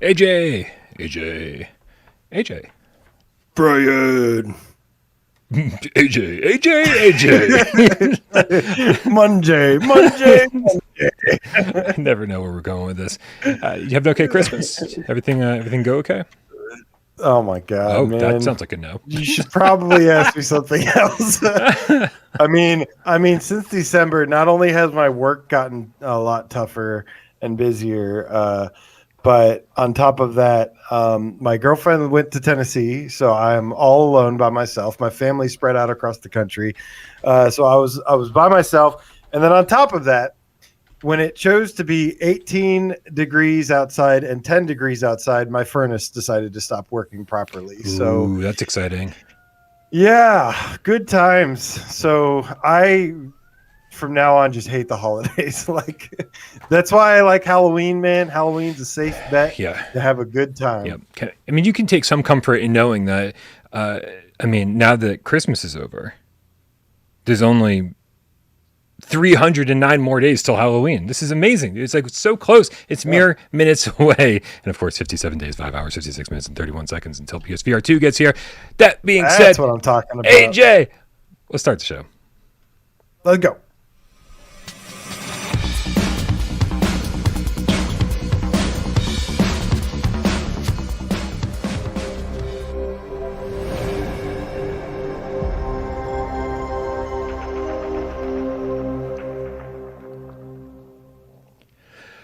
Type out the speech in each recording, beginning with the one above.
AJ, AJ, AJ, Brian. AJ, AJ, AJ. Monday. I never know where we're going with this. You have an okay Christmas? Everything go okay? Oh my God, Oh, man. that sounds like a no. You should probably ask me something else. I mean, since December, not only has my work gotten a lot tougher and busier, but on top of that, my girlfriend went to Tennessee, so I'm all alone by myself. My family's spread out across the country, so I was by myself. And then on top of that, when it chose to be 18 degrees outside and 10 degrees outside, my furnace decided to stop working properly. So Ooh, that's exciting. yeah, good times. So I, from now on, just hate the holidays. Like, that's why I like Halloween, man. Halloween's a safe bet to have a good time. Yeah. I mean, you can take some comfort in knowing that, now that Christmas is over, there's only 309 more days till Halloween. This is amazing. It's like so close. It's mere minutes away. And of course, 57 days, 5 hours, 56 minutes, and 31 seconds until PSVR 2 gets here. That being said, that's what I'm talking about. AJ, let's start the show. Let's go.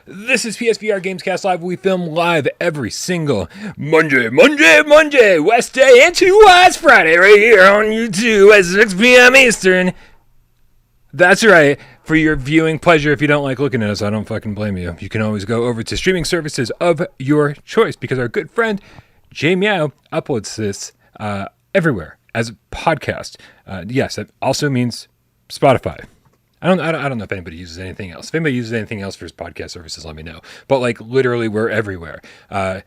This is PSVR GamesCast Live. We film live every single Monday, West Day, and 2 West Friday right here on YouTube at 6 p.m. Eastern. That's right. For your viewing pleasure, if you don't like looking at us, I don't fucking blame you. You can always go over to streaming services of your choice because our good friend Jay Meow uploads this everywhere as a podcast. Yes, that also means Spotify. I don't know if anybody uses anything else. If anybody uses anything else for his podcast services, let me know. But like literally, we're everywhere. Go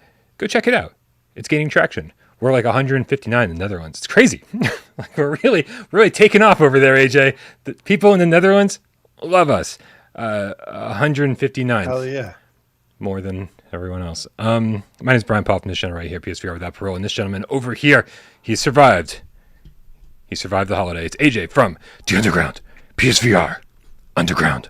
check it out. It's gaining traction. We're like 159 in the Netherlands. It's crazy. Like we're really taking off over there, AJ. The people in the Netherlands love us. 159. Hell yeah. More than everyone else. My name is Brian Paul from this channel right here, PSVR without parole. And this gentleman over here, he survived. He survived the holiday. It's AJ from the Underground. PSVR Underground.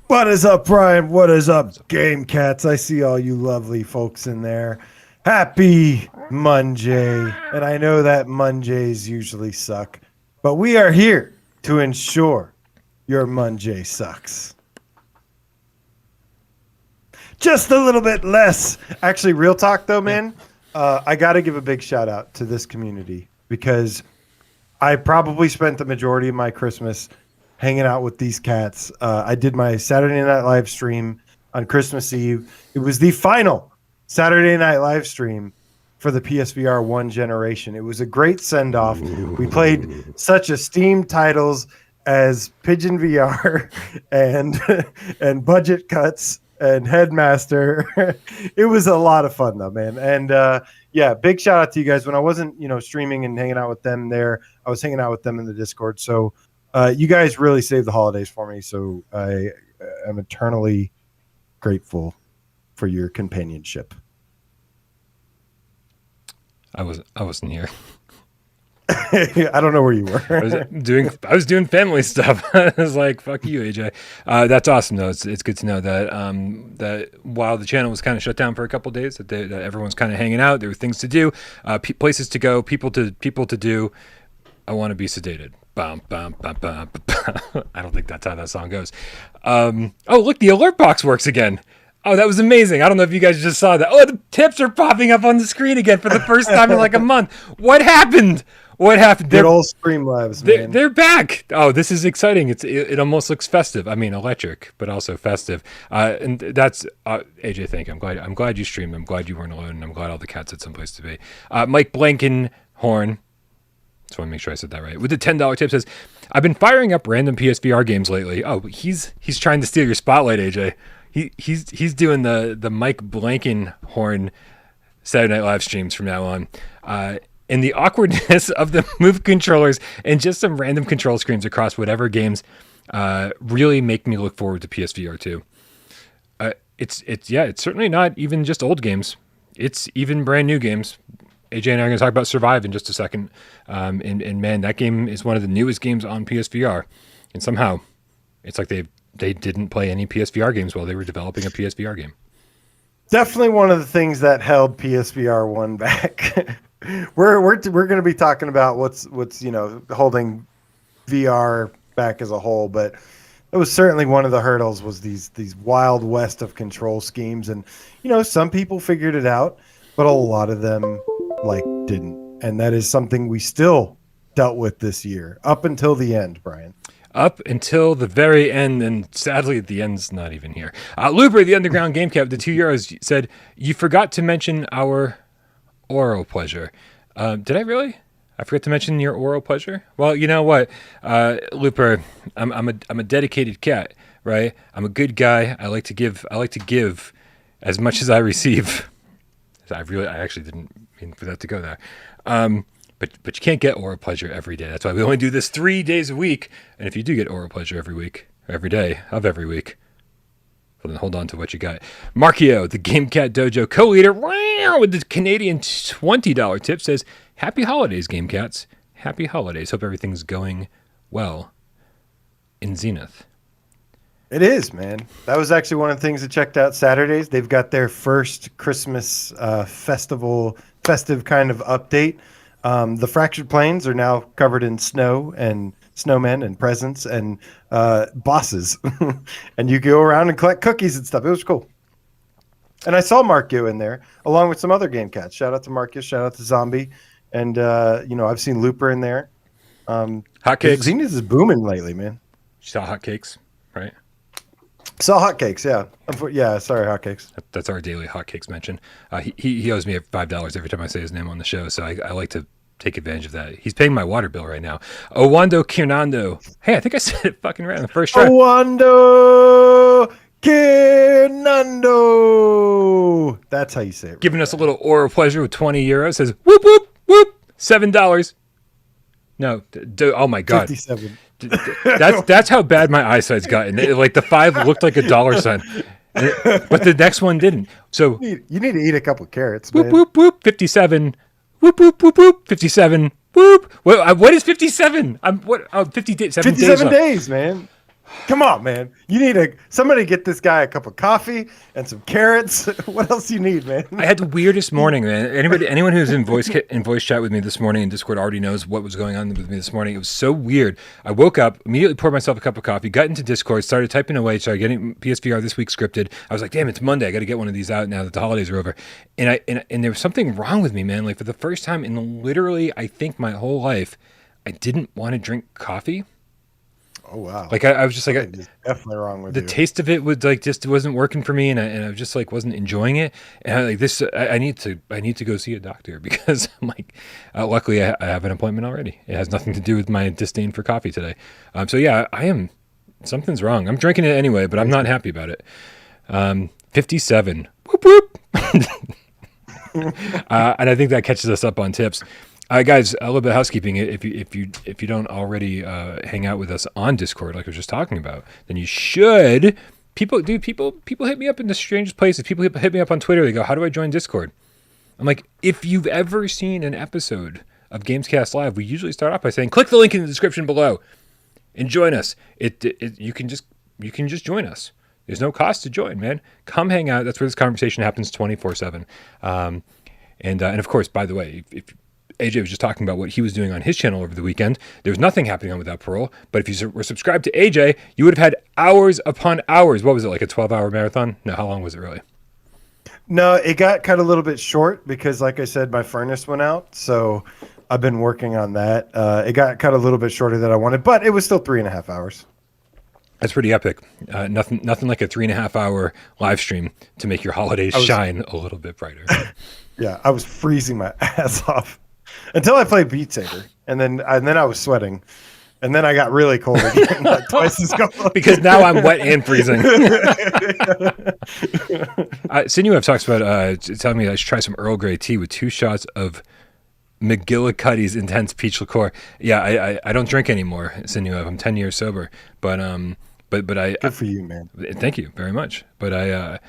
What is up, Brian? What is up, Game Cats? I see all you lovely folks in there. Happy Monday. And I know that Mondays usually suck, but we are here to ensure your Monday sucks. Just a little bit less. Actually, real talk though, man. I got to give a big shout out to this community because I probably spent the majority of my Christmas hanging out with these cats. I did my Saturday night live stream on Christmas Eve. It was the final Saturday night live stream for the PSVR 1 generation. It was a great send-off. We played such esteemed titles as Pigeon VR and Budget Cuts and Headmaster. It was a lot of fun though, man. And yeah, big shout out to you guys. When I wasn't, streaming and hanging out with them there, I was hanging out with them in the Discord. So you guys really saved the holidays for me. So I am eternally grateful for your companionship. I wasn't here. I don't know where you were. I was doing family stuff. I was like, "Fuck you, AJ." That's awesome, though. It's good to know that that while the channel was kind of shut down for a couple of days, that everyone's kind of hanging out. There were things to do, places to go, people to do. I want to be sedated. Bum, bum, bum, bum, bum. I don't think that's how that song goes. Oh, look, the alert box works again. Oh, that was amazing. I don't know if you guys just saw that. Oh, the tips are popping up on the screen again for the first time in like a month. What happened? What happened? Good old Streamlabs, man. They're back. Oh, this is exciting. It almost looks festive. I mean, electric, but also festive. And that's AJ. Thank you. I'm glad you streamed. I'm glad you weren't alone. And I'm glad all the cats had someplace to be. Mike Blankenhorn. Just want to make sure I said that right. With the $10 tip says, I've been firing up random PSVR games lately. Oh, he's trying to steal your spotlight, AJ. He's doing the Mike Blankenhorn Saturday Night Live streams from now on. And the awkwardness of the move controllers and just some random control screens across whatever games really make me look forward to PSVR 2. it's certainly not even just old games. It's even brand new games. AJ and I are going to talk about Survive in just a second. And man, that game is one of the newest games on PSVR. And somehow, it's like they didn't play any PSVR games while they were developing a PSVR game. Definitely one of the things that held PSVR 1 back. we're going to be talking about what's holding VR back as a whole, but it was certainly one of the hurdles was these wild west of control schemes, and some people figured it out, but a lot of them didn't, and that is something we still dealt with this year up until the end, Brian. Up until the very end, and sadly, the end's not even here. Looper, the Underground Game Cap, the €2 said, "You forgot to mention our oral pleasure." Did I really? I forgot to mention your oral pleasure. Well, you know what, Looper, I'm a dedicated cat, right? I'm a good guy. I like to give as much as I receive. I actually didn't mean for that to go there. But you can't get oral pleasure every day. That's why we only do this 3 days a week. And if you do get oral pleasure every day of every week, well, then hold on to what you got. Markio, the Gamecat Dojo co-leader, with the Canadian $20 tip, says, "Happy holidays, Gamecats. Happy holidays. Hope everything's going well in Zenith." It is, man. That was actually one of the things I checked out Saturdays. They've got their first Christmas festive kind of update. The Fractured Plains are now covered in snow and snowmen and presents and bosses. And you go around and collect cookies and stuff. It was cool. And I saw Markio in there, along with some other game cats. Shout out to Marcus, shout out to Zombie. And, I've seen Looper in there. Hotcakes. Zenith is booming lately, man. You saw Hotcakes, right? Saw Hotcakes, yeah. Yeah, sorry, Hotcakes. That's our daily Hotcakes mention. He owes me $5 every time I say his name on the show, so I like to take advantage of that. He's paying my water bill right now. Owando Kirnando. Hey, I think I said it fucking right on the first try. Owando Kirnando. That's how you say it. Giving us a little oral pleasure with €20. Says, whoop, whoop, whoop, $7. No, oh my God. 57. That's how bad my eyesight's gotten. The 5 looked like a dollar sign, but the next one didn't. So you need to eat a couple carrots, whoop, man. whoop, whoop, 57. Whoop, whoop, whoop, whoop, 57. Whoop. What is 57? 57 days, man. Come on, man. You need somebody get this guy a cup of coffee and some carrots. What else you need, man? I had the weirdest morning, man. Anyone who's in voice chat with me this morning in Discord already knows what was going on with me this morning. It was so weird. I woke up, immediately poured myself a cup of coffee, got into Discord, started typing away, started getting PSVR this week scripted. I was like, damn, it's Monday. I got to get one of these out now that the holidays are over. And there was something wrong with me, man. For the first time in literally, I think, my whole life, I didn't want to drink coffee. Oh wow! I was just like, definitely wrong with the taste of it was just wasn't working for me, and I just wasn't enjoying it. And I need to go see a doctor because I'm luckily I have an appointment already. It has nothing to do with my disdain for coffee today. So yeah, something's wrong. I'm drinking it anyway, but I'm not happy about it. 57. Whoop whoop. And I think that catches us up on tips. Guys, a little bit of housekeeping. If you don't already hang out with us on Discord, like I was just talking about, then you should. People hit me up in the strangest places. People hit me up on Twitter. They go, "How do I join Discord?" I'm like, if you've ever seen an episode of Gamescast Live, we usually start off by saying, "Click the link in the description below and join us." You can just join us. There's no cost to join, man. Come hang out. That's where this conversation happens 24/7. And of course, by the way, if AJ was just talking about what he was doing on his channel over the weekend. There was nothing happening on Without Parole, but if you were subscribed to AJ, you would have had hours upon hours. What was it, like a 12-hour marathon? No, how long was it really? No, it got cut a little bit short because, like I said, my furnace went out. So I've been working on that. It got cut a little bit shorter than I wanted, but it was still 3.5 hours. That's pretty epic. Nothing like a 3.5 hour live stream to make your holidays shine a little bit brighter. Yeah, I was freezing my ass off. Until I played Beat Saber, and then I was sweating, and then I got really cold again, twice as cold. Because now I'm wet and freezing. Sinuev talks about telling me I should try some Earl Grey tea with 2 shots of McGillicuddy's Intense Peach Liqueur. Yeah, I don't drink anymore, Sinuev. I'm 10 years sober, but I. Good for you, man. Thank you very much. But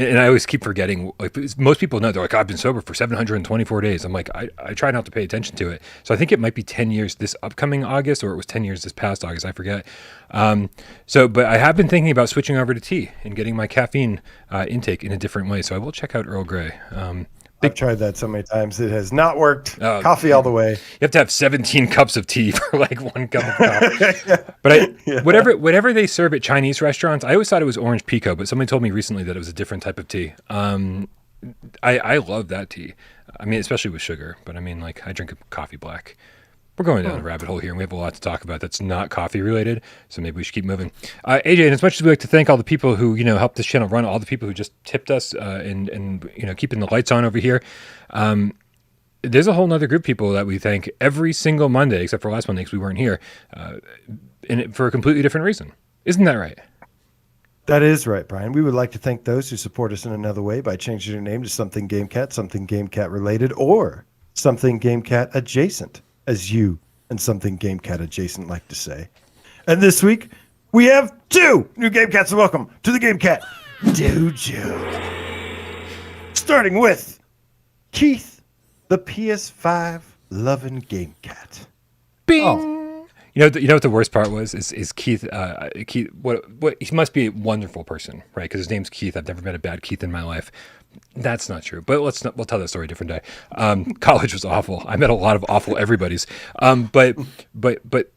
And I always keep forgetting, like most people know, they're like, I've been sober for 724 days. I'm like, I try not to pay attention to it. So I think it might be 10 years this upcoming August, or it was 10 years this past August. I forget. But I have been thinking about switching over to tea and getting my caffeine intake in a different way. So I will check out Earl Grey. I've tried that so many times. It has not worked. Coffee all the way. You have to have 17 cups of tea for like 1 cup of coffee. But whatever they serve at Chinese restaurants, I always thought it was orange pico, but somebody told me recently that it was a different type of tea. I love that tea. I mean, especially with sugar, but I mean, like I drink a coffee black. We're going down a rabbit hole here, and we have a lot to talk about that's not coffee related, so maybe we should keep moving. AJ, and as much as we like to thank all the people who helped this channel run, all the people who just tipped us and keeping the lights on over here, there's a whole nother group of people that we thank every single Monday, except for last Monday because we weren't here, and for a completely different reason. Isn't that right? That is right, Brian. We would like to thank those who support us in another way by changing your name to something Gamecat, something Gamecat related, or something Gamecat adjacent, as you and something Gamecat adjacent like to say. And this week, we have 2 new Gamecats. Welcome to the Gamecat Dojo. Starting with Keith, the PS5 loving Gamecat. Bing! Oh. You know what the worst part was is Keith. Keith, what he must be a wonderful person, right? Because his name's Keith. I've never met a bad Keith in my life. That's not true, but we'll tell that story a different day. College was awful. I met a lot of awful everybody's. But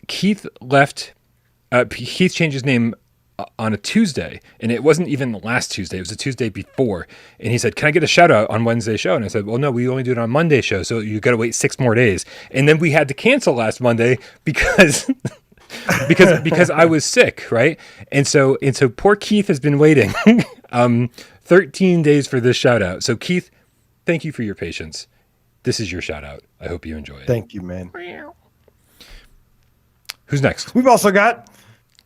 Keith left. Keith changed his name on a Tuesday, and it wasn't even the last Tuesday. It was the Tuesday before, and he said, "Can I get a shout out on Wednesday's show?" And I said, "Well, no, we only do it on Monday's show, so you got to wait 6 more days." And then we had to cancel last Monday because because I was sick, right? And so poor Keith has been waiting 13 days for this shout out. So Keith, thank you for your patience. This is your shout out. I hope you enjoy it. Thank you, man. Who's next? We've also got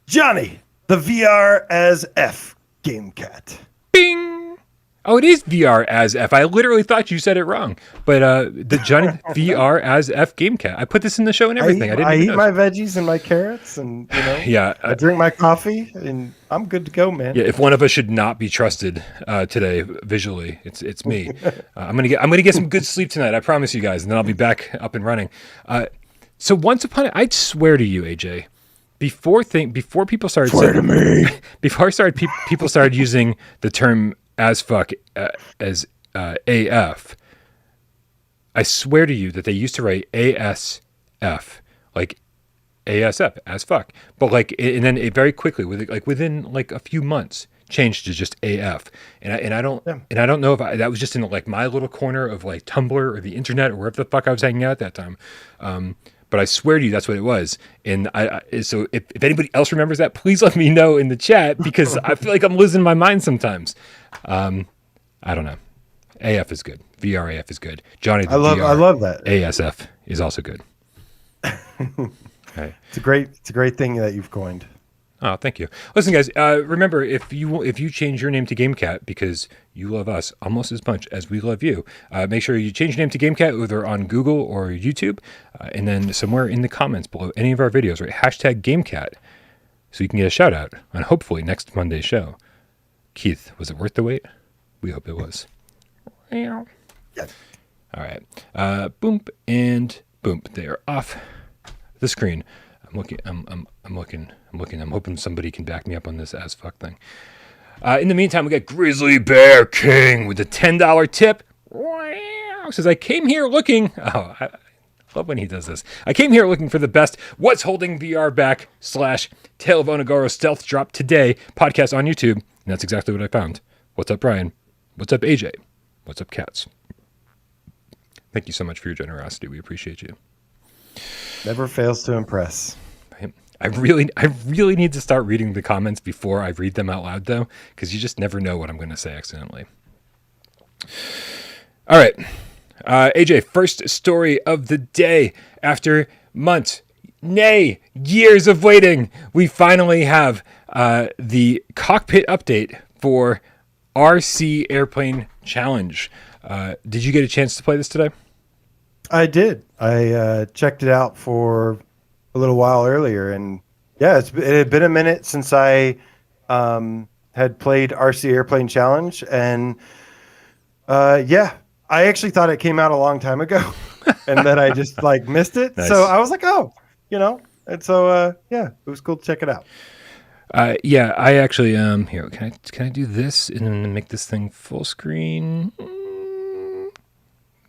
Johnny, the VR as F Gamecat. Bing! Oh, it is VR as F. I literally thought you said it wrong. But the Johnny VR as F Gamecat. I put this in the show and everything. I eat my veggies and my carrots, and yeah, I drink my coffee, and I'm good to go, man. Yeah, if one of us should not be trusted today visually, it's me. I'm gonna get some good sleep tonight. I promise you guys, and then I'll be back up and running. So once upon I swear to you, AJ. Before people started people started using the term as fuck as AF. I swear to you that they used to write ASF, like ASF as fuck, but like, and then it very quickly within a few months changed to just AF, and I don't know if that was just in like my little corner of like Tumblr or the internet or wherever the fuck I was hanging out at that time. But I swear to you, that's what it was. And so if anybody else remembers that, please let me know in the chat, because I feel like I'm losing my mind sometimes. I don't know. AF is good. VRAF is good. Johnny, I love that. ASF is also good. Right. It's a great thing that you've coined. Oh, thank you. Listen, guys, remember, if you change your name to Gamecat because you love us almost as much as we love you, make sure you change your name to Gamecat either on Google or YouTube, and then somewhere in the comments below any of our videos, right? #Gamecat, so you can get a shout out on hopefully next Monday's show. Keith, was it worth the wait? We hope it was. Yeah. All right. Boom and boom. They are off the screen. I'm looking. I'm hoping somebody can back me up on this as fuck thing. In the meantime, we got Grizzly Bear King with a $10 tip. Says, I came here looking. Oh, I love when he does this. I came here looking for the best What's Holding VR Back / Tale of Onogoro Stealth Drop Today podcast on YouTube. And that's exactly what I found. What's up, Brian? What's up, AJ? What's up, Cats? Thank you so much for your generosity. We appreciate you. Never fails to impress. I really need to start reading the comments before I read them out loud, though, because you just never know what I'm going to say accidentally. All right. AJ, first story of the day. After months, nay, years of waiting, we finally have the cockpit update for RC Airplane Challenge. Did you get a chance to play this today? I did. I checked it out for a little while earlier, and yeah, it had been a minute since I had had played RC Airplane Challenge, and yeah, I actually thought it came out a long time ago, and then I just like missed it. Nice. So I was like, oh, and so yeah, it was cool to check it out. Yeah, I actually here. Can I do this and then make this thing full screen?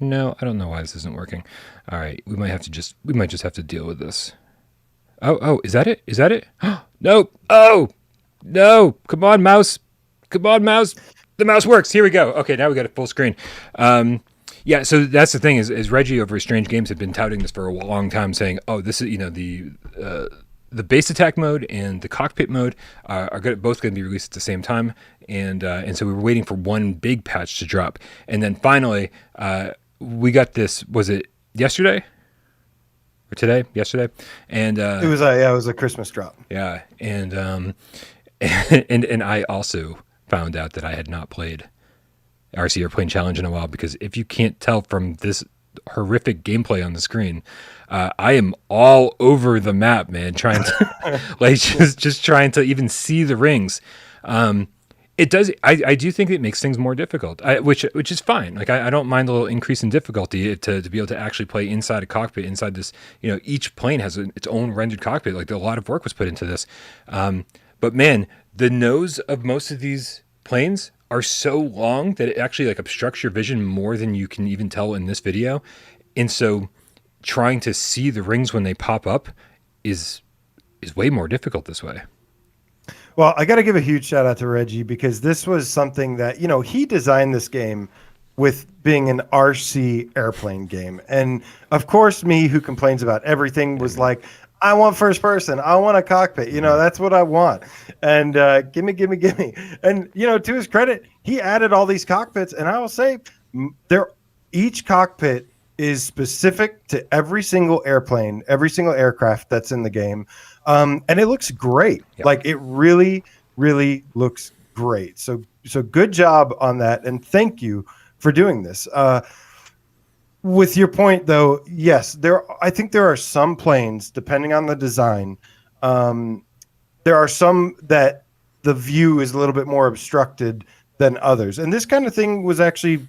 No, I don't know why this isn't working. All right, we might just have to deal with this. Oh, is that it? Is that it? No. Oh, no. Come on, mouse. Come on, mouse. The mouse works. Here we go. Okay, now we got a full screen. Yeah, so that's the thing is Reggie over at Strange Games had been touting this for a long time, saying, oh, this is, the base attack mode and the cockpit mode are both going to be released at the same time. And so we were waiting for one big patch to drop. And then finally, we got this, was it yesterday? Or today? Yesterday? And it was a Christmas drop. Yeah, and and I also found out that I had not played RC Airplane Challenge in a while, because if you can't tell from this horrific gameplay on the screen, I am all over the map, man, trying to like just trying to even see the rings. It does. I do think it makes things more difficult, which is fine. Like I don't mind a little increase in difficulty to be able to actually play inside a cockpit, inside this. Each plane has its own rendered cockpit. Like a lot of work was put into this. But man, the nose of most of these planes are so long that it actually like obstructs your vision more than you can even tell in this video. And so trying to see the rings when they pop up is way more difficult this way. Well, I got to give a huge shout out to Reggie, because this was something that, he designed this game with being an RC airplane game. And of course, me, who complains about everything, was like, I want first person. I want a cockpit. That's what I want. And gimme. And, to his credit, he added all these cockpits. And I will say, each cockpit is specific to every single airplane, every single aircraft that's in the game. And it looks great. Yep. Like it really, really looks great. So good job on that. And thank you for doing this. With your point, though, yes, I think there are some planes, depending on the design, there are some that the view is a little bit more obstructed than others. And this kind of thing was actually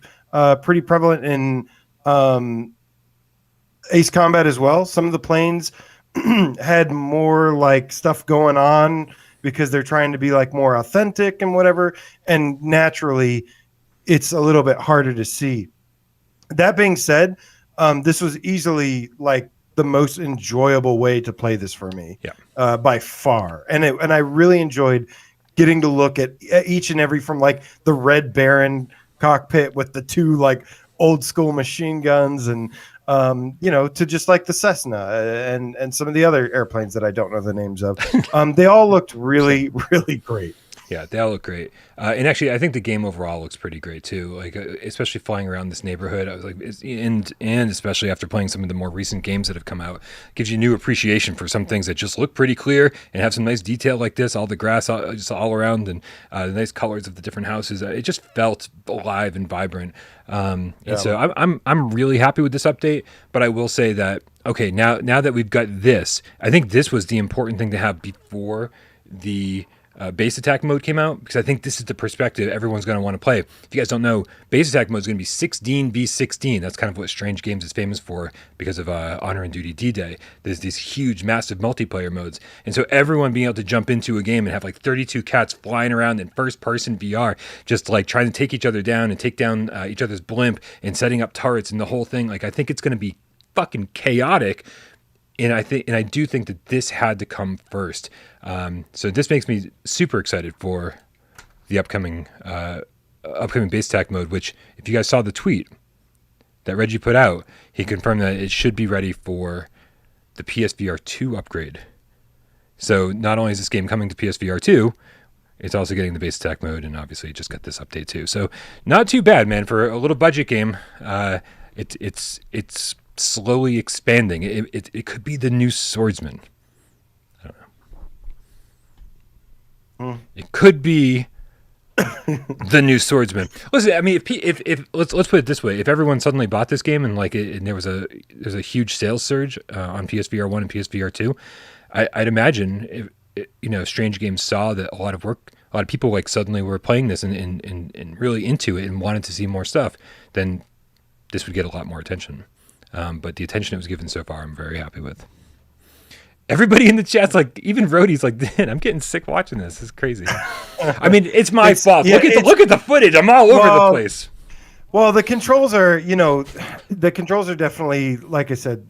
pretty prevalent in Ace Combat as well. Some of the planes had more like stuff going on because they're trying to be like more authentic and whatever. And naturally, it's a little bit harder to see. That being said, this was easily like the most enjoyable way to play this for me, by far. And I really enjoyed getting to look at each and every, from like the Red Baron cockpit with the two like old school machine guns, and to just like the Cessna and some of the other airplanes that I don't know the names of. They all looked really, really great. Yeah, they all look great. And actually, I think the game overall looks pretty great too. Like, especially flying around this neighborhood, I was like, and especially after playing some of the more recent games that have come out, gives you new appreciation for some things that just look pretty clear and have some nice detail like this. All the grass just all around, and the nice colors of the different houses. It just felt alive and vibrant. And so I'm really happy with this update. But I will say that now that we've got this, I think this was the important thing to have before the base attack mode came out, because I think this is the perspective everyone's going to want to play. If you guys don't know, base attack mode is going to be 16v16. That's kind of what Strange Games is famous for because of Honor and Duty D-Day. There's these huge, massive multiplayer modes. And so everyone being able to jump into a game and have like 32 cats flying around in first-person VR, just like trying to take each other down and take down each other's blimp and setting up turrets and the whole thing. Like, I think it's going to be fucking chaotic. And I do think that this had to come first. So this makes me super excited for the upcoming base attack mode, which, if you guys saw the tweet that Reggie put out, he confirmed that it should be ready for the PSVR 2 upgrade. So not only is this game coming to PSVR 2, it's also getting the base attack mode, and obviously it just got this update too. So not too bad, man, for a little budget game. It's slowly expanding. It could be the new Swordsman. I don't know. It could be the new Swordsman. Listen, I mean, if let's put it this way: if everyone suddenly bought this game and there was a huge sales surge on PSVR 1 and PSVR 2, I'd imagine if Strange Games saw that a lot of work a lot of people like suddenly were playing this and really into it and wanted to see more stuff, then this would get a lot more attention. But the attention it was given so far, I'm very happy with. Everybody in the chat's like, even Rhodey's like, man, I'm getting sick watching this. It's crazy. I mean, it's my fault. Yeah, look at the footage. I'm all over the place. Well, the controls are, definitely, like I said,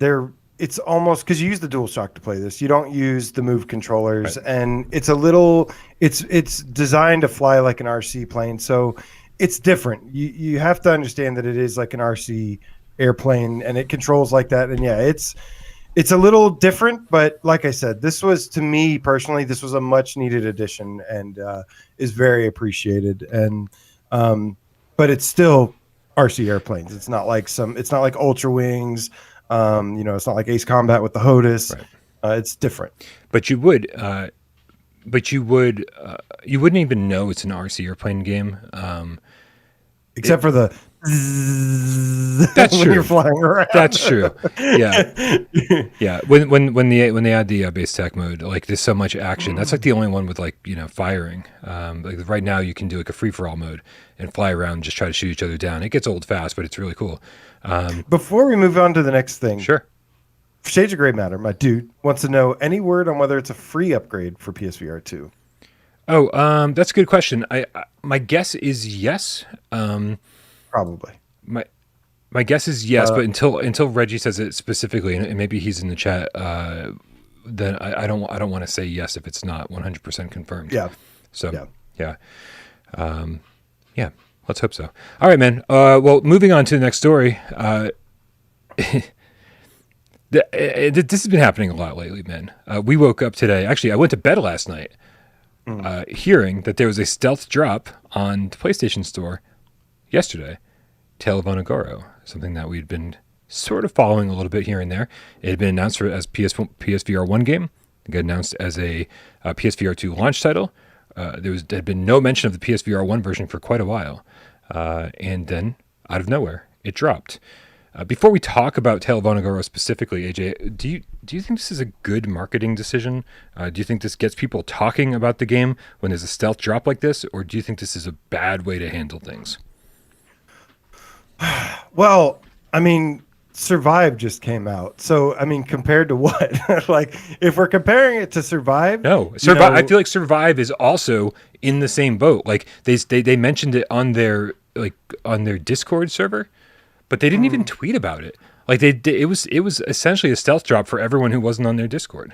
it's almost, because you use the DualShock to play this. You don't use the Move controllers, right. And it's it's designed to fly like an RC plane, so it's different. You have to understand that it is like an RC airplane, and it controls like that. And yeah, it's a little different, but like I said, to me personally, this was a much needed addition and is very appreciated. And but it's still RC airplanes. It's not like Ultra Wings. It's not like Ace Combat with the HOTAS. Right. It's different. But you wouldn't even know it's an RC airplane game. Except for the that's when true. You're flying around. That's true. Yeah, yeah. When they add the base tech mode, like there's so much action. That's like the only one with firing. Like right now, you can do like a free for all mode and fly around and just try to shoot each other down. It gets old fast, but it's really cool. Before we move on to the next thing, sure. Shades of Gray Matter, my dude, wants to know any word on whether it's a free upgrade for PSVR 2. Oh, that's a good question. My guess is yes. Probably. My guess is yes, but until Reggie says it specifically, and maybe he's in the chat, then I don't want to say yes if it's not 100% confirmed. Yeah. So yeah. Let's hope so. All right, man. Well, moving on to the next story. This has been happening a lot lately, man. We woke up today. Actually, I went to bed last night hearing that there was a stealth drop on the PlayStation Store yesterday. Tale of Onogoro, something that we'd been sort of following a little bit here and there. It had been announced as PSVR 1 game. It got announced as a PSVR 2 launch title. There had been no mention of the PSVR 1 version for quite a while. And then, out of nowhere, it dropped. Before we talk about Tale of Onogoro specifically, AJ, do you think this is a good marketing decision? Do you think this gets people talking about the game when there's a stealth drop like this? Or do you think this is a bad way to handle things? Well, I mean, Survive just came out. So, I mean, compared to what? Like, if we're comparing it to Survive... No, Survive. I feel like Survive is also in the same boat. Like, they mentioned it on their Discord server, but they didn't even tweet about it. Like, it was essentially a stealth drop for everyone who wasn't on their Discord.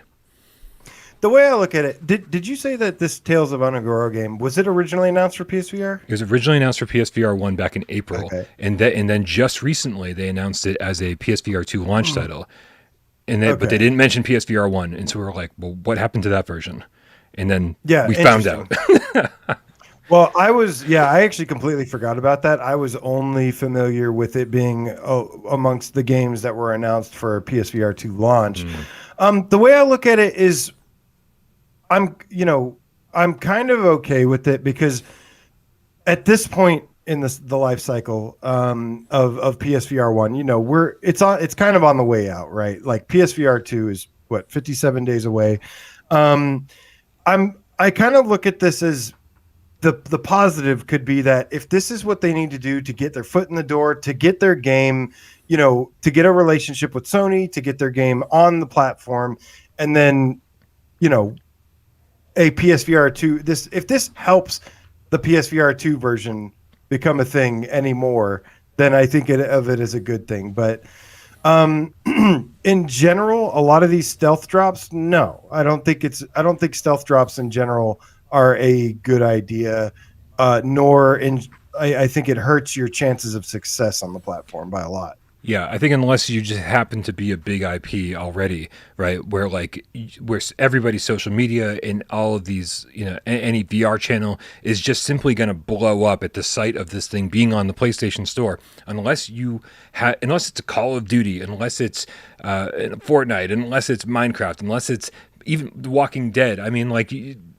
The way I look at it, did you say that this Tales of Onogoro game, was it originally announced for PSVR? It was originally announced for PSVR 1 back in April. Okay. And then just recently they announced it as a PSVR 2 launch title. But they didn't mention PSVR 1. And so we were like, well, what happened to that version? And then we found out. Well, I actually completely forgot about that. I was only familiar with it being amongst the games that were announced for PSVR 2 launch. The way I look at it is, I'm kind of okay with it because at this point in the life cycle of PSVR 1, it's kind of on the way out, right? Like PSVR 2 is 57 days away. I kind of look at this as the positive could be that if this is what they need to do to get their foot in the door, to get their game, to get a relationship with Sony, to get their game on the platform, and then, a PSVR 2, if this helps the PSVR 2 version become a thing anymore, then I think of it as a good thing. But in general, a lot of these stealth drops, no, I don't think stealth drops in general are a good idea. I think it hurts your chances of success on the platform by a lot. Yeah, I think unless you just happen to be a big IP already, right, where everybody's social media and all of these, any VR channel is just simply going to blow up at the sight of this thing being on the PlayStation Store. Unless it's a Call of Duty, unless it's Fortnite, unless it's Minecraft, unless it's even The Walking Dead. I mean,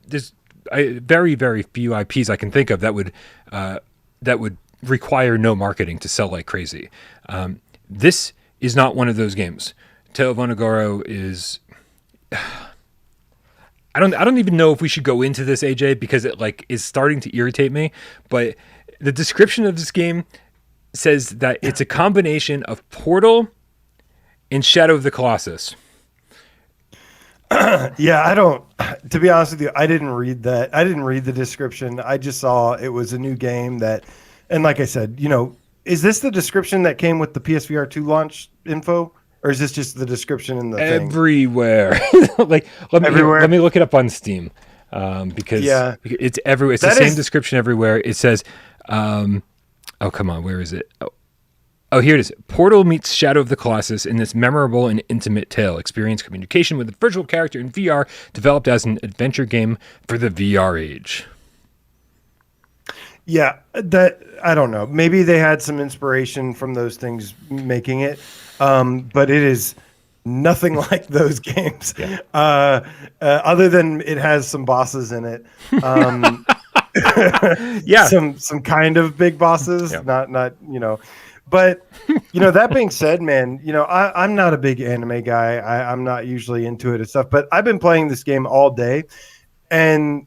there's very, very few IPs I can think of that would require no marketing to sell like crazy. This is not one of those games. Tale of Onogoro is... I don't even know if we should go into this, AJ, because it like is starting to irritate me. But the description of this game says that it's a combination of Portal and Shadow of the Colossus. Yeah, I don't. To be honest with you, I didn't read that. I didn't read the description. I just saw it was a new game that, and like I said, is this the description that came with the PSVR 2 launch info, or is this just the description in the thing? Everywhere. Like Everywhere? let me look it up on Steam, because it's everywhere. It's the same description everywhere. It says, oh come on, where is it? Oh, here it is. Portal meets Shadow of the Colossus in this memorable and intimate tale. Experience communication with a virtual character in VR, developed as an adventure game for the VR age. Yeah, that I don't know. Maybe they had some inspiration from those things making it, but it is nothing like those games. Yeah. Other than it has some bosses in it. Yeah, some kind of big bosses, not But that being said, man, I'm not a big anime guy. I'm not usually into it and stuff, but I've been playing this game all day, and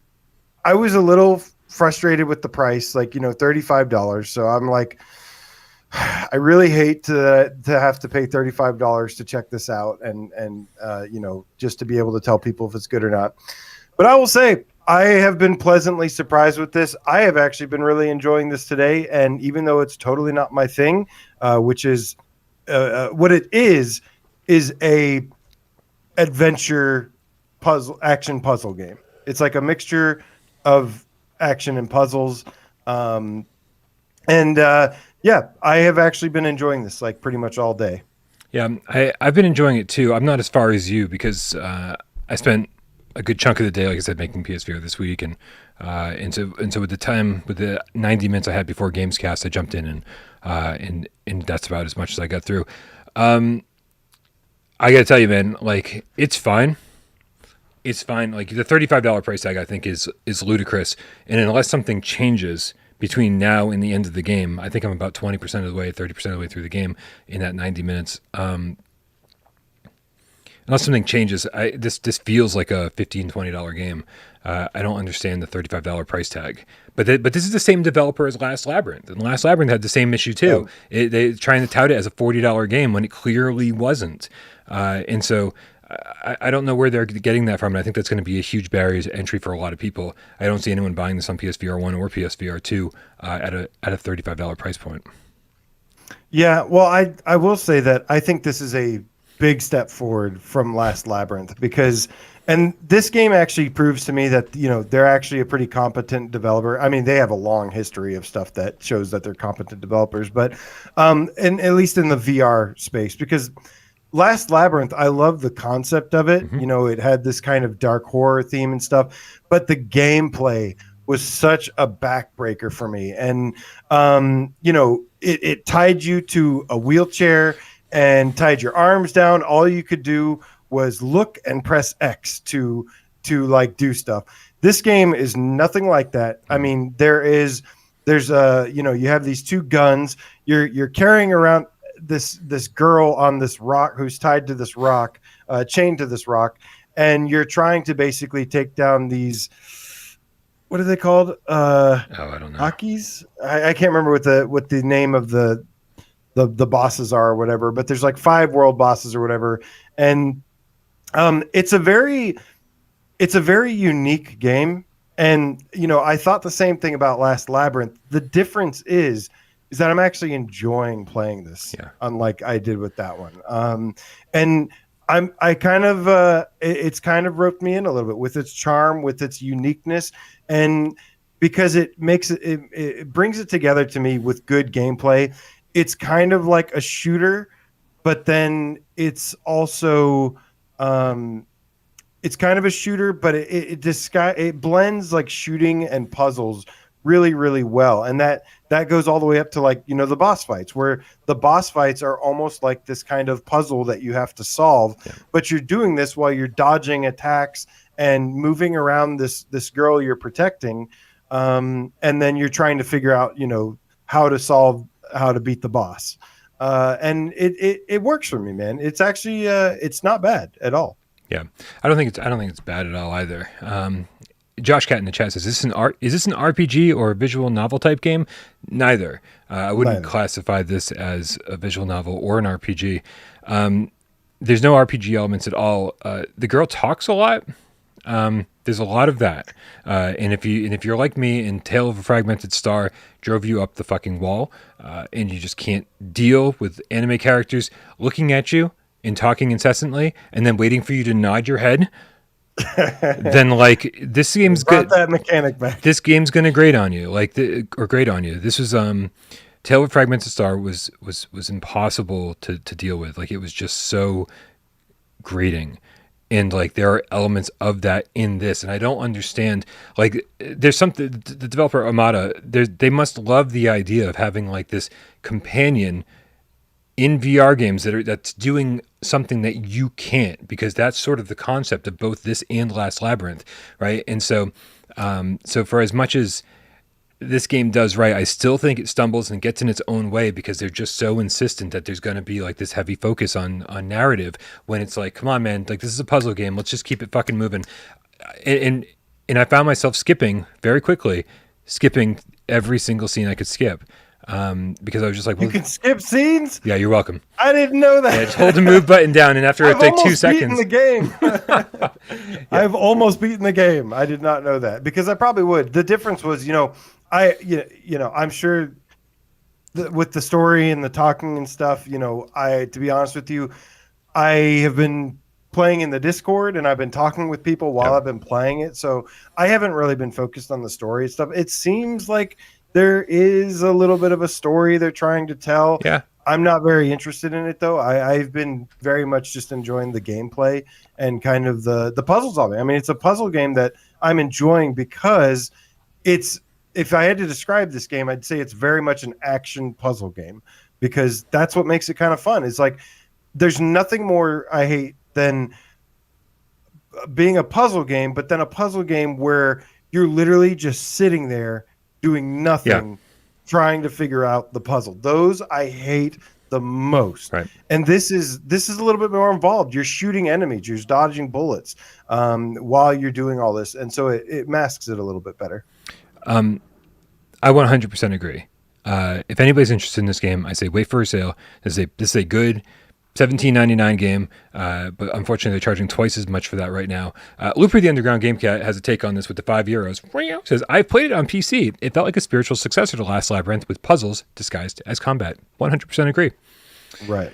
I was a little frustrated with the price, like $35. So I'm like, I really hate to have to pay $35 to check this out, and just to be able to tell people if it's good or not. But I will say, I have been pleasantly surprised with this. I have actually been really enjoying this today, and even though it's totally not my thing, which is what it is a adventure action puzzle game. It's like a mixture of action and puzzles, I have actually been enjoying this like pretty much all day. Yeah, I've been enjoying it too. I'm not as far as you because I spent a good chunk of the day, like I said, making PSVR this week, and so with the 90 minutes I had before Gamescast, I jumped in and that's about as much as I got through. I gotta tell you, man, like it's fine. It's fine. Like the $35 price tag, I think is ludicrous, and unless something changes between now and the end of the game, I think I'm about 20% of the way, 30% of the way through the game in that 90 minutes. Unless something changes, this feels like a $15, $20 game. I don't understand the $35 price tag. But this is the same developer as Last Labyrinth. And Last Labyrinth had the same issue too. They're trying to tout it as a $40 game when it clearly wasn't. And so I don't know where they're getting that from. And I think that's going to be a huge barrier to entry for a lot of people. I don't see anyone buying this on PSVR 1 or PSVR 2 at a $35 price point. Yeah, well, I will say that I think this is a big step forward from Last Labyrinth and this game actually proves to me that they're actually a pretty competent developer. I mean, they have a long history of stuff that shows that they're competent developers, but and at least in the VR space, because Last Labyrinth, I love the concept of it. Mm-hmm. It had this kind of dark horror theme and stuff, but the gameplay was such a backbreaker for me, and it tied you to a wheelchair and tied your arms down. All you could do was look and press X to like do stuff. This game is nothing like that. I mean, there's you have these two guns. You're carrying around this girl on this rock who's tied to this rock, chained to this rock, and you're trying to basically take down these. What are they called? I don't know. Hakis? I can't remember what the name of the bosses are or whatever, but there's like 5 world bosses or whatever, and it's a very unique game. And I thought the same thing about Last Labyrinth. The difference is that I'm actually enjoying playing this, unlike I did with that one. And I kind of it's kind of roped me in a little bit with its charm, with its uniqueness, and because it makes it brings it together to me with good gameplay. It's kind of like a shooter, but then it's also it's kind of a shooter, but it blends like shooting and puzzles really, really well. And that goes all the way up to like, the boss fights, where the boss fights are almost like this kind of puzzle that you have to solve, but you're doing this while you're dodging attacks and moving around this girl you're protecting. And then you're trying to figure out, how to beat the boss. And it works for me, man. It's actually, it's not bad at all. Yeah, I don't think it's bad at all either. Josh Cat in the chat says, is this an RPG or a visual novel type game? Neither. I wouldn't classify this as a visual novel or an RPG. There's no RPG elements at all. The girl talks a lot. There's a lot of that. And if you're like me and Tale of a Fragmented Star drove you up the fucking wall, and you just can't deal with anime characters looking at you and talking incessantly and then waiting for you to nod your head, then like this game's good. That mechanic back. This game's gonna grate on you, grate on you. This was Tale of Fragmented Star was impossible to deal with. Like, it was just so grating, and like there are elements of that in this, and I don't understand. Like, there's something, the developer Amada, they must love the idea of having like this companion in VR games that's doing something that you can't, because that's sort of the concept of both this and Last Labyrinth, right? And so, so for as much as this game does right, I still think it stumbles and gets in its own way because they're just so insistent that there's going to be like this heavy focus on narrative, when it's like, come on, man, like this is a puzzle game. Let's just keep it fucking moving. And I found myself skipping every single scene I could skip. Because I was just like, well, you can skip scenes? Yeah, you're welcome. I didn't know that. Yeah, just hold the move button down, and after like 2 seconds, the game. Yeah. I've almost beaten the game. I did not know that, because I probably would. The difference was, I'm sure with the story and the talking and stuff, to be honest with you, I have been playing in the Discord and I've been talking with people while I've been playing it. So I haven't really been focused on the story and stuff. It seems like there is a little bit of a story they're trying to tell. Yeah. I'm not very interested in it, though. I've been very much just enjoying the gameplay and kind of the puzzles of it. I mean, it's a puzzle game that I'm enjoying because if I had to describe this game, I'd say it's very much an action puzzle game, because that's what makes it kind of fun. It's like there's nothing more I hate than being a puzzle game, but then a puzzle game where you're literally just sitting there doing nothing, trying to figure out the puzzle. Those I hate the most. Right. And this is a little bit more involved. You're shooting enemies, you're dodging bullets while you're doing all this, and so it masks it a little bit better. I 100% agree. If anybody's interested in this game, I say wait for a sale. This is a good $17.99 game, but unfortunately they're charging twice as much for that right now. Looper the Underground Gamecat has a take on this with the €5. Says, I've played it on PC. It felt like a spiritual successor to Last Labyrinth with puzzles disguised as combat. 100% agree. Right.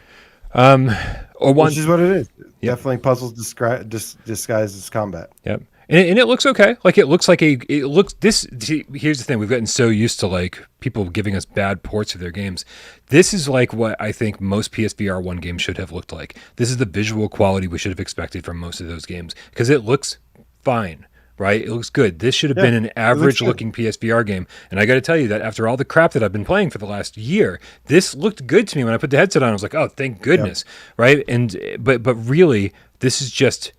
Which is what it is. Yep. Definitely puzzles disguised as combat. Yep. And it looks okay. Like here's the thing. We've gotten so used to like people giving us bad ports of their games. This is like what I think most PSVR 1 games should have looked like. This is the visual quality we should have expected from most of those games, because it looks fine, right? It looks good. This should have been an average looking PSVR game. And I got to tell you that after all the crap that I've been playing for the last year, this looked good to me. When I put the headset on, I was like, oh, thank goodness. Right. And, but really, this is just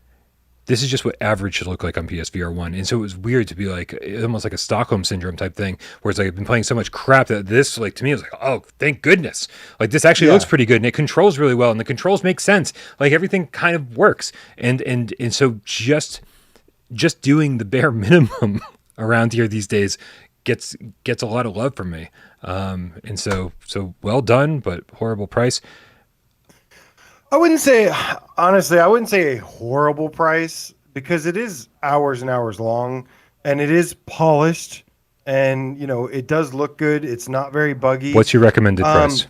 what average should look like on PSVR 1. And so it was weird to be like, almost like a Stockholm Syndrome type thing, where it's like, I've been playing so much crap that this, like, to me, it was like, oh, thank goodness. Like, this actually looks pretty good, and it controls really well, and the controls make sense. Like, everything kind of works. And so just doing the bare minimum around here these days gets a lot of love from me. And so well done, but horrible price. I wouldn't say a horrible price, because it is hours and hours long, and it is polished, and it does look good. It's not very buggy. What's your recommended price?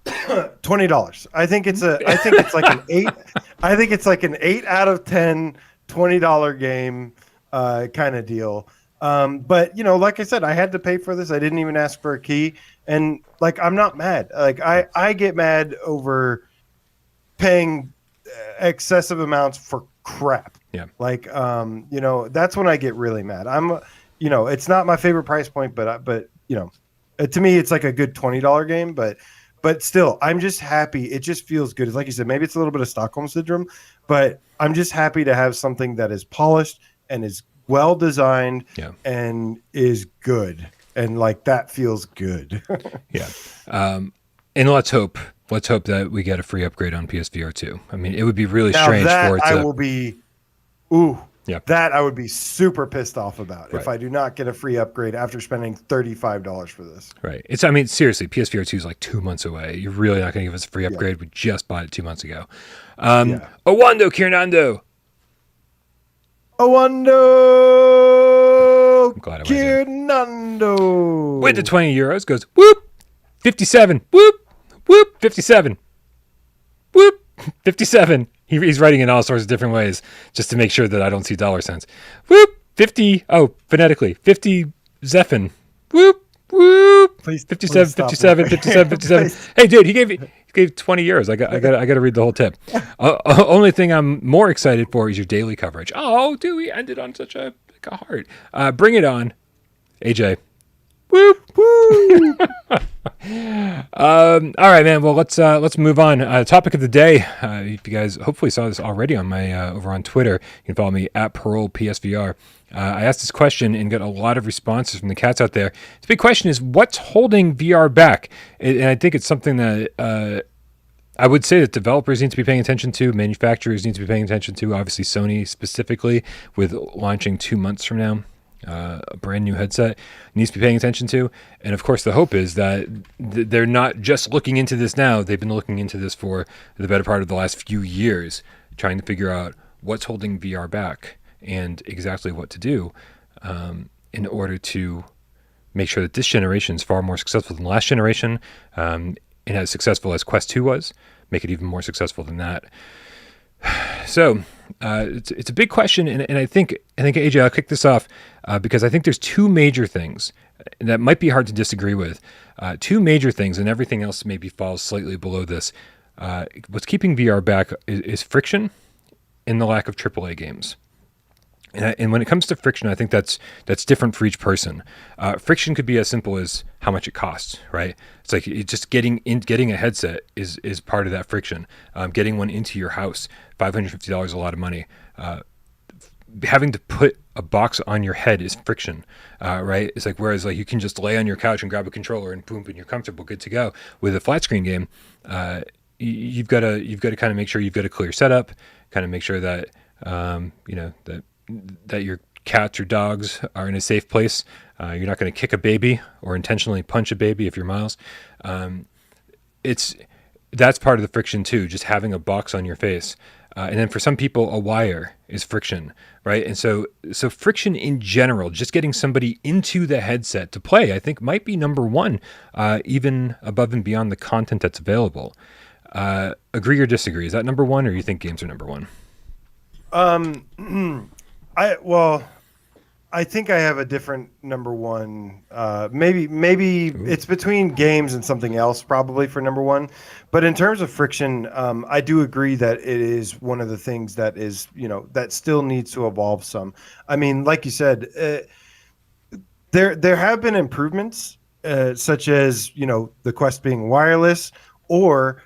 $20. I think it's like an 8. I think it's like an 8 out of 10 $20 game kind of deal. But like I said, I had to pay for this. I didn't even ask for a key, and like, I'm not mad. Like, I get mad over paying excessive amounts for crap. Yeah. Like, that's when I get really mad. It's not my favorite price point, but to me, it's like a good $20 game, but still, I'm just happy. It just feels good. Like you said, maybe it's a little bit of Stockholm Syndrome, but I'm just happy to have something that is polished and is well designed and is good. And like, that feels good. Yeah. And let's hope let's hope that we get a free upgrade on PSVR 2. I mean, it would be really Now strange that for it to. I will be, ooh, Yeah. that I would be super pissed off about Right. if I do not get a free upgrade after spending $35 for this. Right. I mean, seriously, PSVR 2 is like 2 months away. You're really not going to give us a free upgrade. We just bought it 2 months ago. Yeah. Owando Kirnando. Owando I'm glad I went in. Kirnando. With the 20 euros goes, whoop, 57, whoop, whoop, 57, whoop, 57. He's writing in all sorts of different ways just to make sure that I don't see dollar signs. Whoop, 50, phonetically, 50 Zephon. Whoop, whoop, Please, 57, please stop 57, it. 57, 57. Please. Hey, dude, he gave 20 euros. I got to read the whole tip. Only thing I'm more excited for is your daily coverage. Oh, dude, we ended on such a heart. Bring it on, AJ. Whoop. Woo. All right, man. Well, let's move on. Topic of the day. If you guys hopefully saw this already on my over on Twitter, you can follow me at Parole PSVR. I asked this question and got a lot of responses from the cats out there. The big question is, what's holding VR back? And I think it's something that I would say that developers need to be paying attention to, manufacturers need to be paying attention to. Obviously, Sony specifically, with launching 2 months from now. A brand new headset needs to be paying attention to. And of course, the hope is that they're not just looking into this now. They've been looking into this for the better part of the last few years, trying to figure out what's holding VR back and exactly what to do in order to make sure that this generation is far more successful than the last generation, and as successful as Quest 2 was, make it even more successful than that. So it's a big question, and I think AJ, I'll kick this off because I think there's two major things that might be hard to disagree with. Two major things, and everything else maybe falls slightly below this. What's keeping VR back is friction and the lack of AAA games. And when it comes to friction, I think that's different for each person. Friction could be as simple as how much it costs, right? It's like just getting a headset is part of that friction. Getting one into your house, $550 is a lot of money. Having to put a box on your head is friction, right? It's like, whereas like you can just lay on your couch and grab a controller and boom, and you're comfortable, good to go. With a flat screen game, you've got to kind of make sure you've got a clear setup, kind of make sure that that your cats or dogs are in a safe place. You're not going to kick a baby or intentionally punch a baby if you're Miles. That's part of the friction too, just having a box on your face. And then for some people, a wire is friction, right? And so friction in general, just getting somebody into the headset to play, I think might be number one, even above and beyond the content that's available. Agree or disagree? Is that number one, or you think games are number one? I think I have a different number one. Maybe it's between games and something else, probably for number one. But in terms of friction, I do agree that it is one of the things that is, that still needs to evolve some. I mean, like you said, there have been improvements, such as the Quest being wireless, or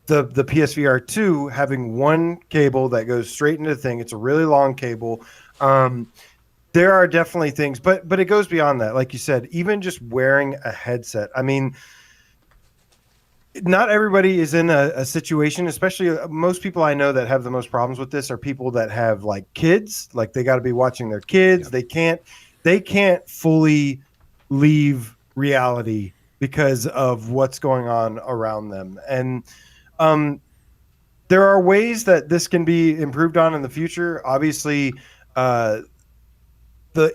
the PSVR 2 having one cable that goes straight into the thing. It's a really long cable. There are definitely things, but it goes beyond that. Like you said, even just wearing a headset. I mean, not everybody is in a situation, especially most people I know that have the most problems with this are people that have like kids, like they got to be watching their kids. Yep. They can't fully leave reality because of what's going on around them. And there are ways that this can be improved on in the future. Obviously, the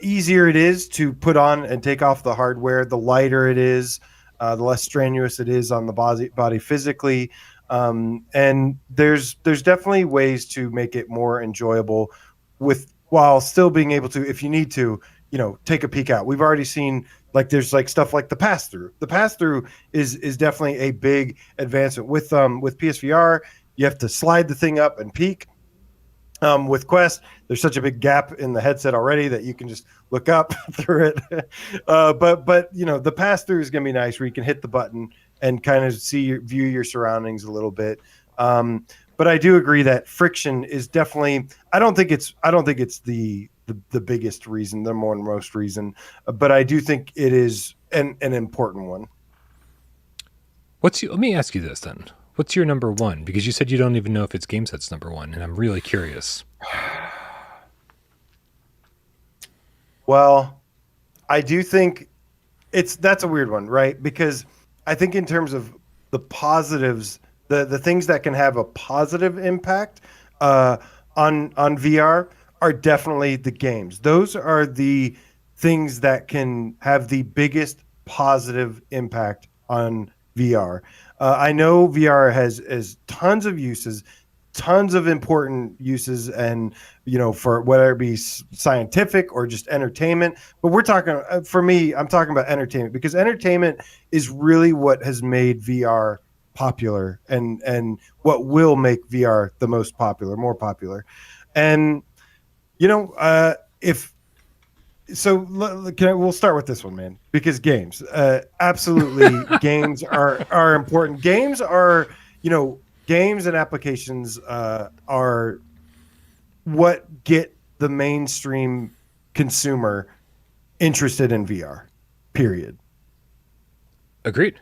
easier it is to put on and take off the hardware, the lighter it is, the less strenuous it is on the body physically. And there's definitely ways to make it more enjoyable while still being able to, if you need to, take a peek out. We've already seen there's stuff like the pass-through. The pass-through is definitely a big advancement. With PSVR, you have to slide the thing up and peek. With Quest, there's such a big gap in the headset already that you can just look up through it. But the pass-through is going to be nice, where you can hit the button and kind of view your surroundings a little bit. But I do agree that friction is definitely. I don't think it's the biggest reason, the most reason, but I do think it is an important one. Let me ask you this then. What's your number one? Because you said you don't even know if it's GameSet's number one, and I'm really curious. Well, I do think that's a weird one, right? Because I think in terms of the positives, the things that can have a positive impact on VR are definitely the games. Those are the things that can have the biggest positive impact on VR. I know VR has tons of uses, tons of important uses, and for whether it be scientific or just entertainment. But we're talking, for me, I'm talking about entertainment, because entertainment is really what has made VR popular, and what will make VR the most popular, more popular. And if so, we'll start with this one, man, because games, absolutely, games are important. Games are, games and applications are what get the mainstream consumer interested in VR. Period. Agreed.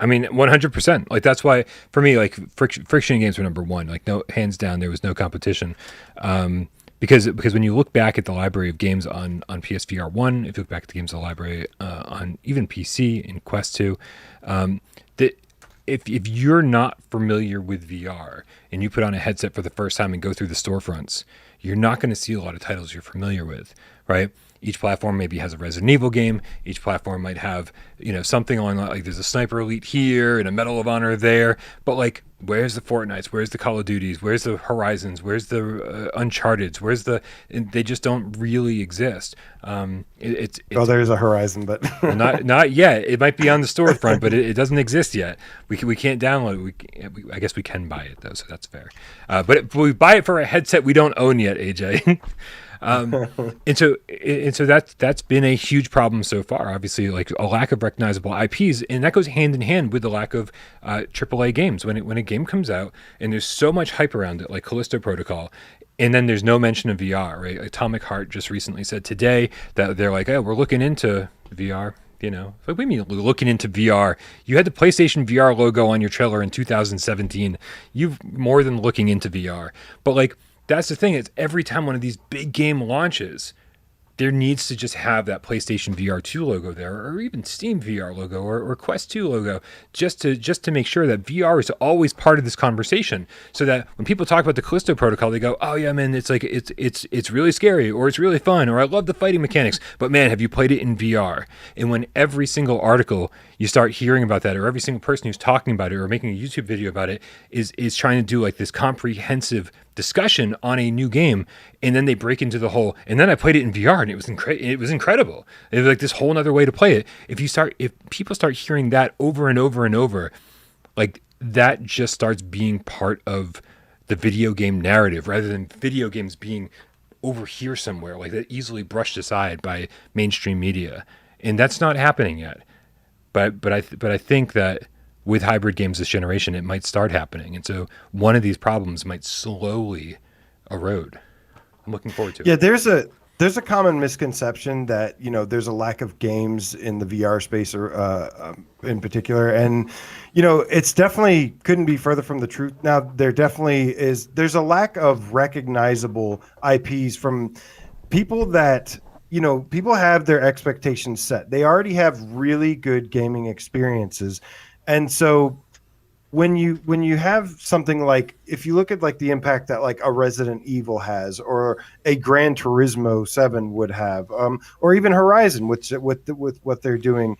I mean, 100%. Like, that's why for me, like, friction games were number one. Like, no, hands down, there was no competition. Because when you look back at the library of games on PSVR 1, if you look back at the games of the library on even PC and Quest 2, that if you're not familiar with VR and you put on a headset for the first time and go through the storefronts, you're not going to see a lot of titles you're familiar with, right? Each platform maybe has a Resident Evil game. Each platform might have, something on, like there's a Sniper Elite here and a Medal of Honor there. But like, where's the Fortnites? Where's the Call of Duties? Where's the Horizons? Where's the Uncharted's? They just don't really exist. It's there's a Horizon, but not yet. It might be on the storefront, but it doesn't exist yet. We can't download it. I guess we can buy it though, so that's fair. But we buy it for a headset we don't own yet, AJ. And so that's been a huge problem so far. Obviously, like a lack of recognizable IPs, and that goes hand in hand with the lack of AAA games. When a game comes out and there's so much hype around it, like Callisto Protocol, and then there's no mention of VR. Right? Atomic Heart just recently said today that they're like, "Oh, we're looking into VR." What do you mean looking into VR? You had the PlayStation VR logo on your trailer in 2017. You've more than looking into VR, but like. That's the thing. It's every time one of these big game launches, there needs to just have that PlayStation VR 2 logo there, or even Steam VR logo, or Quest 2 logo, just to make sure that VR is always part of this conversation, so that when people talk about the Callisto Protocol, they go, "Oh yeah, man, it's like it's really scary, or it's really fun, or I love the fighting mechanics, but man, have you played it in VR?" And when every single article you start hearing about that, or every single person who's talking about it or making a YouTube video about it is trying to do like this comprehensive discussion on a new game, and then they break into the whole, and then I played it in VR and it was incredible. It was like this whole other way to play it. If people start hearing that over and over and over, like that just starts being part of the video game narrative, rather than video games being over here somewhere, like that easily brushed aside by mainstream media. And that's not happening yet. But I think that with hybrid games this generation, it might start happening. And so one of these problems might slowly erode. I'm looking forward to it. Yeah, there's a common misconception that, there's a lack of games in the VR space, or in particular. And, it's definitely couldn't be further from the truth. Now, there's a lack of recognizable IPs from people that, people have their expectations set. They already have really good gaming experiences. And so when you have something like, if you look at like the impact that like a Resident Evil has, or a Gran Turismo 7 would have, or even Horizon with what they're doing,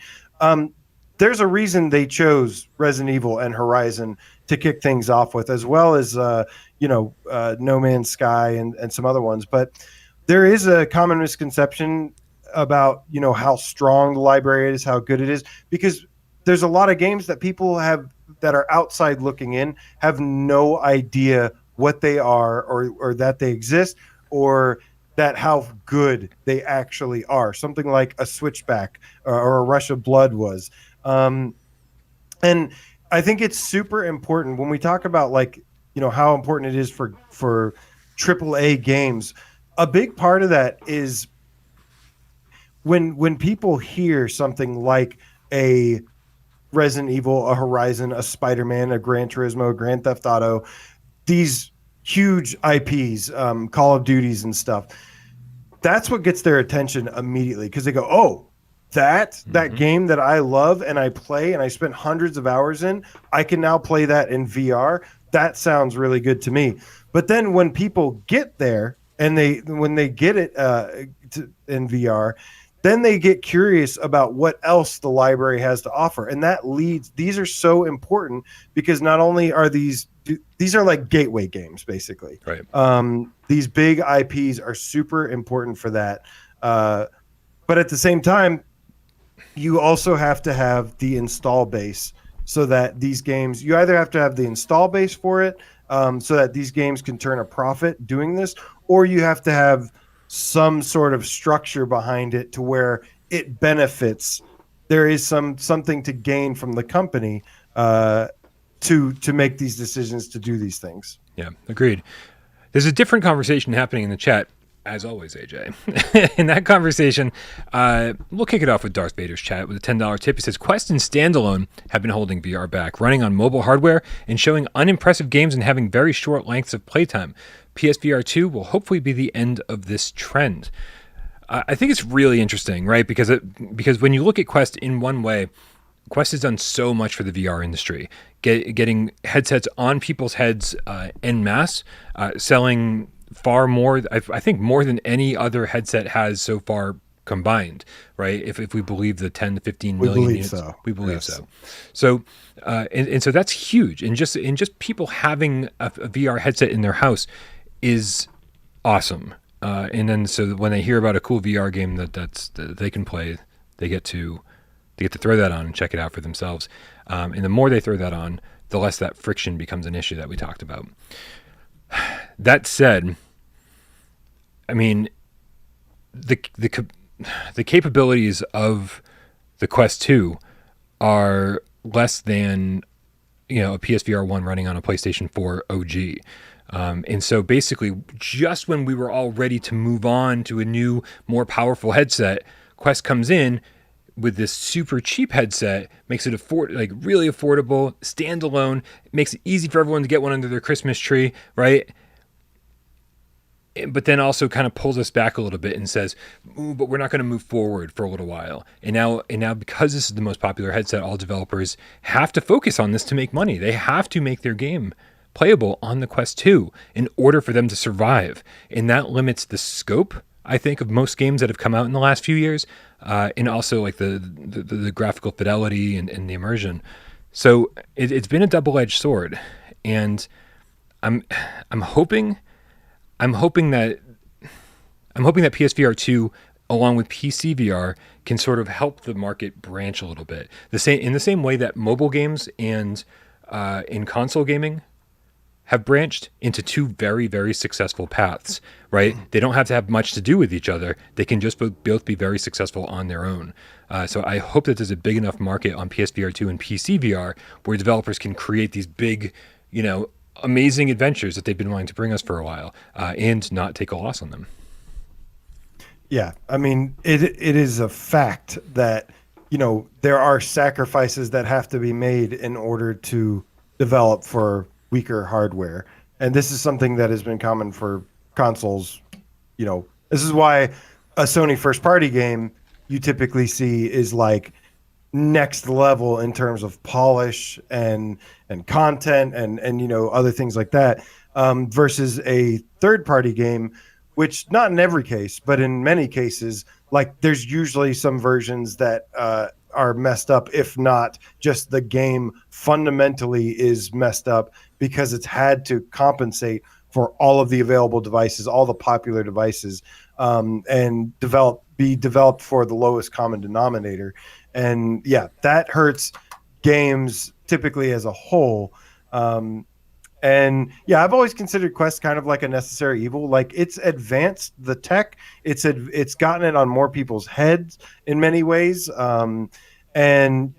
there's a reason they chose Resident Evil and Horizon to kick things off with, as well as No Man's Sky and some other ones. But there is a common misconception about how strong the library is, how good it is, because there's a lot of games that people have that are outside looking in, have no idea what they are, or that they exist, or that how good they actually are. Something like a Switchback or a Rush of Blood was. And I think it's super important when we talk about like, how important it is for AAA games. A big part of that is when people hear something like a Resident Evil, a Horizon, a Spider-Man, a Gran Turismo, a Grand Theft Auto, these huge IPs, Call of Duties and stuff. That's what gets their attention immediately because they go, oh, that game that I love and I play and I spent hundreds of hours in, I can now play that in VR. That sounds really good to me. But then when people get there and when they get it in VR, then they get curious about what else the library has to offer. And these are so important because not only are these are like gateway games, basically. Right. These big IPs are super important for that. But at the same time, you also have to have the install base so that these games, you either have to have the install base for it so that these games can turn a profit doing this, or you have to have some sort of structure behind it to where it benefits. There is something to gain from the company to make these decisions to do these things. Yeah, agreed. There's a different conversation happening in the chat, as always, AJ. In that conversation, we'll kick it off with Darth Vader's chat with a $10 tip. He says, Quest and Standalone have been holding VR back, running on mobile hardware and showing unimpressive games and having very short lengths of playtime. PSVR 2 will hopefully be the end of this trend. I think it's really interesting, right? Because when you look at Quest in one way, Quest has done so much for the VR industry, getting headsets on people's heads en masse, selling far more, I think more than any other headset has so far combined, right? If we believe the 10 to 15 million units. So. We believe so. So, and so that's huge. And just people having a VR headset in their house is awesome. And then so when they hear about a cool VR game that they can play, they get to throw that on and check it out for themselves. And the more they throw that on, the less that friction becomes an issue that we talked about. That said, I mean, the capabilities of the Quest 2 are less than, a PSVR 1 running on a PlayStation 4 OG. And so basically, just when we were all ready to move on to a new, more powerful headset, Quest comes in with this super cheap headset, makes it really affordable, standalone, makes it easy for everyone to get one under their Christmas tree, right? But then also kind of pulls us back a little bit and says, but we're not going to move forward for a little while. And now because this is the most popular headset, all developers have to focus on this to make money. They have to make their game playable on the Quest 2 in order for them to survive. And that limits the scope, I think, of most games that have come out in the last few years, and also like the graphical fidelity and the immersion. So it's been a double-edged sword, and I'm hoping that PSVR 2, along with PC VR, can sort of help the market branch a little bit. In the same way that mobile games and in console gaming have branched into two very, very successful paths, right? They don't have to have much to do with each other. They can just both be very successful on their own. So I hope that there's a big enough market on PSVR 2 and PC VR where developers can create these big, amazing adventures that they've been wanting to bring us for a while, and not take a loss on them. Yeah, I mean, it is a fact that, there are sacrifices that have to be made in order to develop for weaker hardware. And this is something that has been common for consoles. This is why a Sony first party game you typically see is like next level in terms of polish and content and other things like that, versus a third party game, which not in every case, but in many cases, like there's usually some versions that are messed up, if not just the game fundamentally is messed up because it's had to compensate for all of the available devices, all the popular devices, and be developed for the lowest common denominator. And yeah, that hurts games typically as a whole. And yeah, I've always considered Quest kind of like a necessary evil. Like it's advanced the tech, it's gotten it on more people's heads in many ways. And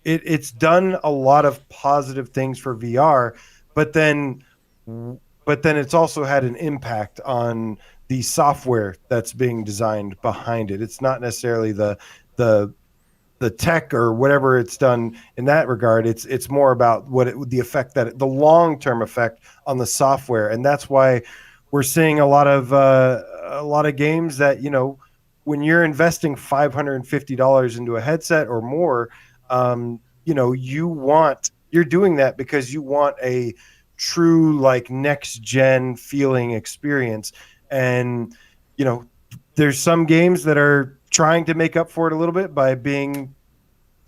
it's done a lot of positive things for VR, but then it's also had an impact on the software that's being designed behind it. It's not necessarily the the tech or whatever it's done in that regard. It's more about the effect the long-term effect on the software. And that's why we're seeing a lot of games that, when you're investing $550 into a headset or more, you're doing that because you want a true like next gen feeling experience. And, there's some games that are trying to make up for it a little bit by being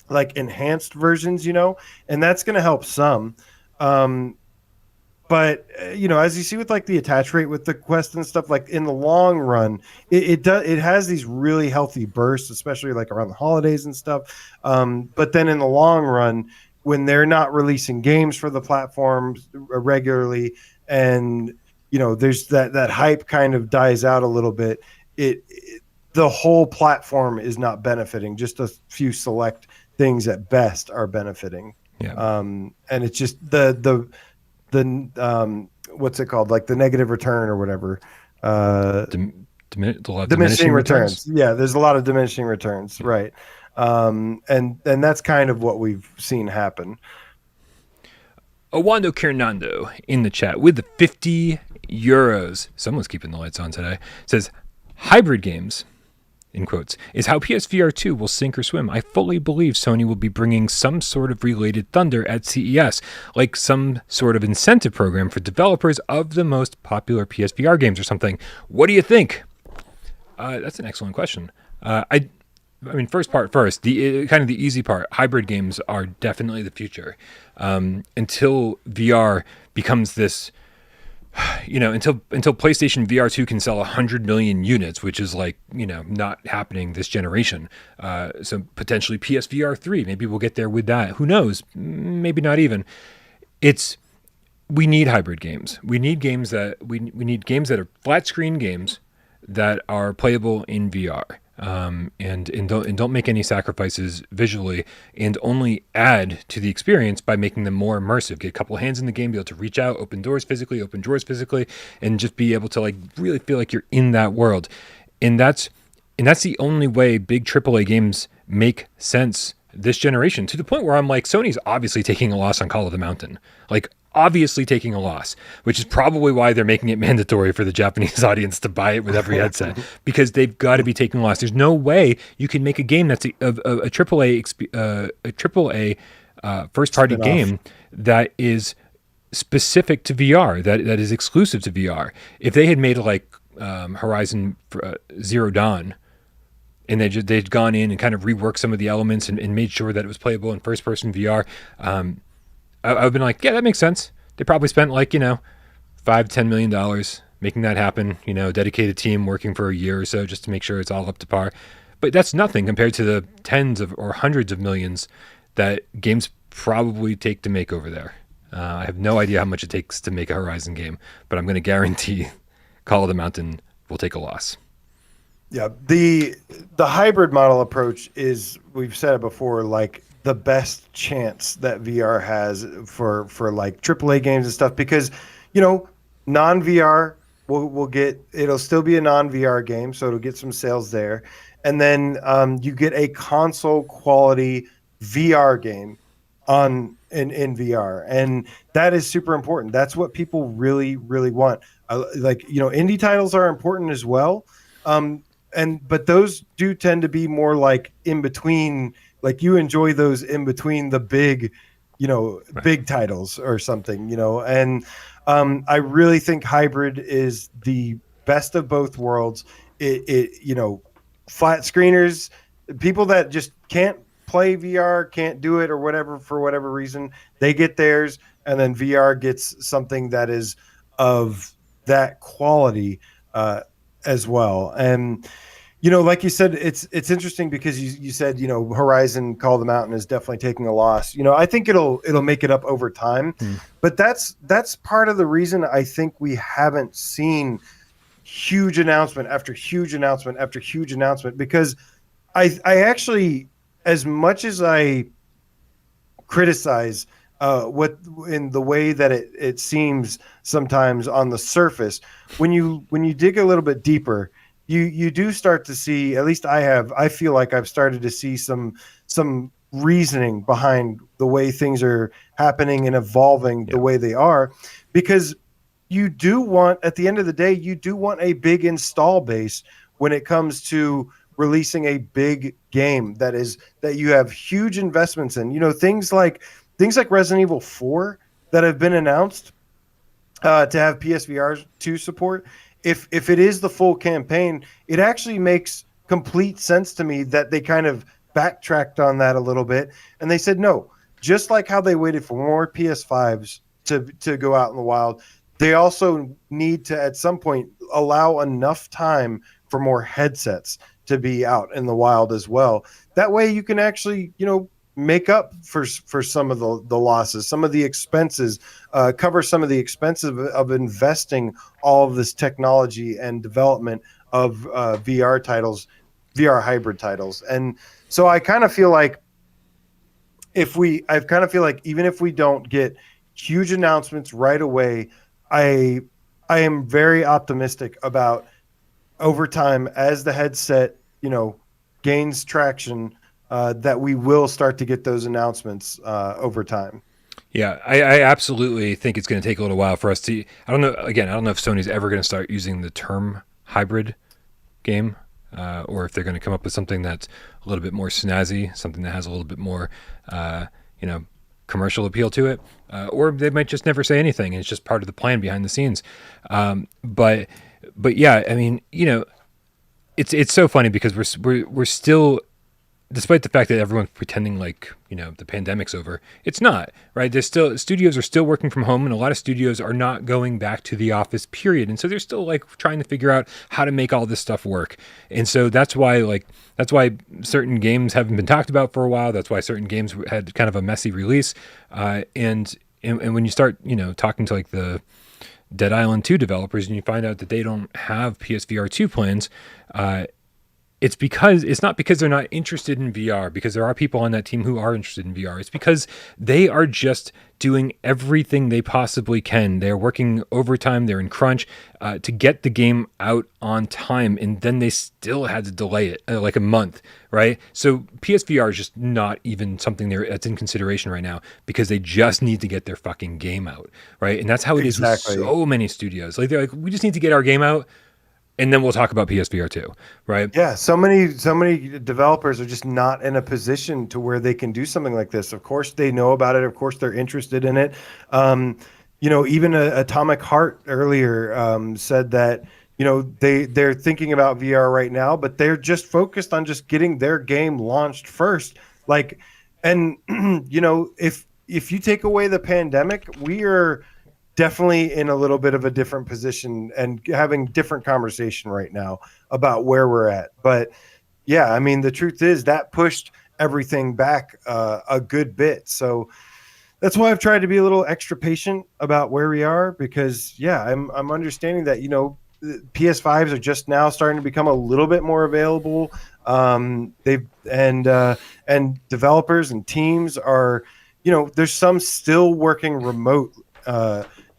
like enhanced versions, and that's going to help some. But as you see with like the attach rate with the Quest and stuff, like in the long run, it has these really healthy bursts, especially like around the holidays and stuff. But then in the long run, when they're not releasing games for the platforms regularly, and there's that hype kind of dies out a little bit. The whole platform is not benefiting. Just a few select things at best are benefiting. Yeah. And it's just the what's it called? Like the negative return or whatever. Diminishing returns. Yeah, there's a lot of diminishing returns, right? And that's kind of what we've seen happen. Owando Kernando in the chat with the €50. Someone's keeping the lights on today. Says hybrid games, in quotes, is how PSVR 2 will sink or swim. I fully believe Sony will be bringing some sort of related thunder at CES, like some sort of incentive program for developers of the most popular PSVR games or something. What do you think? That's an excellent question. I mean, first part first, the kind of the easy part. Hybrid games are definitely the future. Until VR becomes this, until PlayStation VR 2 can sell 100 million units, which is like, not happening this generation. So potentially PSVR 3, maybe we'll get there with that. Who knows? Maybe not even. We need hybrid games. We need games that we need games that are flat screen games that are playable in VR. And don't make any sacrifices visually, and only add to the experience by making them more immersive. Get a couple hands in the game, be able to reach out, open doors physically, open drawers physically, and just be able to like really feel like you're in that world. And that's the only way big AAA games make sense this generation, to the point where I'm like, Sony's obviously taking a loss on Call of the Mountain. Like, obviously taking a loss, which is probably why they're making it mandatory for the Japanese audience to buy it with every headset, because they've got to be taking a loss. There's no way you can make a game that's a AAA first party game that is specific to VR, that is exclusive to VR. If they had made like Horizon Zero Dawn, and they'd gone in and kind of reworked some of the elements and made sure that it was playable in first person VR, I've been like, yeah, that makes sense. They probably spent like, $5-10 million making that happen, dedicated team working for a year or so just to make sure it's all up to par. But that's nothing compared to the tens of or hundreds of millions that games probably take to make over there. I have no idea how much it takes to make a Horizon game, but I'm going to guarantee Call of the Mountain will take a loss. Yeah, the hybrid model approach is, we've said it before, like the best chance that VR has for like AAA games and stuff, because non-VR it'll still be a non-VR game, so it'll get some sales there, and then you get a console quality VR game in VR, and that is super important. That's what people really want. Indie titles are important as well, but those do tend to be more like in between. Like you enjoy those in between the big, big titles or something, and I really think hybrid is the best of both worlds. Flat screeners, people that just can't play VR, can't do it or whatever, for whatever reason, they get theirs, and then VR gets something that is of that quality as well. And like you said, it's interesting because you said, Horizon Call of the Mountain is definitely taking a loss. I think it'll make it up over time. But that's part of the reason I think we haven't seen huge announcement after huge announcement after huge announcement, because I actually, as much as I criticize what in the way that it seems sometimes on the surface, when you dig a little bit deeper, you do start to see, at least I feel like I've started to see some reasoning behind the way things are happening and evolving the way they are, because you do want, at the end of the day, you do want a big install base when it comes to releasing a big game that you have huge investments in. Things like Resident Evil 4 that have been announced to have PSVR 2 support. If it is the full campaign, it actually makes complete sense to me that they kind of backtracked on that a little bit, and they said no. Just like how they waited for more PS5s to go out in the wild, they also need to at some point allow enough time for more headsets to be out in the wild as well. That way you can actually, make up for some of the losses, some of the expenses, cover some of the expenses of investing all of this technology and development of VR titles, VR hybrid titles. And so I kind of feel like even if we don't get huge announcements right away, I am very optimistic about over time, as the headset, gains traction, that we will start to get those announcements over time. Yeah, I absolutely think it's going to take a little while for us to. I don't know. Again, I don't know if Sony's ever going to start using the term hybrid game, or if they're going to come up with something that's a little bit more snazzy, something that has a little bit more, commercial appeal to it, or they might just never say anything, and it's just part of the plan behind the scenes. But yeah, I mean, it's so funny because we're still, despite the fact that everyone's pretending like, the pandemic's over, it's not, right? Studios are still working from home, and a lot of studios are not going back to the office, period. And so they're still like trying to figure out how to make all this stuff work. And so that's why certain games haven't been talked about for a while. That's why certain games had kind of a messy release. And when you start, talking to like the Dead Island 2 developers, and you find out that they don't have PSVR 2 plans, it's not because they're not interested in VR, because there are people on that team who are interested in VR. It's because they are just doing everything they possibly can. They're working overtime. They're in crunch to get the game out on time. And then they still had to delay it like a month, right? So PSVR is just not even something that's in consideration right now, because they just need to get their fucking game out, right? And that's how it is with so many studios. Like, they're like, we just need to get our game out, and then we'll talk about PSVR 2, right? Yeah, so many developers are just not in a position to where they can do something like this. Of course, they know about it. Of course, they're interested in it. Even Atomic Heart earlier said that they're thinking about VR right now, but they're just focused on just getting their game launched first. Like, and if you take away the pandemic, we are definitely in a little bit of a different position and having different conversation right now about where we're at. But yeah, I mean, the truth is that pushed everything back a good bit. So that's why I've tried to be a little extra patient about where we are, because yeah, I'm understanding that, PS5s are just now starting to become a little bit more available. And developers and teams are, there's some still working remote,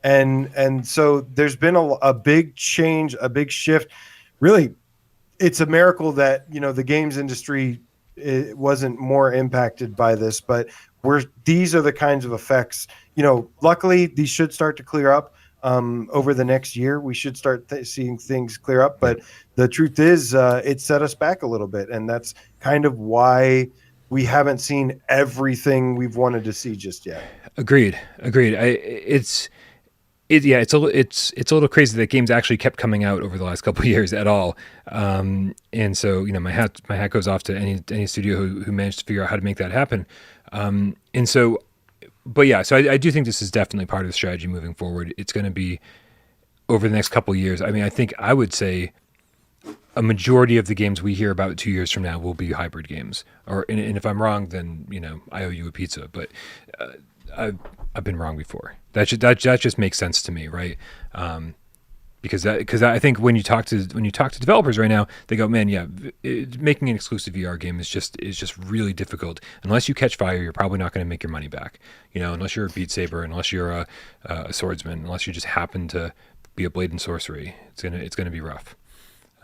and so there's been a big change, a big shift. Really, it's a miracle that the games industry wasn't more impacted by this. But these are the kinds of effects. Luckily, these should start to clear up over the next year. We should start seeing things clear up. But the truth is, it set us back a little bit, and that's kind of why we haven't seen everything we've wanted to see just yet. Agreed. It's a little crazy that games actually kept coming out over the last couple of years at all. And so, my hat goes off to any studio who managed to figure out how to make that happen. So I do think this is definitely part of the strategy moving forward. It's going to be over the next couple of years. I mean, I would say a majority of the games we hear about 2 years from now will be hybrid games. And if I'm wrong, then I owe you a pizza. But I've been wrong before. That just makes sense to me, right? Because I think when you talk to developers right now, they go, man, yeah, making an exclusive VR game is just really difficult. Unless you catch fire, you're probably not going to make your money back. Unless you're a Beat Saber, unless you're a swordsman, unless you just happen to be a blade and sorcery, it's gonna be rough.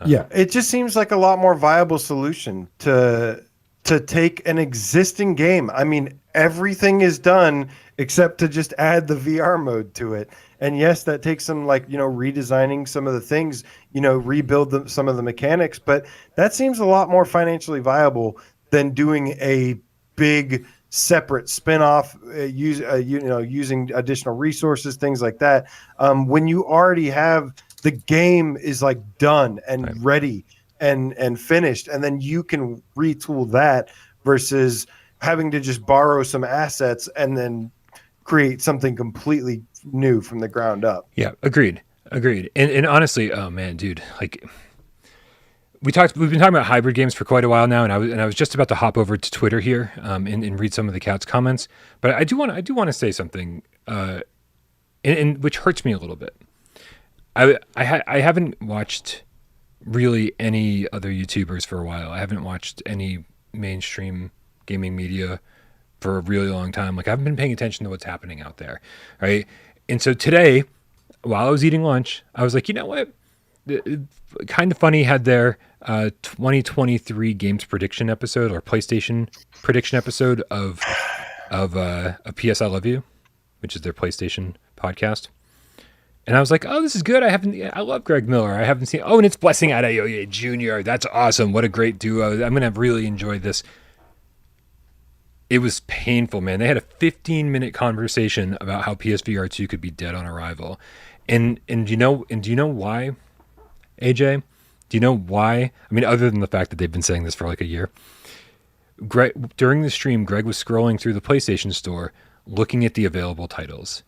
Yeah, it just seems like a lot more viable solution to take an existing game. I mean, everything is done except to just add the VR mode to it. And yes, that takes some redesigning some of the things, rebuild some of the mechanics, but that seems a lot more financially viable than doing a big separate spin-off using additional resources, things like that. When you already have the game is like done and ready and finished, and then you can retool that versus having to just borrow some assets and then create something completely new from the ground up. Yeah, agreed. And honestly, oh man, dude, like we've been talking about hybrid games for quite a while now, and I was just about to hop over to Twitter here, and read some of the cat's comments, but I do want to say something, and which hurts me a little bit. I haven't watched really any other YouTubers for a while. I haven't watched any mainstream gaming media for a really long time. Like, I haven't been paying attention to what's happening out there, right? And so today, while I was eating lunch, I was like, you know what? Kind of Funny had their 2023 games prediction episode, or PlayStation prediction episode of a PS I Love You, which is their PlayStation podcast. And I was like, oh, this is good. I love Greg Miller. I haven't seen, and it's Blessing Adeoye Jr. That's awesome. What a great duo. I'm going to really enjoy this. It was painful, man. They had a 15-minute conversation about how PSVR 2 could be dead on arrival. And do you know why, AJ? Do you know why? I mean, other than the fact that they've been saying this for like a year. During the stream, Greg was scrolling through the PlayStation Store looking at the available titles.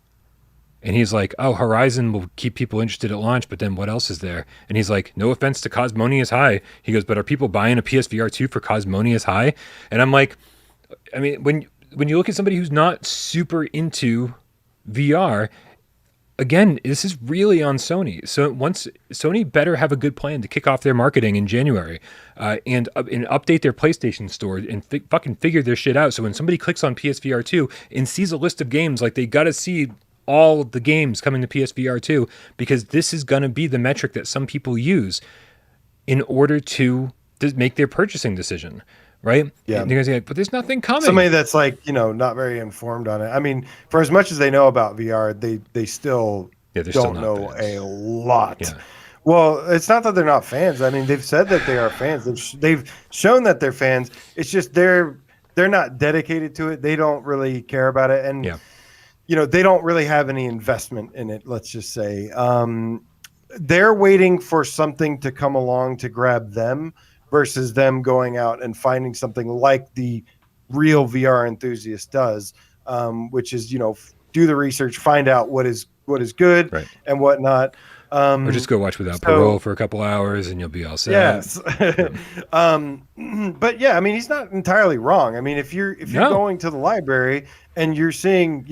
And he's like, oh, Horizon will keep people interested at launch, but then what else is there? And he's like, no offense to Cosmonious High. He goes, but are people buying a PSVR 2 for Cosmonious High? And I'm like, I mean, when you look at somebody who's not super into VR, again, this is really on Sony. So Sony better have a good plan to kick off their marketing in January, and update their PlayStation Store and fucking figure their shit out. So when somebody clicks on PSVR 2 and sees a list of games, like, they got to see all the games coming to PSVR 2, because this is going to be the metric that some people use in order to make their purchasing decision, right? Yeah. And they're going to say, but there's nothing coming. Somebody that's like, not very informed on it. I mean, for as much as they know about VR, they still don't know a lot. Yeah. Well, it's not that they're not fans. I mean, they've said that they are fans. They've shown that they're fans. It's just they're not dedicated to it. They don't really care about it. And they don't really have any investment in it, let's just say. They're waiting for something to come along to grab them versus them going out and finding something like the real VR enthusiast does, which is, do the research, find out what is good and whatnot. Or just go watch Without Parole for a couple hours and you'll be all set. Yes. But yeah, I mean, he's not entirely wrong. I mean, if you're going to the library and you're seeing,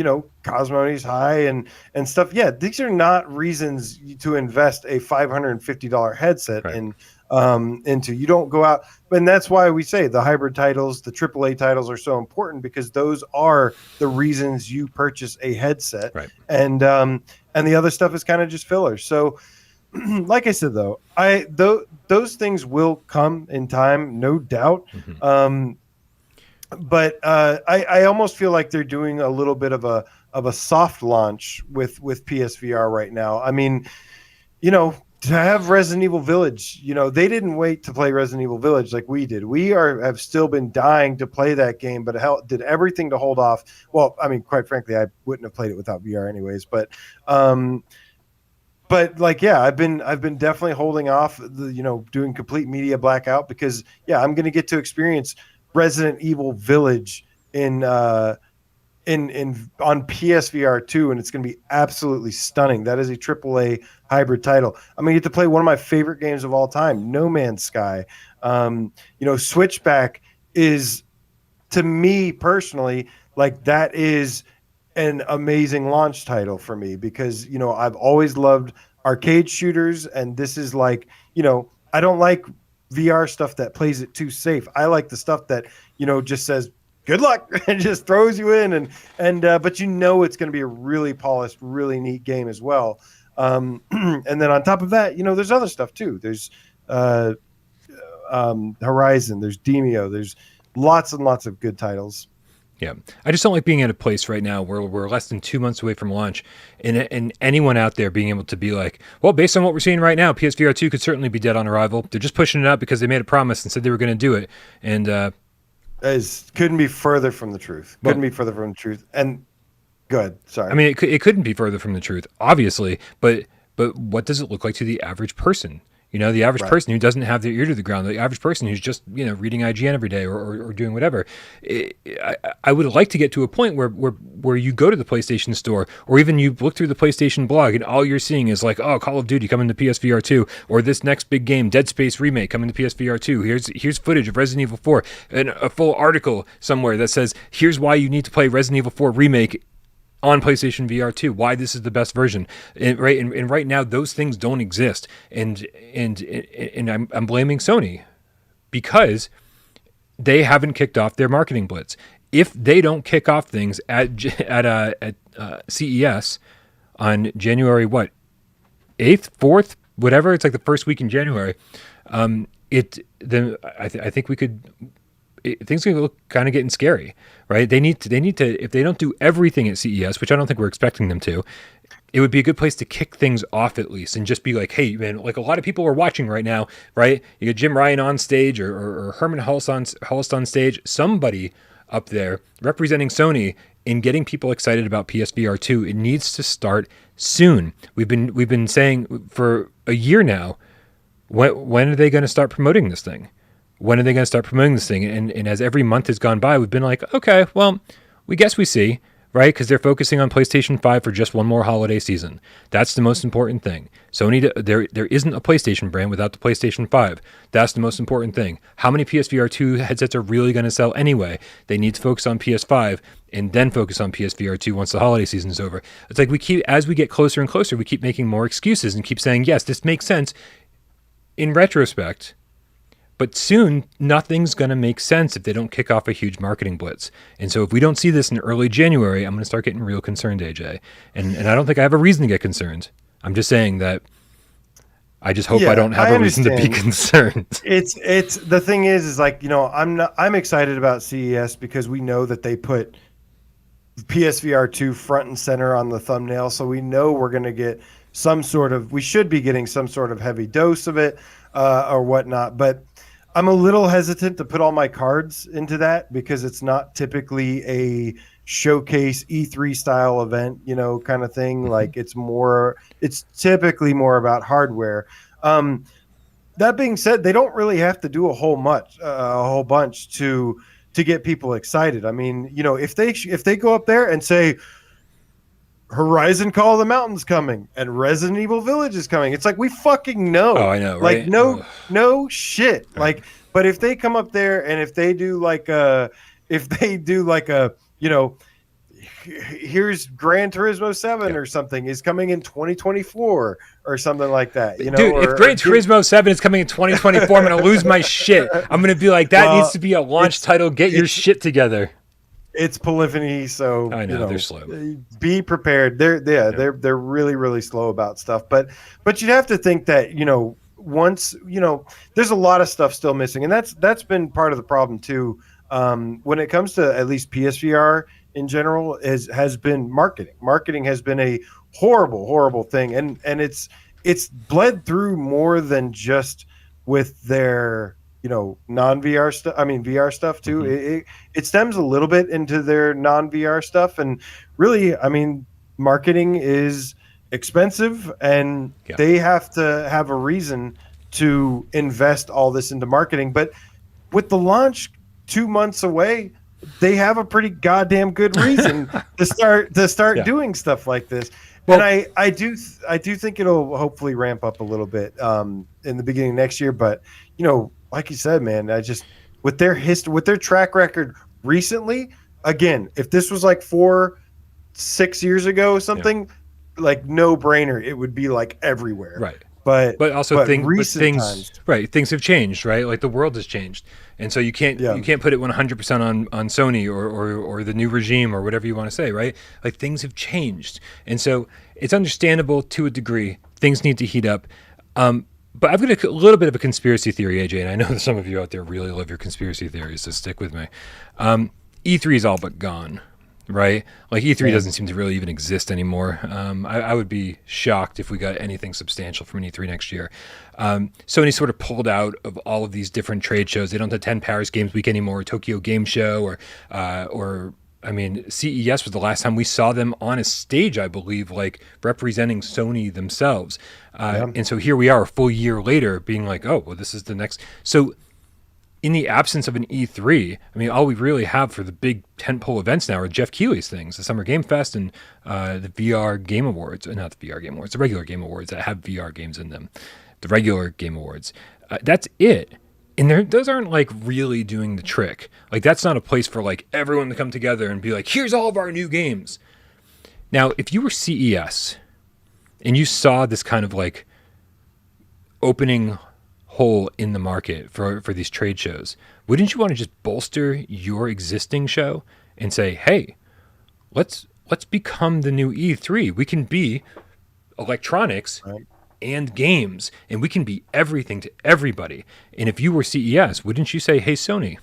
Cosmonious High and stuff, these are not reasons to invest a $550 headset into. You don't go out, and that's why we say the hybrid titles, the AAA titles are so important, because those are the reasons you purchase a headset. Right. And the other stuff is kind of just filler. So, like I said, though, those things will come in time, no doubt. Mm-hmm. But I almost feel like they're doing a little bit of a soft launch with PSVR right now. I mean, to have Resident Evil Village, they didn't wait to play Resident Evil Village like we did. We have still been dying to play that game, but did everything to hold off. Well, I mean, quite frankly, I wouldn't have played it without VR anyways. But like, I've been definitely holding off, doing complete media blackout, because I'm going to get to experience Resident Evil Village on PSVR 2, and it's going to be absolutely stunning. That is a AAA hybrid title. I'm going to get to play one of my favorite games of all time, No Man's Sky. Switchback is, to me personally, like, that is an amazing launch title for me, because I've always loved arcade shooters, and this is like, I don't like VR stuff that plays it too safe. I like the stuff that just says good luck and just throws you in, and but it's going to be a really polished, really neat game as well. And then on top of that, there's other stuff too. There's Horizon, there's Demio, there's lots and lots of good titles. Yeah, I just don't like being at a place right now where we're less than 2 months away from launch, and anyone out there being able to be like, well, based on what we're seeing right now, PSVR 2 could certainly be dead on arrival. They're just pushing it out because they made a promise and said they were going to do it, and couldn't be further from the truth. Couldn't be further from the truth. And good, sorry. I mean, it couldn't be further from the truth, obviously, but what does it look like to the average person? You know, the average person who doesn't have their ear to the ground, the average person who's just, reading IGN every day or doing whatever. I would like to get to a point where you go to the PlayStation Store, or even you look through the PlayStation blog and all you're seeing is like, oh, Call of Duty coming to PSVR 2, or this next big game, Dead Space remake coming to PSVR 2. Here's footage of Resident Evil 4 and a full article somewhere that says, here's why you need to play Resident Evil 4 remake on PlayStation VR 2, why this is the best version, and right now those things don't exist, and I'm blaming Sony because they haven't kicked off their marketing blitz. If they don't kick off things at CES on January 8th, 4th, whatever, it's like the first week in January, then I think we could. Things are look kind of getting scary, right? They need to, if they don't do everything at CES, which I don't think we're expecting them to, it would be a good place to kick things off at least and just be like, hey, man, like a lot of people are watching right now, right? You got Jim Ryan on stage or Herman Hulst on stage, somebody up there representing Sony in getting people excited about PSVR 2. It needs to start soon. We've been saying for a year now, when are they going to start promoting this thing? When are they going to start promoting this thing? And as every month has gone by, we've been like, okay, well, we guess we see, right? Because they're focusing on PlayStation 5 for just one more holiday season. That's the most important thing. Sony, there isn't a PlayStation brand without the PlayStation 5. That's the most important thing. How many PSVR 2 headsets are really going to sell anyway? They need to focus on PS5 and then focus on PSVR 2 once the holiday season is over. It's like as we get closer and closer, we keep making more excuses and keep saying, yes, this makes sense in retrospect. But soon, nothing's going to make sense if they don't kick off a huge marketing blitz. And so if we don't see this in early January, I'm going to start getting real concerned, AJ. And I don't think I have a reason to get concerned. I'm just saying that I just hope I don't have a reason to be concerned. It's the thing is like, I'm excited about CES because we know that they put PSVR 2 front and center on the thumbnail. So we know we're going to get we should be getting some sort of heavy dose of it or whatnot. But I'm a little hesitant to put all my cards into that because it's not typically a showcase E3 style event, kind of thing. Mm-hmm. Like it's typically more about hardware. That being said, they don't really have to do a whole bunch to get people excited. I mean, if they go up there and say Horizon Call of the Mountain's coming and Resident Evil Village is coming, it's like we fucking know. Oh, I know, right? Like no shit. Right. Like, but if they come up there and if they do like a here's Gran Turismo 7 or something is coming in 2024 or something like that. Dude, if Gran Turismo 7 is coming in 2024, I'm going to lose my shit. I'm going to be like, that needs to be a launch title. Get your shit together. It's polyphony, so I know they're slow. Be prepared. They're really, really slow about stuff. But you'd have to think that, once, there's a lot of stuff still missing. And that's been part of the problem too. When it comes to at least PSVR in general has been marketing. Marketing has been a horrible, horrible thing. And it's bled through more than just with their non-VR stuff. I mean, VR stuff too. Mm-hmm. It stems a little bit into their non-VR stuff. And really, I mean, marketing is expensive and they have to have a reason to invest all this into marketing. But with the launch 2 months away, they have a pretty goddamn good reason to start doing stuff like this. Well, and I do think it'll hopefully ramp up a little bit in the beginning of next year. But, like you said, man, with their history, with their track record recently, again, if this was like 4-6 years ago or something, like no brainer, it would be like everywhere. Right. But also things right, things have changed, right? Like the world has changed. And so you can't put it 100% on Sony or the new regime or whatever you want to say, right? Like things have changed. And so it's understandable to a degree. Things need to heat up. But I've got a little bit of a conspiracy theory, AJ, and I know that some of you out there really love your conspiracy theories, so stick with me. E3 is all but gone, right? Like E3 doesn't seem to really even exist anymore. I would be shocked if we got anything substantial from an E3 next year. Sony sort of pulled out of all of these different trade shows. They don't attend Paris Games Week anymore, or Tokyo Game Show, or I mean, CES was the last time we saw them on a stage, I believe, like representing Sony themselves. And so here we are a full year later being like, oh, well, this is the next. So in the absence of an E3, I mean, all we really have for the big tentpole events now are Jeff Keighley's things, the Summer Game Fest and the VR Game Awards. Not the VR Game Awards, the regular Game Awards that have VR games in them. The regular Game Awards. That's it. And those aren't like really doing the trick. Like that's not a place for like everyone to come together and be like, here's all of our new games. Now, if you were CES and you saw this kind of like opening hole in the market for these trade shows, wouldn't you want to just bolster your existing show and say, hey, let's become the new E3. We can be electronics. Right. And games, and we can be everything to everybody. And if you were CES, wouldn't you say, hey, Sony,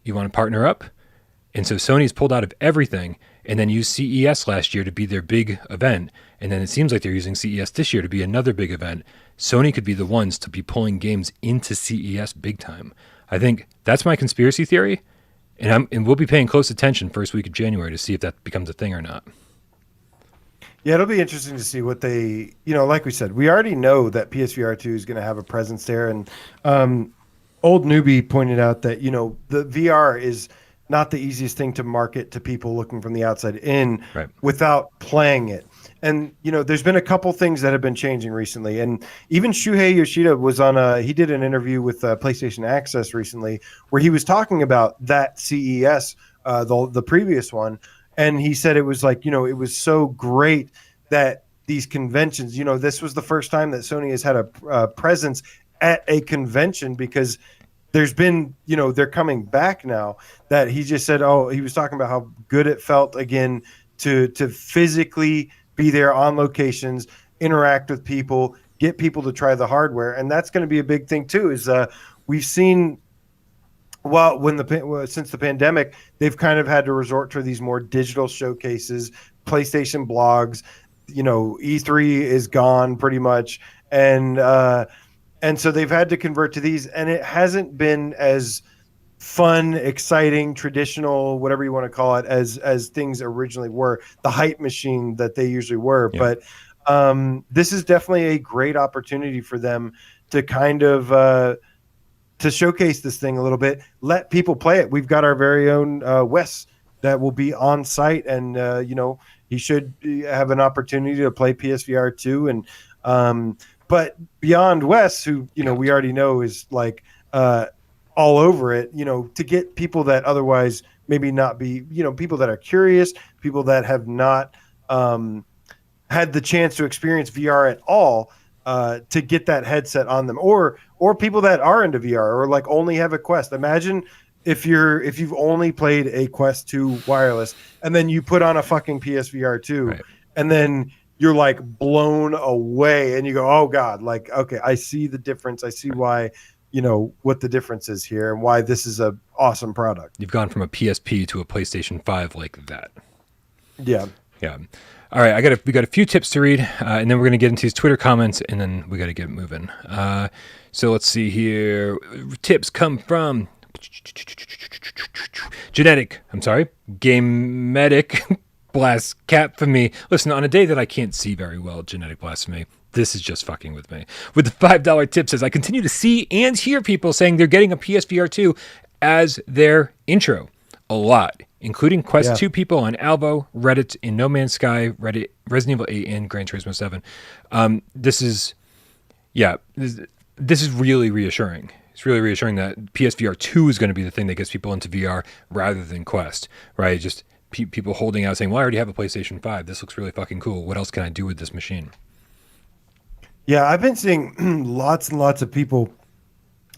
you want to partner up? And so Sony's pulled out of everything and then used CES last year to be their big event. And then it seems like they're using CES this year to be another big event. Sony could be the ones to be pulling games into CES big time. I think that's my conspiracy theory. And we'll be paying close attention first week of January to see if that becomes a thing or not. Yeah, it'll be interesting to see what they, like we said, we already know that PSVR 2 is going to have a presence there. And Old Newbie pointed out that, the VR is not the easiest thing to market to people looking from the outside in without playing it. And, there's been a couple things that have been changing recently. And even Shuhei Yoshida was he did an interview with PlayStation Access recently where he was talking about that CES, the previous one. And he said it was like, it was so great that these conventions, this was the first time that Sony has had a presence at a convention because there's been, they're coming back now that he just said, he was talking about how good it felt again to physically be there on locations, interact with people, get people to try the hardware. And that's going to be a big thing too, is we've seen since the pandemic, they've kind of had to resort to these more digital showcases, PlayStation blogs. E3 is gone pretty much, and so they've had to convert to these, and it hasn't been as fun, exciting, traditional, whatever you want to call it, as things originally were. The hype machine that they usually were, but this is definitely a great opportunity for them to kind of. To showcase this thing a little bit, let people play it. We've got our very own Wes that will be on site, and he should have an opportunity to play PSVR 2. And but beyond Wes, who we already know is like all over it, to get people that otherwise maybe not be, people that are curious, people that have not had the chance to experience VR at all. To get that headset on them, or people that are into VR or like only have a Quest. Imagine if you've only played a Quest 2 wireless and then you put on a fucking PSVR 2 and then you're like blown away and you go, oh God, like, okay, I see the difference. I see why, what the difference is here and why this is a awesome product. You've gone from a PSP to a PlayStation 5 like that. Yeah. Yeah. All right, we got a few tips to read, and then we're going to get into these Twitter comments, and then we got to get moving. So let's see here. Tips come from Gametic Blasphemy. Listen, on a day that I can't see very well, Genetic Blasphemy, this is just fucking with me. With the $5 tip says, I continue to see and hear people saying they're getting a PSVR 2 as their intro. A lot, including Quest 2 people on Alvo, Reddit, in No Man's Sky, Reddit, Resident Evil 8, and Gran Turismo 7. This is really reassuring. It's really reassuring that PSVR 2 is going to be the thing that gets people into VR rather than Quest, right? Just people holding out saying, well, I already have a PlayStation 5. This looks really fucking cool. What else can I do with this machine? Yeah, I've been seeing lots and lots of people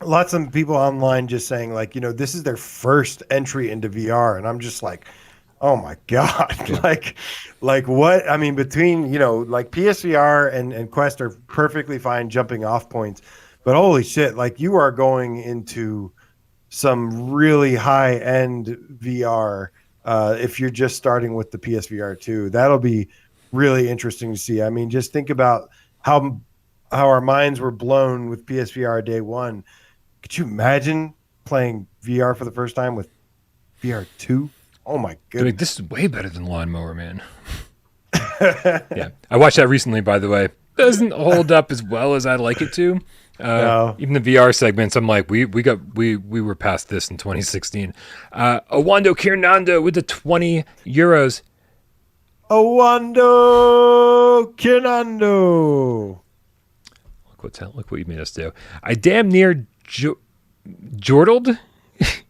online just saying like, this is their first entry into VR. And I'm just like, Oh my God. Yeah. Like what? I mean, between, like PSVR and Quest are perfectly fine jumping off points, but holy shit, like you are going into some really high end VR. If you're just starting with the PSVR 2, that'll be really interesting to see. I mean, just think about how our minds were blown with PSVR day one. Could you imagine playing VR for the first time with VR 2? Oh my They're like, goodness. this is way better than Lawnmower Man. Yeah, I watched that recently, by the way. Doesn't hold up as well as I'd like it to. No. Even the VR segments, I'm like, we were past this in 2016. Owando Kirnando with the 20 euros. Owando Kinando. Look what you made us do. I damn near jortled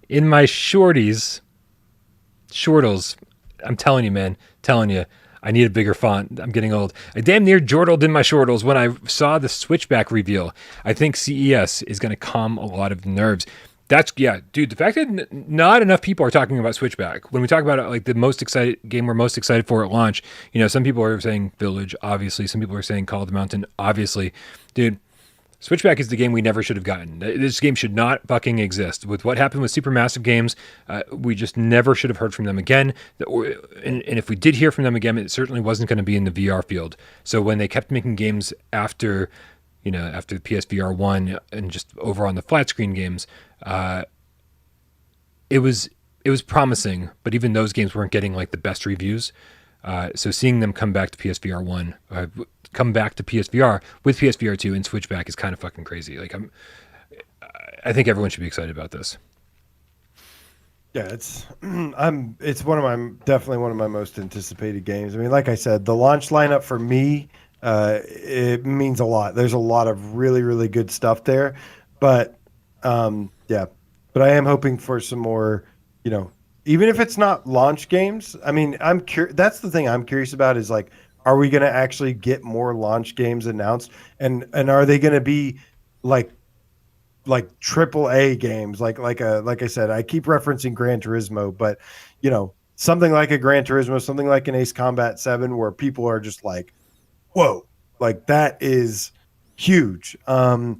in my shortles. I'm telling you, man. Telling you. I need a bigger font. I'm getting old. I damn near jortled in my shortles when I saw the switchback reveal. I think CES is going to calm a lot of nerves. Dude, the fact that not enough people are talking about Switchback. When we talk about it, like the most excited game we're most excited for at launch, some people are saying Village, obviously. Some people are saying Call of the Mountain, obviously. Dude, Switchback is the game we never should have gotten. This game should not fucking exist. With what happened with Supermassive Games, we just never should have heard from them again. And if we did hear from them again, it certainly wasn't going to be in the VR field. So when they kept making games after the PSVR 1 and just over on the flat screen games, it was promising, but even those games weren't getting like the best reviews. So seeing them come back to PSVR 1, come back to PSVR with PSVR 2 and Switchback is kind of fucking crazy. Like I think everyone should be excited about this. Yeah, it's definitely one of my most anticipated games. I mean, like I said, the launch lineup for me, it means a lot. There's a lot of really, really good stuff there, but yeah, but I am hoping for some more, even if it's not launch games. I mean, that's the thing I'm curious about is like, are we going to actually get more launch games announced, and are they going to be like triple A games? Like I said, I keep referencing Gran Turismo, but something like a Gran Turismo, something like an Ace Combat 7, where people are just like, whoa, like that is huge. That's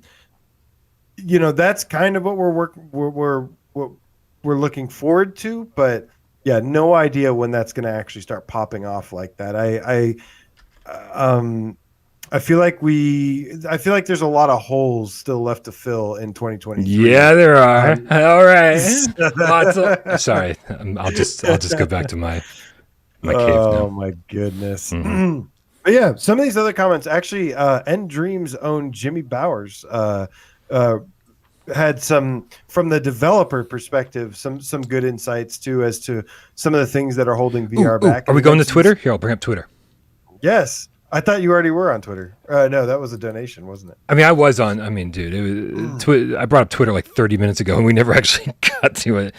kind of what we're looking forward to, but yeah, no idea when that's going to actually start popping off like that. I feel like there's a lot of holes still left to fill in 2023. Yeah, there are. All right. Sorry, I'll just go back to my cave now. Oh my goodness. Mm-hmm. But yeah, some of these other comments actually, End Dreams own Jimmy Bowers had some, from the developer perspective, some good insights too as to some of the things that are holding VR back. Are we going to Twitter? Here, I'll bring up Twitter. Yes. I thought you already were on Twitter. No, that was a donation, wasn't it? I mean, I was on. I mean, dude, it was, I brought up Twitter like 30 minutes ago, and we never actually got to it.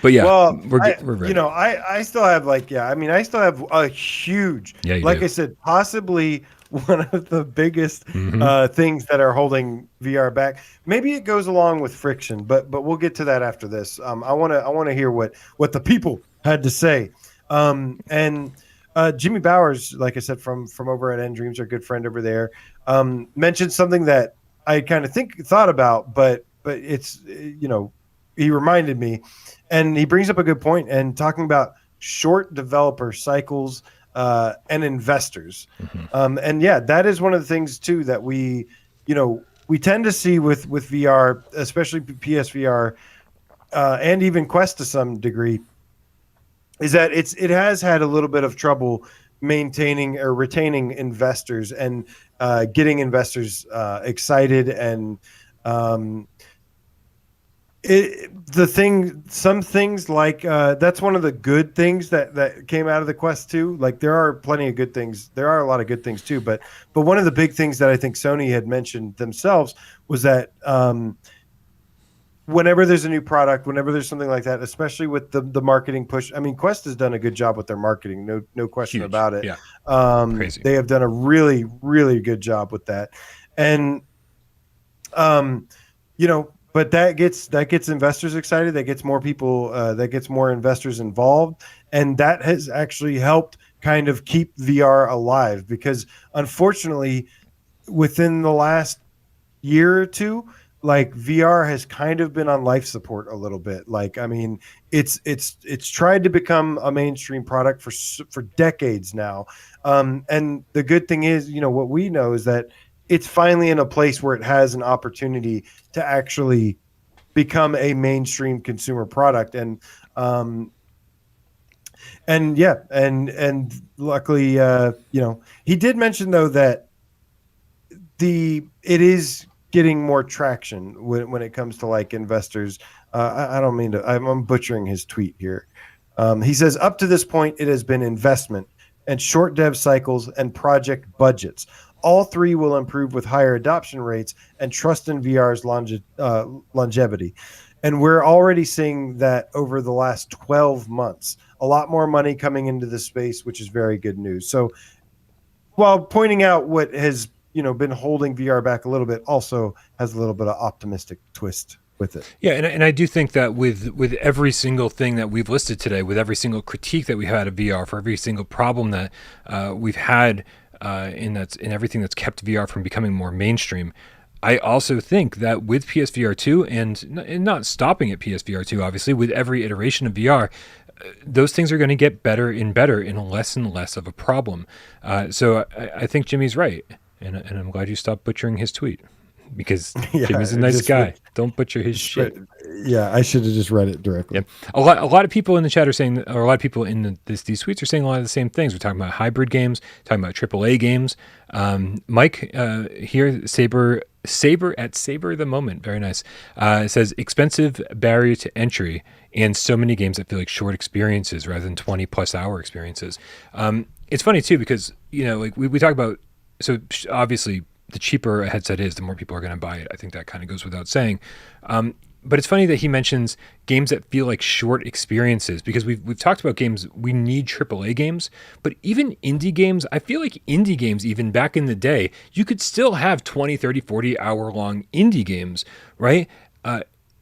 But yeah, well, we're ready. I still have I still have a huge, I said, possibly one of the biggest things that are holding VR back. Maybe it goes along with friction, but we'll get to that after this. I want to hear what the people had to say, and. Jimmy Bowers, like I said, from over at End Dreams, our good friend over there, mentioned something that I kind of thought about, but it's, he reminded me, and he brings up a good point, and talking about short developer cycles and investors. And yeah, that is one of the things too that we tend to see with VR, especially PSVR and even Quest to some degree, is that it has had a little bit of trouble maintaining or retaining investors and getting investors excited, and some things like that's one of the good things that came out of the Quest 2. Like there are plenty of good things. There are a lot of good things too, but one of the big things that I think Sony had mentioned themselves was that whenever there's a new product, whenever there's something like that, especially with the marketing push, I mean, Quest has done a good job with their marketing, no question about it. Yeah. Crazy. They have done a really, really good job with that. And, but but that gets investors excited. That gets more people. That gets more investors involved, and that has actually helped kind of keep VR alive. Because unfortunately, within the last year or two, like VR has kind of been on life support a little bit. Like, I mean, it's tried to become a mainstream product for decades now. And the good thing is, what we know is that it's finally in a place where it has an opportunity to actually become a mainstream consumer product. And yeah, and luckily, he did mention though that it is getting more traction when it comes to like investors. I don't mean to. I'm butchering his tweet here. He says up to this point, it has been investment and short dev cycles and project budgets. All three will improve with higher adoption rates and trust in VR's longevity. And we're already seeing that over the last 12 months, a lot more money coming into the space, which is very good news. So while pointing out what has been holding VR back a little bit, also has a little bit of optimistic twist with it. Yeah, and I do think that with every single thing that we've listed today, with every single critique that we had of VR, for every single problem that we've had in everything that's kept VR from becoming more mainstream, I also think that with PSVR 2 and not stopping at PSVR 2, obviously, with every iteration of VR, those things are going to get better and less and less of a problem. So I think Jimmy's right. And I'm glad you stopped butchering his tweet, because Jimmy's a nice guy. Don't butcher his shit. Yeah, I should have just read it directly. Yeah. A lot of people in the chat are saying, or a lot of people in these tweets are saying a lot of the same things. We're talking about hybrid games, talking about AAA games. Mike here, Saber at Saber the Moment, very nice, says expensive barrier to entry and so many games that feel like short experiences rather than 20+ hour experiences. It's funny too, because like we talk about. So obviously, the cheaper a headset is, the more people are going to buy it. I think that kind of goes without saying. But it's funny that he mentions games that feel like short experiences, because we've talked about games. We need AAA games, but even indie games, I feel like indie games, even back in the day, you could still have 20, 30, 40 hour long indie games, right?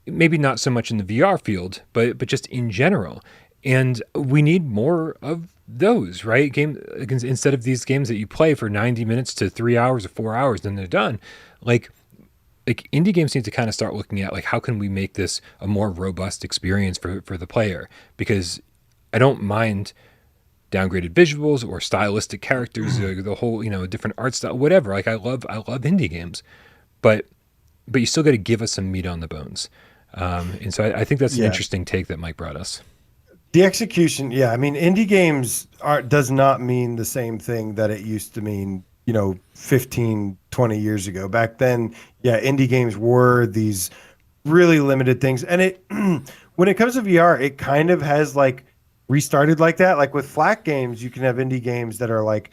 Maybe not so much in the VR field, but just in general. And we need more of those, right? Instead of these games that you play for 90 minutes to 3 hours or 4 hours, then they're done. Like indie games need to kind of start looking at like, how can we make this a more robust experience for the player? Because I don't mind downgraded visuals or stylistic characters, the whole, different art style, whatever. Like I love indie games, but you still got to give us some meat on the bones. And so I think that's an interesting take that Mike brought us. The execution, yeah. I mean, indie games does not mean the same thing that it used to mean, 15, 20 years ago. Back then, indie games were these really limited things. And it, when it comes to VR, it kind of has like restarted like that. Like with FLAC games, you can have indie games that are like,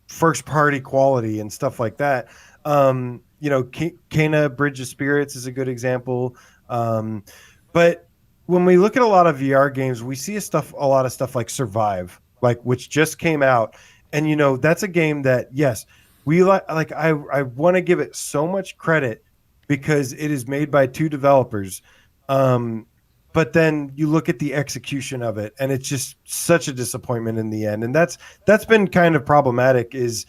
first party quality and stuff like that. Kana Bridge of Spirits is a good example. But when we look at a lot of VR games, we see a lot of stuff like Survive, which just came out, and that's a game that we like. I want to give it so much credit because it is made by two developers, but then you look at the execution of it, and it's just such a disappointment in the end, and that's been kind of problematic. Is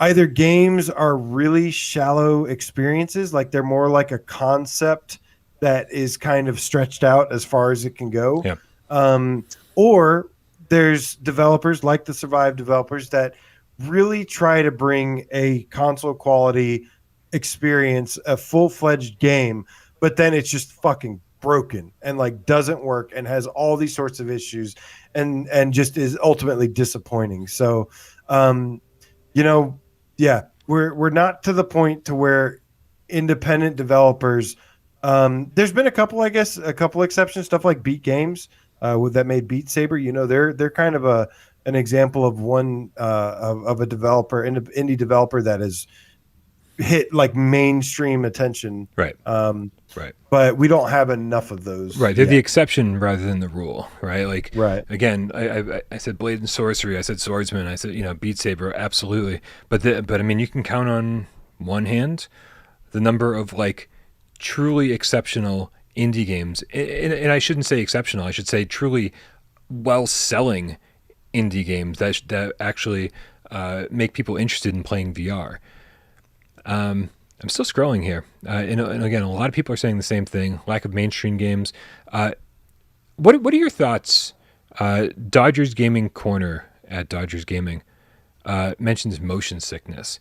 either games are really shallow experiences, like they're more like a concept that is kind of stretched out as far as it can go. Yeah. Or there's developers like the Survive developers that really try to bring a console quality experience, a full-fledged game, but then it's just fucking broken and like doesn't work and has all these sorts of issues and just is ultimately disappointing. So, we're not to the point to where independent developers. There's been a couple exceptions, stuff like Beat Games, that made Beat Saber. They're kind of an example of one of a developer, indie developer that has hit like mainstream attention. Right. Right. But we don't have enough of those. Right. They're the exception rather than the rule. Right. Like. Right. Again, I said Blade and Sorcery. I said Swordsman. I said Beat Saber. Absolutely. But I mean, you can count on one hand the number of like truly exceptional indie games, and I shouldn't say exceptional, I should say truly well-selling indie games that actually make people interested in playing VR. I'm still scrolling here, and again, a lot of people are saying the same thing: lack of mainstream games. What are your thoughts? Dodgers Gaming Corner at Dodgers Gaming mentions motion sickness.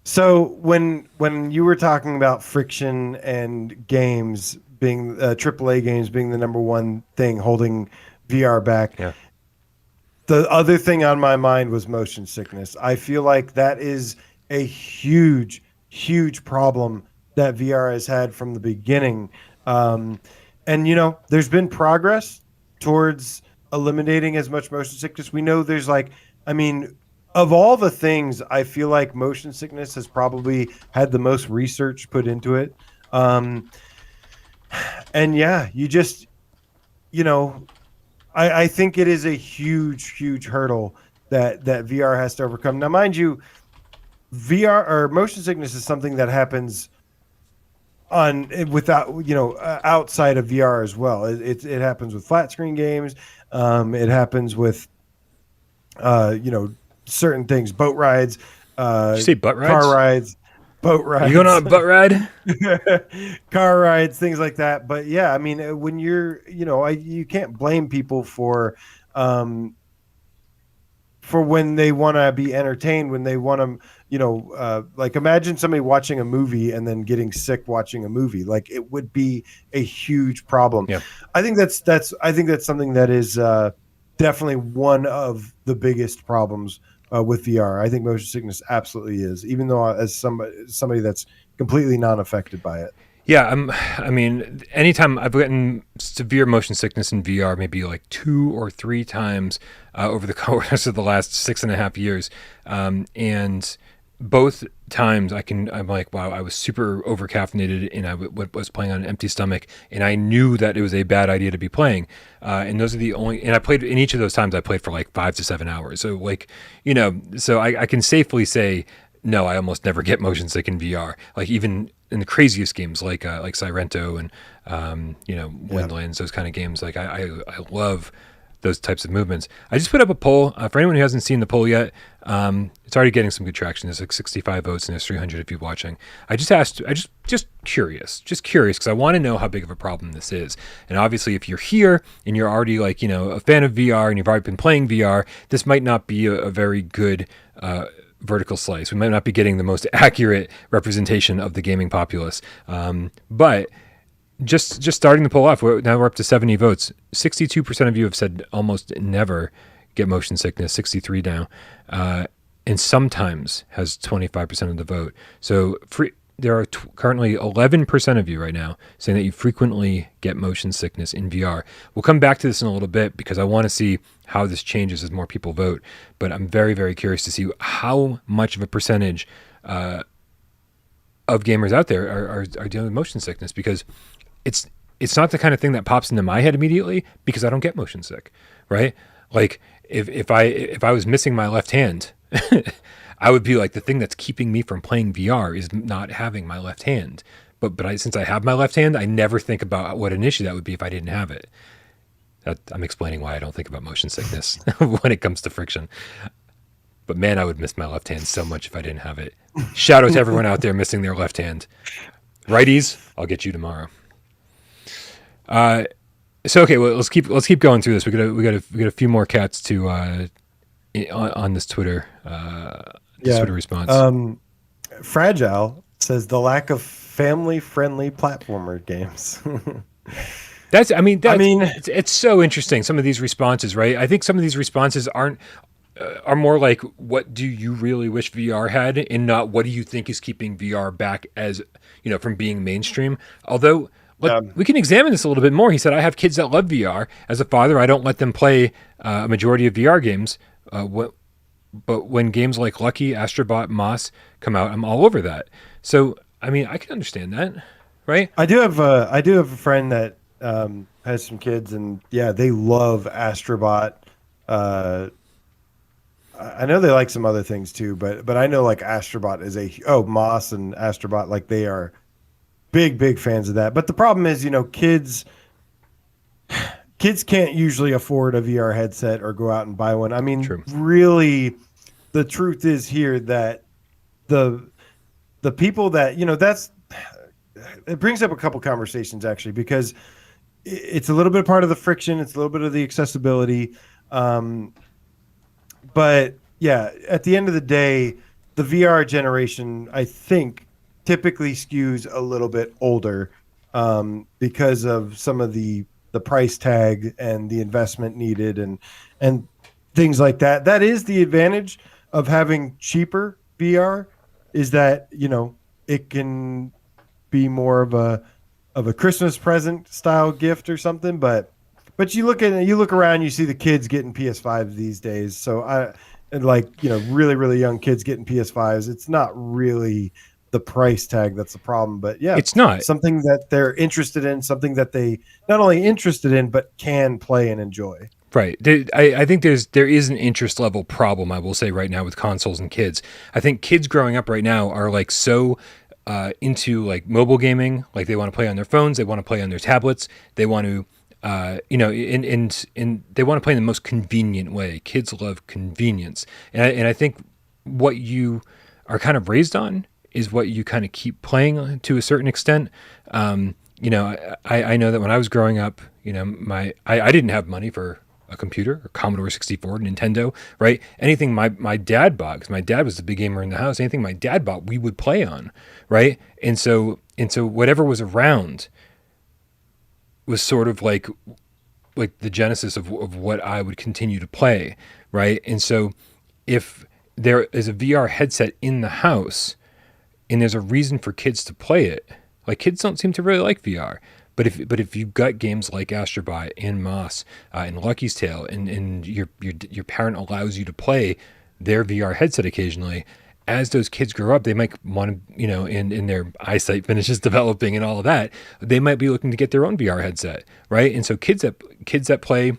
So when you were talking about friction and games being AAA games being the number one thing holding VR back, Yeah. the other thing on my mind was motion sickness. I feel like that is a huge, huge problem that VR has had from the beginning. And there's been progress towards eliminating as much motion sickness. We know there's of all the things, I feel like motion sickness has probably had the most research put into it. And yeah, I think it is a huge, huge hurdle that VR has to overcome. Now, mind you, VR or motion sickness is something that happens outside of VR as well. It happens with flat screen games. It happens with certain things, boat rides, Did you say butt rides? car rides, boat rides. You going on a butt ride? Car rides, things like that. But yeah, I mean, when you can't blame people for when they want to be entertained, when they want to, imagine somebody watching a movie and then getting sick watching a movie. Like, it would be a huge problem. Yeah. I think that's something that is definitely one of the biggest problems with VR. I think motion sickness absolutely is, even though as somebody that's completely non-affected by it. Yeah, I mean, anytime I've gotten severe motion sickness in VR, maybe like 2 or 3 times over the course of the last 6.5 years, and both times I'm like, wow, I was super overcaffeinated and I was playing on an empty stomach, and I knew that it was a bad idea to be playing. And those are the only, and I played in each of those times. I played for like 5 to 7 hours. So so I can safely say, no, I almost never get motion sick in VR. Like, even in the craziest games like Sirento and Windlands, those kind of games. Like, I love those types of movements. I just put up a poll for anyone who hasn't seen the poll yet. It's already getting some good traction. There's like 65 votes and there's 300 of you watching. I just curious because I want to know how big of a problem this is. And obviously, if you're here and you're already a fan of VR and you've already been playing VR, this might not be a very good vertical slice. We might not be getting the most accurate representation of the gaming populace. But just starting the poll off, now we're up to 70 votes. 62% of you have said almost never get motion sickness, 63 now. And sometimes has 25% of the vote. So there are currently 11% of you right now saying that you frequently get motion sickness in VR. We'll come back to this in a little bit because I want to see how this changes as more people vote. But I'm very, very curious to see how much of a percentage of gamers out there are dealing with motion sickness, because it's not the kind of thing that pops into my head immediately because I don't get motion sick, right? Like, if I was missing my left hand, I would be like, the thing that's keeping me from playing VR is not having my left hand. But since I have my left hand, I never think about what an issue that would be if I didn't have it. I'm explaining why I don't think about motion sickness when it comes to friction. But man, I would miss my left hand so much if I didn't have it. Shout out to everyone out there missing their left hand. Righties, I'll get you tomorrow. So okay, well, let's keep going through this. We got a few more cats to on this Twitter Twitter response. Fragile says the lack of family-friendly platformer games. It's so interesting. Some of these responses, right? I think some of these responses are more like, what do you really wish VR had, and not what do you think is keeping VR back as from being mainstream. Although we can examine this a little bit more. He said, I have kids that love VR. As a father, I don't let them play a majority of VR games. But when games like Lucky, Astrobot, Moss come out, I'm all over that. So, I mean, I can understand that, right? I do have a friend that has some kids, and yeah, they love Astrobot. I know they like some other things too, but I know like Astrobot is Moss and Astrobot, like they are big fans of that. But the problem is, kids can't usually afford a VR headset or go out and buy one. I mean, True. really, the truth is here that the people that that's it brings up a couple conversations actually, because it's a little bit part of the friction, it's a little bit of the accessibility, but yeah, at the end of the day, the VR generation, I think, typically skews a little bit older, because of some of the price tag and the investment needed, and things like that. That is the advantage of having cheaper VR, is that it can be more of a Christmas present style gift or something. But you look around, you see the kids getting PS5s these days. So and like really young kids getting PS5s. It's not really the price tag that's the problem, but yeah, It's not. something that they're interested in, something that they not only interested in but can play and enjoy. Right. I think there is an interest level problem, I will say right now, with consoles and kids. I think kids growing up right now are like so into like mobile gaming, like they want to play on their phones, they want to play on their tablets, they want to and they want to play in the most convenient way. Kids love convenience, and I think what you are kind of raised on is what you kind of keep playing to a certain extent. I know that when I was growing up, I didn't have money for a computer or Commodore 64, Nintendo, right? Anything my dad bought, because my dad was the big gamer in the house, anything my dad bought, we would play on, right? And so whatever was around was sort of like the genesis of what I would continue to play, right? And so if there is a VR headset in the house and there's a reason for kids to play it, like kids don't seem to really like VR. But if you've got games like Astrobot and Moss and Lucky's Tale, and your parent allows you to play their VR headset occasionally, as those kids grow up, they might want to, in their eyesight finishes developing and all of that, they might be looking to get their own VR headset, right? And so kids that play,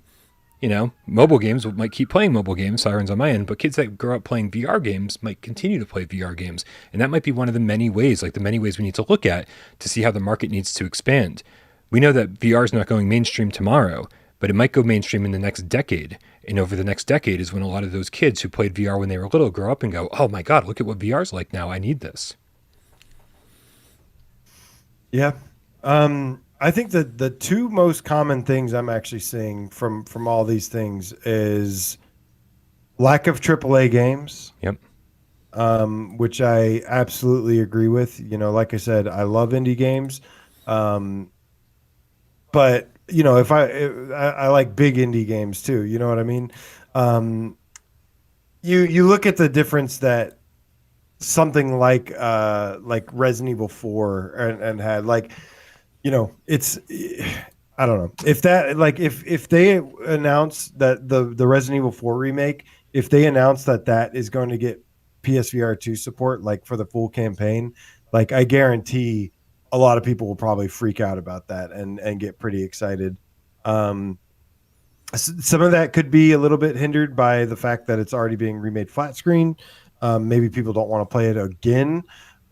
mobile games might keep playing mobile games, sirens on my end, but kids that grow up playing VR games might continue to play VR games. And that might be one of the many ways we need to look at to see how the market needs to expand. We know that VR is not going mainstream tomorrow, but it might go mainstream in the next decade. And over the next decade is when a lot of those kids who played VR when they were little grow up and go, oh my God, look at what VR is like now. I need this. Yeah. I think that the two most common things I'm actually seeing from all these things is lack of AAA games. Yep. Which I absolutely agree with. Like I said, I love indie games. But if I like big indie games too, you know what I mean? You look at the difference that something like Resident Evil 4 and had, like, it's, I don't know if that, like, if they announce that the Resident Evil 4 remake, if they announce that is going to get PSVR 2 support, like for the full campaign, like I guarantee a lot of people will probably freak out about that and get pretty excited. Some of that could be a little bit hindered by the fact that it's already being remade flat screen. Maybe people don't want to play it again,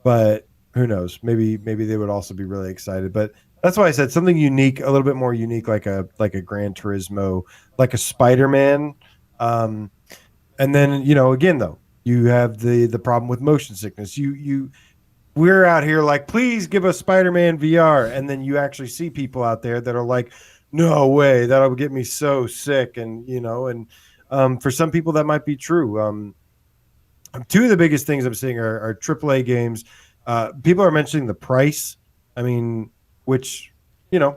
but who knows? Maybe they would also be really excited. But that's why I said something unique, a little bit more unique, like a Gran Turismo, like a Spider-Man. And then again though, you have the problem with motion sickness. We're out here like, please give us Spider-Man VR. And then you actually see people out there that are like, no way, that'll get me so sick. And, for some people that might be true. Two of the biggest things I'm seeing are AAA games. People are mentioning the price. I mean, which,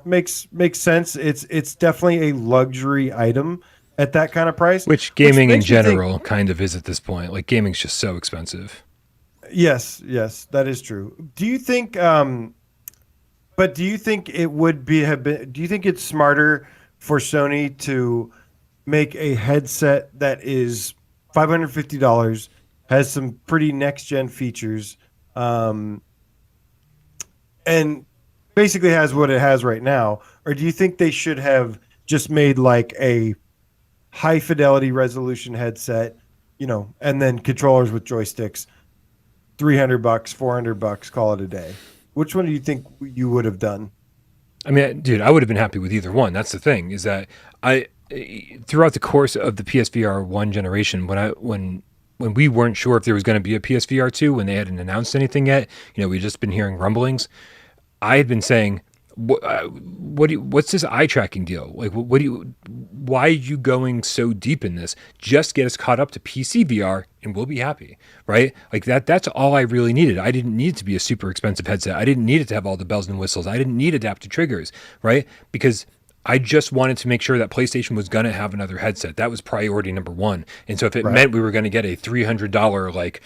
makes sense. It's definitely a luxury item at that kind of price. Which gaming in general kind of is at this point. Like gaming's just so expensive. Yes, that is true. Do you think but do you think it would have been, do you think it's smarter for Sony to make a headset that is $550, has some pretty next gen features, and basically has what it has right now? Or do you think they should have just made like a high fidelity resolution headset, and then controllers with joysticks, $300, $400, call it a day. Which one do you think you would have done? I mean, dude, I would have been happy with either one. That's the thing, is that I throughout the course of the PSVR 1 generation, when we weren't sure if there was going to be a PSVR 2, when they hadn't announced anything yet, we'd just been hearing rumblings. I had been saying, what's this eye tracking deal? Like, why are you going so deep in this? Just get us caught up to PC VR and we'll be happy, right? Like that's all I really needed. I didn't need it to be a super expensive headset. I didn't need it to have all the bells and whistles. I didn't need adaptive triggers, right? Because I just wanted to make sure that PlayStation was going to have another headset. That was priority number one. And so if it meant we were going to get a $300, like,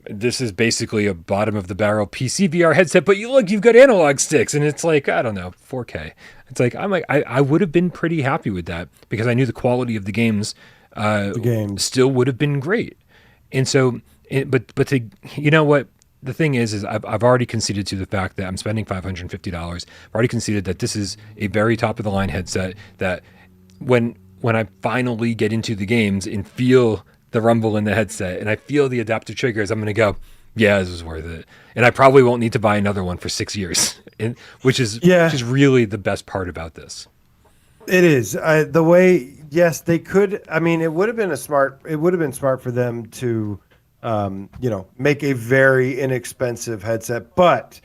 this is basically a bottom of the barrel PC VR headset, but you've got analog sticks, and it's like, I don't know, 4K. It's like, I would have been pretty happy with that because I knew the quality of the games, still would have been great. And so, but to, what the thing is I've already conceded to the fact that I'm spending $550. I've already conceded that this is a very top of the line headset that when I finally get into the games and feel the rumble in the headset and I feel the adaptive triggers, I'm going to go, yeah, this is worth it. And I probably won't need to buy another one for 6 years, which is really the best part about this. It is the way, yes, they could. I mean, it would have been smart for them to, make a very inexpensive headset, but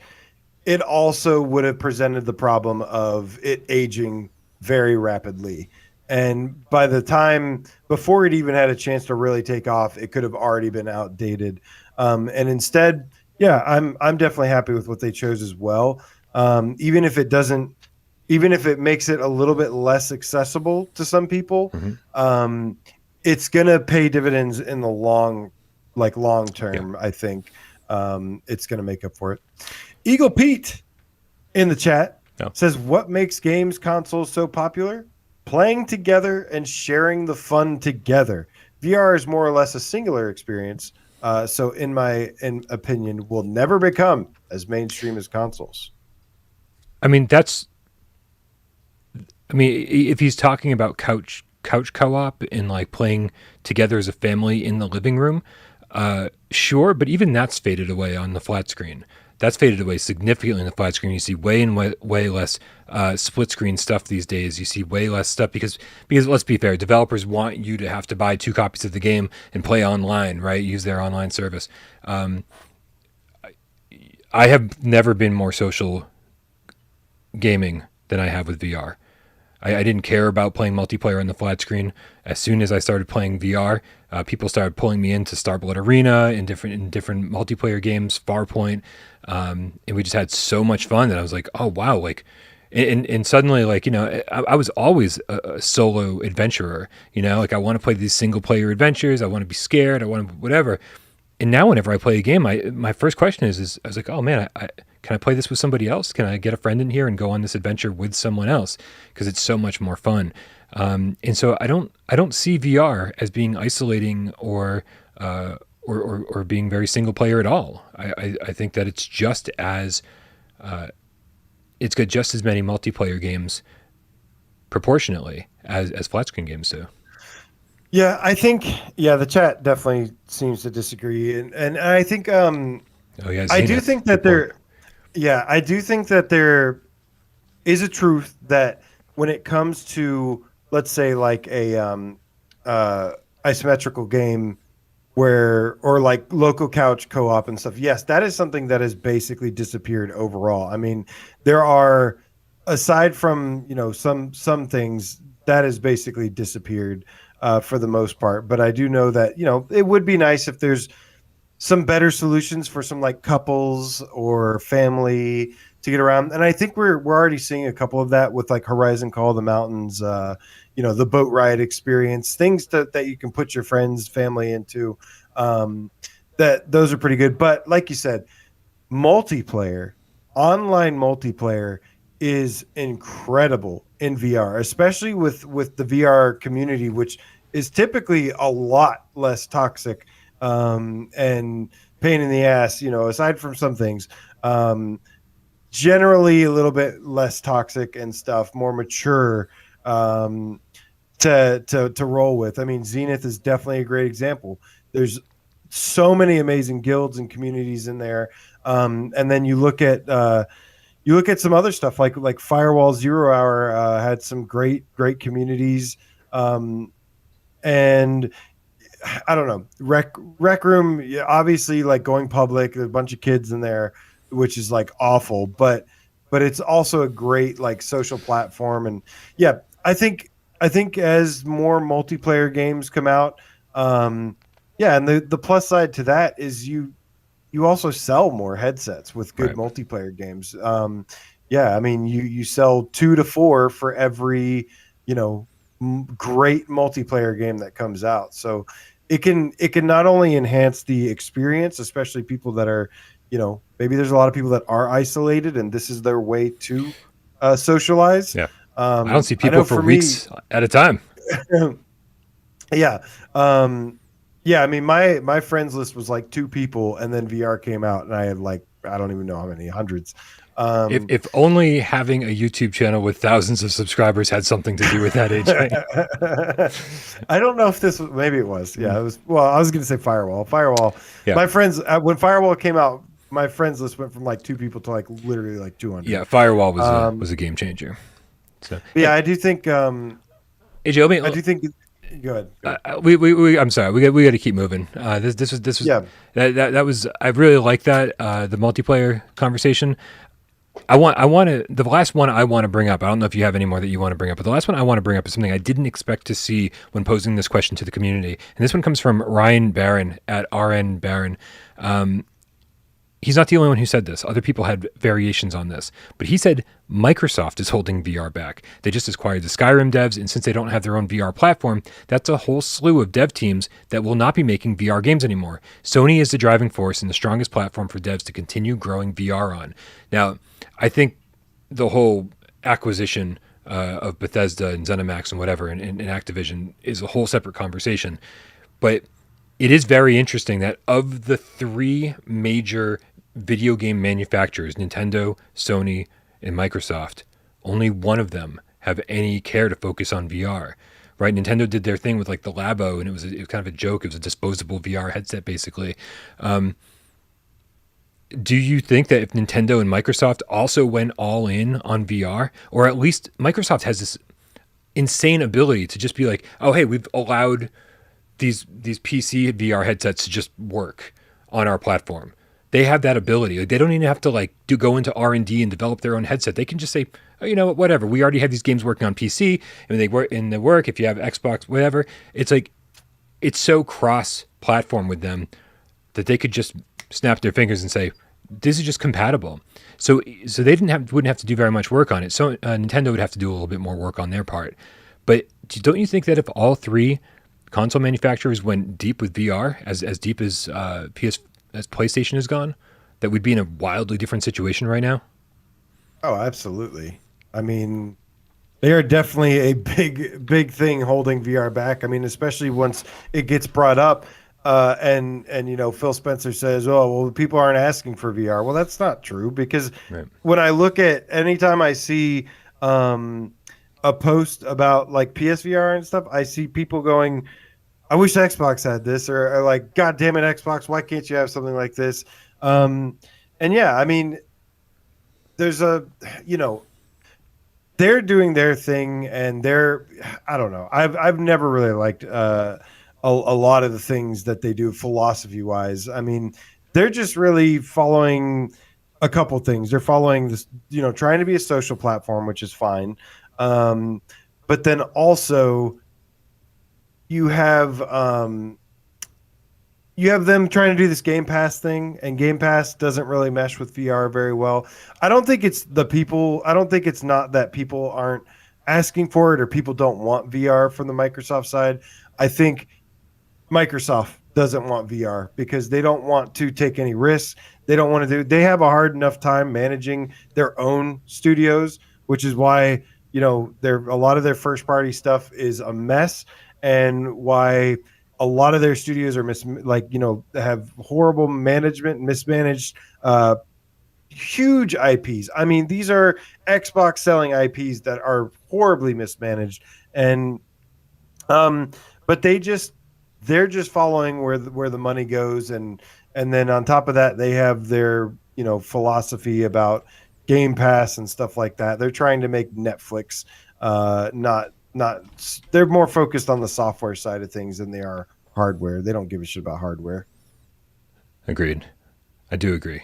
it also would have presented the problem of it aging very rapidly. And by the time, before it even had a chance to really take off, it could have already been outdated. And instead, I'm definitely happy with what they chose as well. Even if it makes it a little bit less accessible to some people, it's going to pay dividends in the long term. Yeah. I think it's going to make up for it. Eagle Pete in the chat says, what makes games consoles so popular? Playing together and sharing the fun together. VR is more or less a singular experience, so in my opinion, will never become as mainstream as consoles. I mean, if he's talking about couch co-op and like playing together as a family in the living room, sure, but even that's faded away on the flat screen. That's faded away significantly in the flat screen. You see way less split screen stuff these days. You see way less stuff because let's be fair, developers want you to have to buy 2 copies of the game and play online, right? Use their online service. I have never been more social gaming than I have with VR. I didn't care about playing multiplayer on the flat screen. As soon as I started playing VR, people started pulling me into Starblood Arena and different multiplayer games, Farpoint, and we just had so much fun that I was like, oh wow, like, and suddenly, like, I was always a solo adventurer, like I want to play these single player adventures, I want to be scared, I want to whatever. And now whenever I play a game, my first question is I was like, oh man, can I play this with somebody else? Can I get a friend in here and go on this adventure with someone else? Because it's so much more fun. And so I don't see VR as being isolating or being very single player at all. I think that it's just as it's got just as many multiplayer games proportionately as flat screen games do. Yeah, I think the chat definitely seems to disagree, and I think I do think that I do think that there is a truth that when it comes to, let's say, like a isometrical game or like local couch co-op and stuff, yes, that is something that has basically disappeared overall. I mean, there are, aside from some things, that has basically disappeared for the most part. But I do know that it would be nice if there's some better solutions for some like couples or family to get around. And I think we're already seeing a couple of that with like Horizon Call of the Mountains, the boat ride experience, things that you can put your friends, family into. That those are pretty good. But like you said, online multiplayer is incredible in VR, especially with the VR community, which is typically a lot less toxic and pain in the ass, aside from some things, generally a little bit less toxic and stuff, more mature to roll with. I mean, Zenith is definitely a great example. There's so many amazing guilds and communities in there. And then you look at some other stuff like Firewall Zero Hour had some great communities. And I don't know, Rec Room, yeah, obviously like going public, there's a bunch of kids in there, which is like awful, but it's also a great like social platform. And yeah, I think as more multiplayer games come out, yeah, and the plus side to that is you also sell more headsets with good Right. multiplayer games. Yeah, I mean you sell 2 to 4 for every you know great multiplayer game that comes out. So it can not only enhance the experience, especially people that are maybe there's a lot of people that are isolated and this is their way to socialize. Yeah. I don't see I people know for for me, weeks at a time. yeah. Yeah, I mean my friends list was like 2 people and then VR came out and I had like I don't even know how many hundreds. Um If only having a YouTube channel with thousands of subscribers had something to do with that, AJ. I don't know if this was maybe it was. Yeah, it was well, I was gonna say Firewall. Firewall. Yeah. My friends when Firewall came out, my friends list went from like 2 people to like literally like 200. Yeah, Firewall Um was a game changer. So but yeah, hey, I do think AJ, let I me, do think go ahead. Go ahead. I'm sorry. We got to keep moving. This was Yeah. that was I really like that the multiplayer conversation. I want to the last one I want to bring up. I don't know if you have any more that you want to bring up, but the last one I want to bring up is something I didn't expect to see when posing this question to the community. And this one comes from Ryan Barron at RN Barron. He's not the only one who said this. Other people had variations on this. But he said Microsoft is holding VR back. They just acquired the Skyrim devs, and since they don't have their own VR platform, that's a whole slew of dev teams that will not be making VR games anymore. Sony is the driving force and the strongest platform for devs to continue growing VR on. Now, I think the whole acquisition of Bethesda and ZeniMax and whatever and Activision is a whole separate conversation. But it is very interesting that of the three major video game manufacturers, Nintendo, Sony, and Microsoft, only one of them have any care to focus on VR. Right? Nintendo did their thing with like the Labo, and it was kind of a joke. It was a disposable VR headset, basically. Do you think that if Nintendo and Microsoft also went all in on VR, or at least Microsoft has this insane ability to just be like, oh, hey, we've allowed these PC VR headsets to just work on our platform. They have that ability. Like, they don't even have to like go into R&D and develop their own headset. They can just say, oh, you know what, whatever. We already have these games working on PC, and they work in the work. If you have Xbox, whatever, it's like it's so cross-platform with them that they could just snap their fingers and say, this is just compatible. So they wouldn't have to do very much work on it. So Nintendo would have to do a little bit more work on their part. But don't you think that if all three console manufacturers went deep with VR, as deep as as PlayStation has gone, that we'd be in a wildly different situation right now? Oh, absolutely. I mean, they are definitely a big thing holding VR back. I mean, especially once it gets brought up, and Phil Spencer says, "Oh, well, people aren't asking for VR." Well, that's not true because Right. when I look at anytime I see a post about like PSVR and stuff, I see people going, "I wish Xbox had this," or like, "God damn it, Xbox, why can't you have something like this?" And yeah, I mean, there's you know they're doing their thing and I don't know, I've never really liked a lot of the things that they do philosophy wise. I mean, they're just really following a couple things. They're following this, trying to be a social platform, which is fine. But then also you have them trying to do this Game Pass thing, and Game Pass doesn't really mesh with VR very well. I don't think it's not that people aren't asking for it or people don't want VR from the Microsoft side. I think Microsoft doesn't want VR because they don't want to take any risks. They have a hard enough time managing their own studios, which is why, a lot of their first party stuff is a mess, and why a lot of their studios are have horrible management, mismanaged, huge IPs. I mean, these are Xbox selling IPs that are horribly mismanaged, and but they're just following where the money goes, and then on top of that, they have their philosophy about Game Pass and stuff like that. They're trying to make Netflix, not they're more focused on the software side of things than they are hardware. They don't give a shit about hardware. Agreed. I do agree.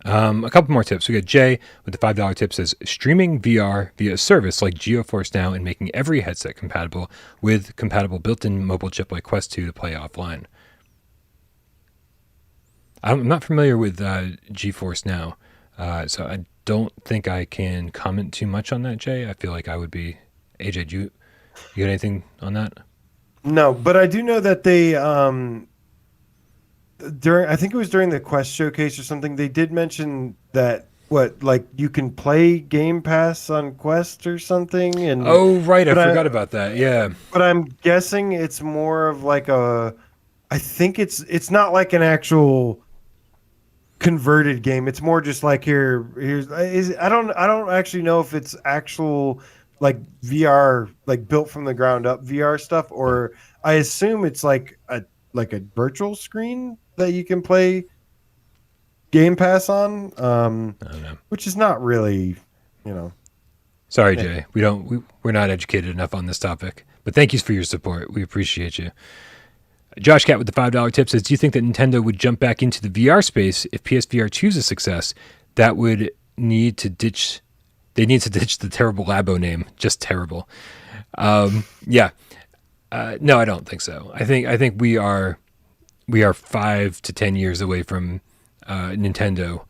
A couple more tips. We got Jay with the $5 tip says streaming VR via a service like GeForce Now and making every headset compatible with compatible built-in mobile chip like Quest 2 to play offline. I'm not familiar with GeForce Now, so I don't think I can comment too much on that, Jay. I feel like I would be... AJ, do you got anything on that? No, but I do know that they I think it was during the Quest showcase or something, they did mention that you can play Game Pass on Quest or something. And oh, right, I forgot about that. Yeah, but I'm guessing it's more of like I think it's not like an actual converted game. It's more just like I don't actually know if it's actual like VR, like built from the ground up VR stuff, or I assume it's like a virtual screen that you can play Game Pass on, I don't know. which is not really, Sorry, Jay. We're not educated enough on this topic. But thank you for your support. We appreciate you. Josh Cat with the $5 tip says, do you think that Nintendo would jump back into the VR space if PSVR 2 is a success? That would need to ditch... They need to ditch the terrible Labo name. Just terrible. Yeah. No, I don't think so. I think we are 5 to 10 years away from Nintendo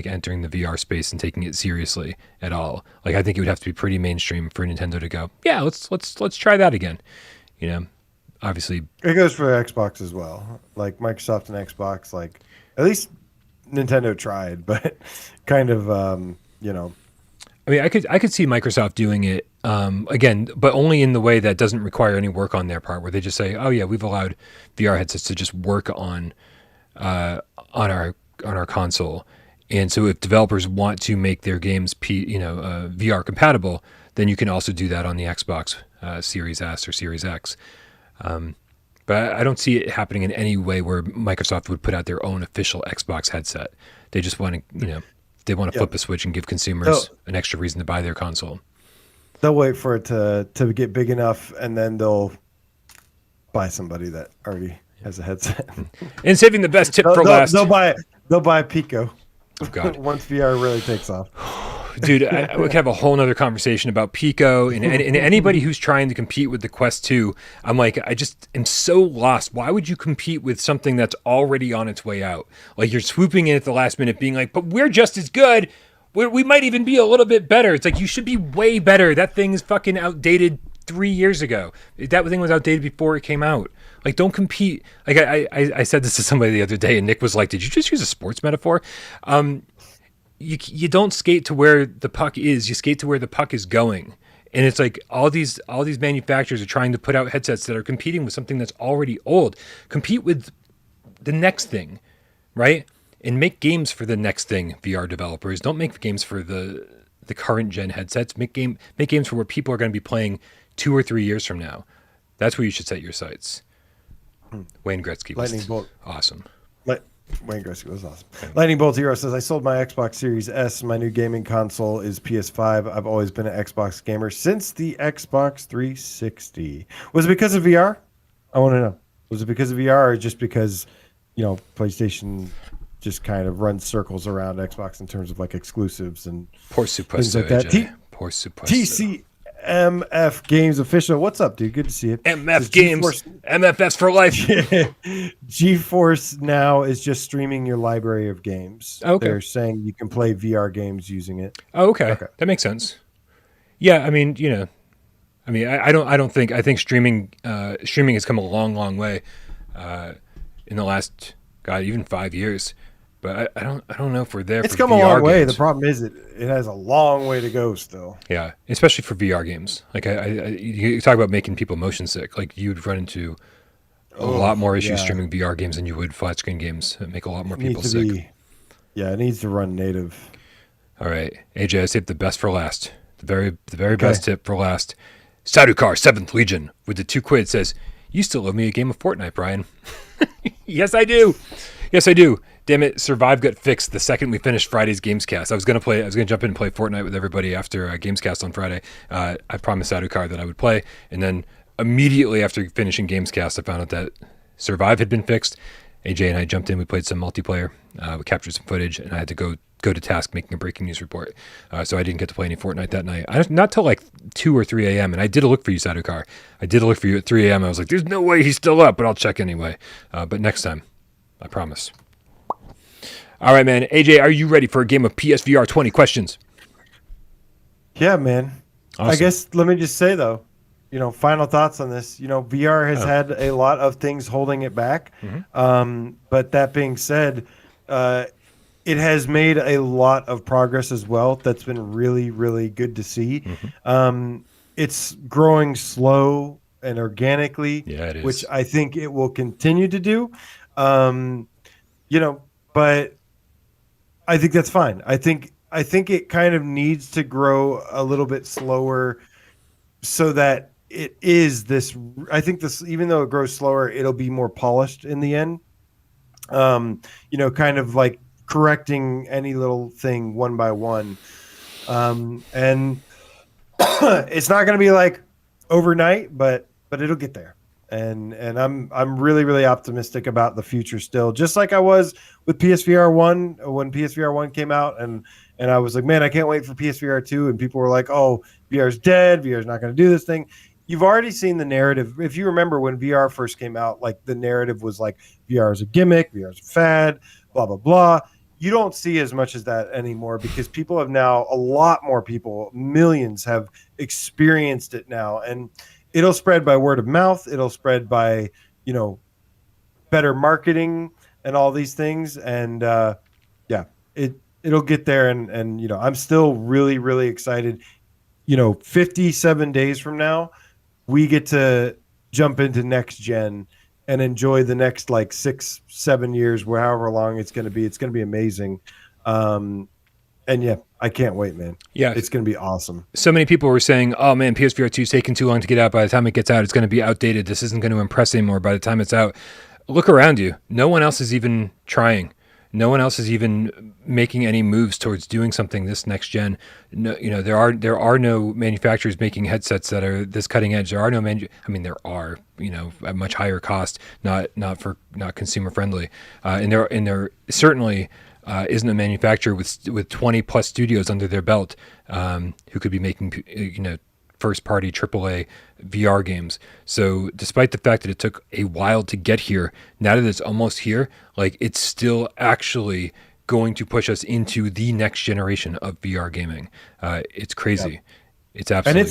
entering the VR space and taking it seriously at all. Like, I think it would have to be pretty mainstream for Nintendo to go, yeah, let's try that again. Obviously it goes for Xbox as well. Like Microsoft and Xbox, like at least Nintendo tried, but kind of I mean, I could see Microsoft doing it again, but only in the way that doesn't require any work on their part, where they just say, "Oh yeah, we've allowed VR headsets to just work on our console." And so, if developers want to make their games VR compatible, then you can also do that on the Xbox Series S or Series X. But I don't see it happening in any way where Microsoft would put out their own official Xbox headset. They just want to, they want to flip a switch and give consumers an extra reason to buy their console. They'll wait for it to get big enough, and then they'll buy somebody that already has a headset. And saving the best tip for last. They'll buy a Pico. Oh, God. Once VR really takes off. Dude, we could have a whole nother conversation about Pico and anybody who's trying to compete with the Quest 2. I'm like, I just am so lost. Why would you compete with something that's already on its way out? Like, you're swooping in at the last minute being like, but we're just as good. We might even be a little bit better. It's like, you should be way better. That thing is fucking outdated 3 years ago. That thing was outdated before it came out. Like, don't compete. Like, I said this to somebody the other day, and Nick was like, did you just use a sports metaphor? You don't skate to where the puck is. You skate to where the puck is going. And it's like all these manufacturers are trying to put out headsets that are competing with something that's already old. Compete with the next thing, right? And make games for the next thing, VR developers. Don't make games for the current gen headsets. Make games for where people are going to be playing 2 or 3 years from now. That's where you should set your sights. Wayne Gretzky was Lightning bolt. Awesome. Wayne Gretzky was awesome. Lightning Bolt Zero says, I sold my Xbox Series S. My new gaming console is PS5. I've always been an Xbox gamer since the Xbox 360. Was it because of VR? I want to know. Was it because of VR or just because, PlayStation just kind of runs circles around Xbox in terms of like exclusives and Por supuesto, things like that? Por supuesto. TCMF Games official. What's up, dude? Good to see you. MF Games. MFS for life. GeForce Now is just streaming your library of games. Okay. They're saying you can play VR games using it. Oh, okay. That makes sense. Yeah, I mean, I think streaming has come a long, long way in the last, even 5 years. But I don't know if we're there. It's for come VR a long way. games. The problem is it has a long way to go still. Yeah, especially for VR games. Like you talk about making people motion sick. Like you'd run into a lot more issues streaming VR games than you would flat screen games. That make a lot more people sick. It needs to run native. All right, AJ, I saved the best for last. The very best tip for last. Sadukar 7th Legion with the 2 quid says, You still owe me a game of Fortnite, Brian. Yes, I do. Yes, I do. Damn it, Survive got fixed the second we finished Friday's Gamescast. I was gonna jump in and play Fortnite with everybody after Gamescast on Friday. I promised Sadukar that I would play, and then immediately after finishing Gamescast, I found out that Survive had been fixed. AJ and I jumped in. We played some multiplayer. We captured some footage, and I had to go to task making a breaking news report. So I didn't get to play any Fortnite that night. Not till like 2 or 3 a.m. And I did look for you, Sadukar. I did look for you at 3 a.m. I was like, there's no way he's still up, but I'll check anyway. But next time, I promise. All right, man. AJ, are you ready for a game of PSVR 20 questions? Yeah, man. Awesome. I guess let me just say, though, final thoughts on this. VR has had a lot of things holding it back. Mm-hmm. But that being said, it has made a lot of progress as well. That's been really, really good to see. Mm-hmm. It's growing slow and organically, Yeah, it is. which I think it will continue to do. But I think that's fine. I think it kind of needs to grow a little bit slower so that it is this. I think this, even though it grows slower, it'll be more polished in the end. Kind of like correcting any little thing one by one. And it's not going to be like overnight, but it'll get there. And I'm really, really optimistic about the future still, just like I was with PSVR 1 when PSVR 1 came out, and I was like, man, I can't wait for PSVR 2, and people were like, oh, VR's dead, VR's not going to do this thing. You've already seen the narrative. If you remember when VR first came out, like the narrative was like VR is a gimmick, VR is a fad, blah, blah, blah. You don't see as much as that anymore because people have now, a lot more people, millions have experienced it now. And it'll spread by word of mouth. It'll spread by, better marketing and all these things. And it'll get there. And I'm still really, really excited. 57 days from now, we get to jump into next gen and enjoy the next like 6-7 years, however long it's going to be. It's going to be amazing. And yeah, I can't wait, man. Yeah. It's going to be awesome. So many people were saying, oh man, PSVR 2 is taking too long to get out. By the time it gets out, it's going to be outdated. This isn't going to impress anymore by the time it's out. Look around you. No one else is even trying. No one else is even making any moves towards doing something this next gen. No, there are no manufacturers making headsets that are this cutting edge. There are no there are, at much higher cost, not consumer friendly. And there certainly isn't a manufacturer with 20 plus studios under their belt who could be making first party AAA VR games. So despite the fact that it took a while to get here, now that it's almost here, like it's still actually going to push us into the next generation of VR gaming. It's crazy. Yep. It's absolutely and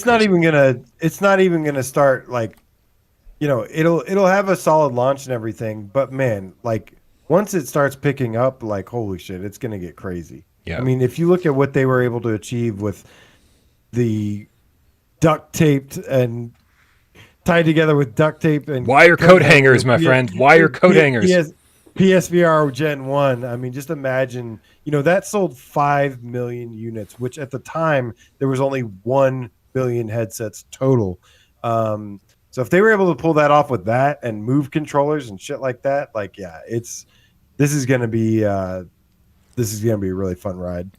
it's not even gonna start like, it'll have a solid launch and everything, but man, like once it starts picking up, like holy shit, it's gonna get crazy. Yeah. I mean, if you look at what they were able to achieve with the duct taped and tied together with duct tape and wire coat hangers, my friend. Wire coat hangers. PSVR Gen 1. I mean, just imagine, that sold 5 million units, which at the time there was only 1 billion headsets total. So if they were able to pull that off with that and move controllers and shit like that, like, yeah, this is going to be a really fun ride.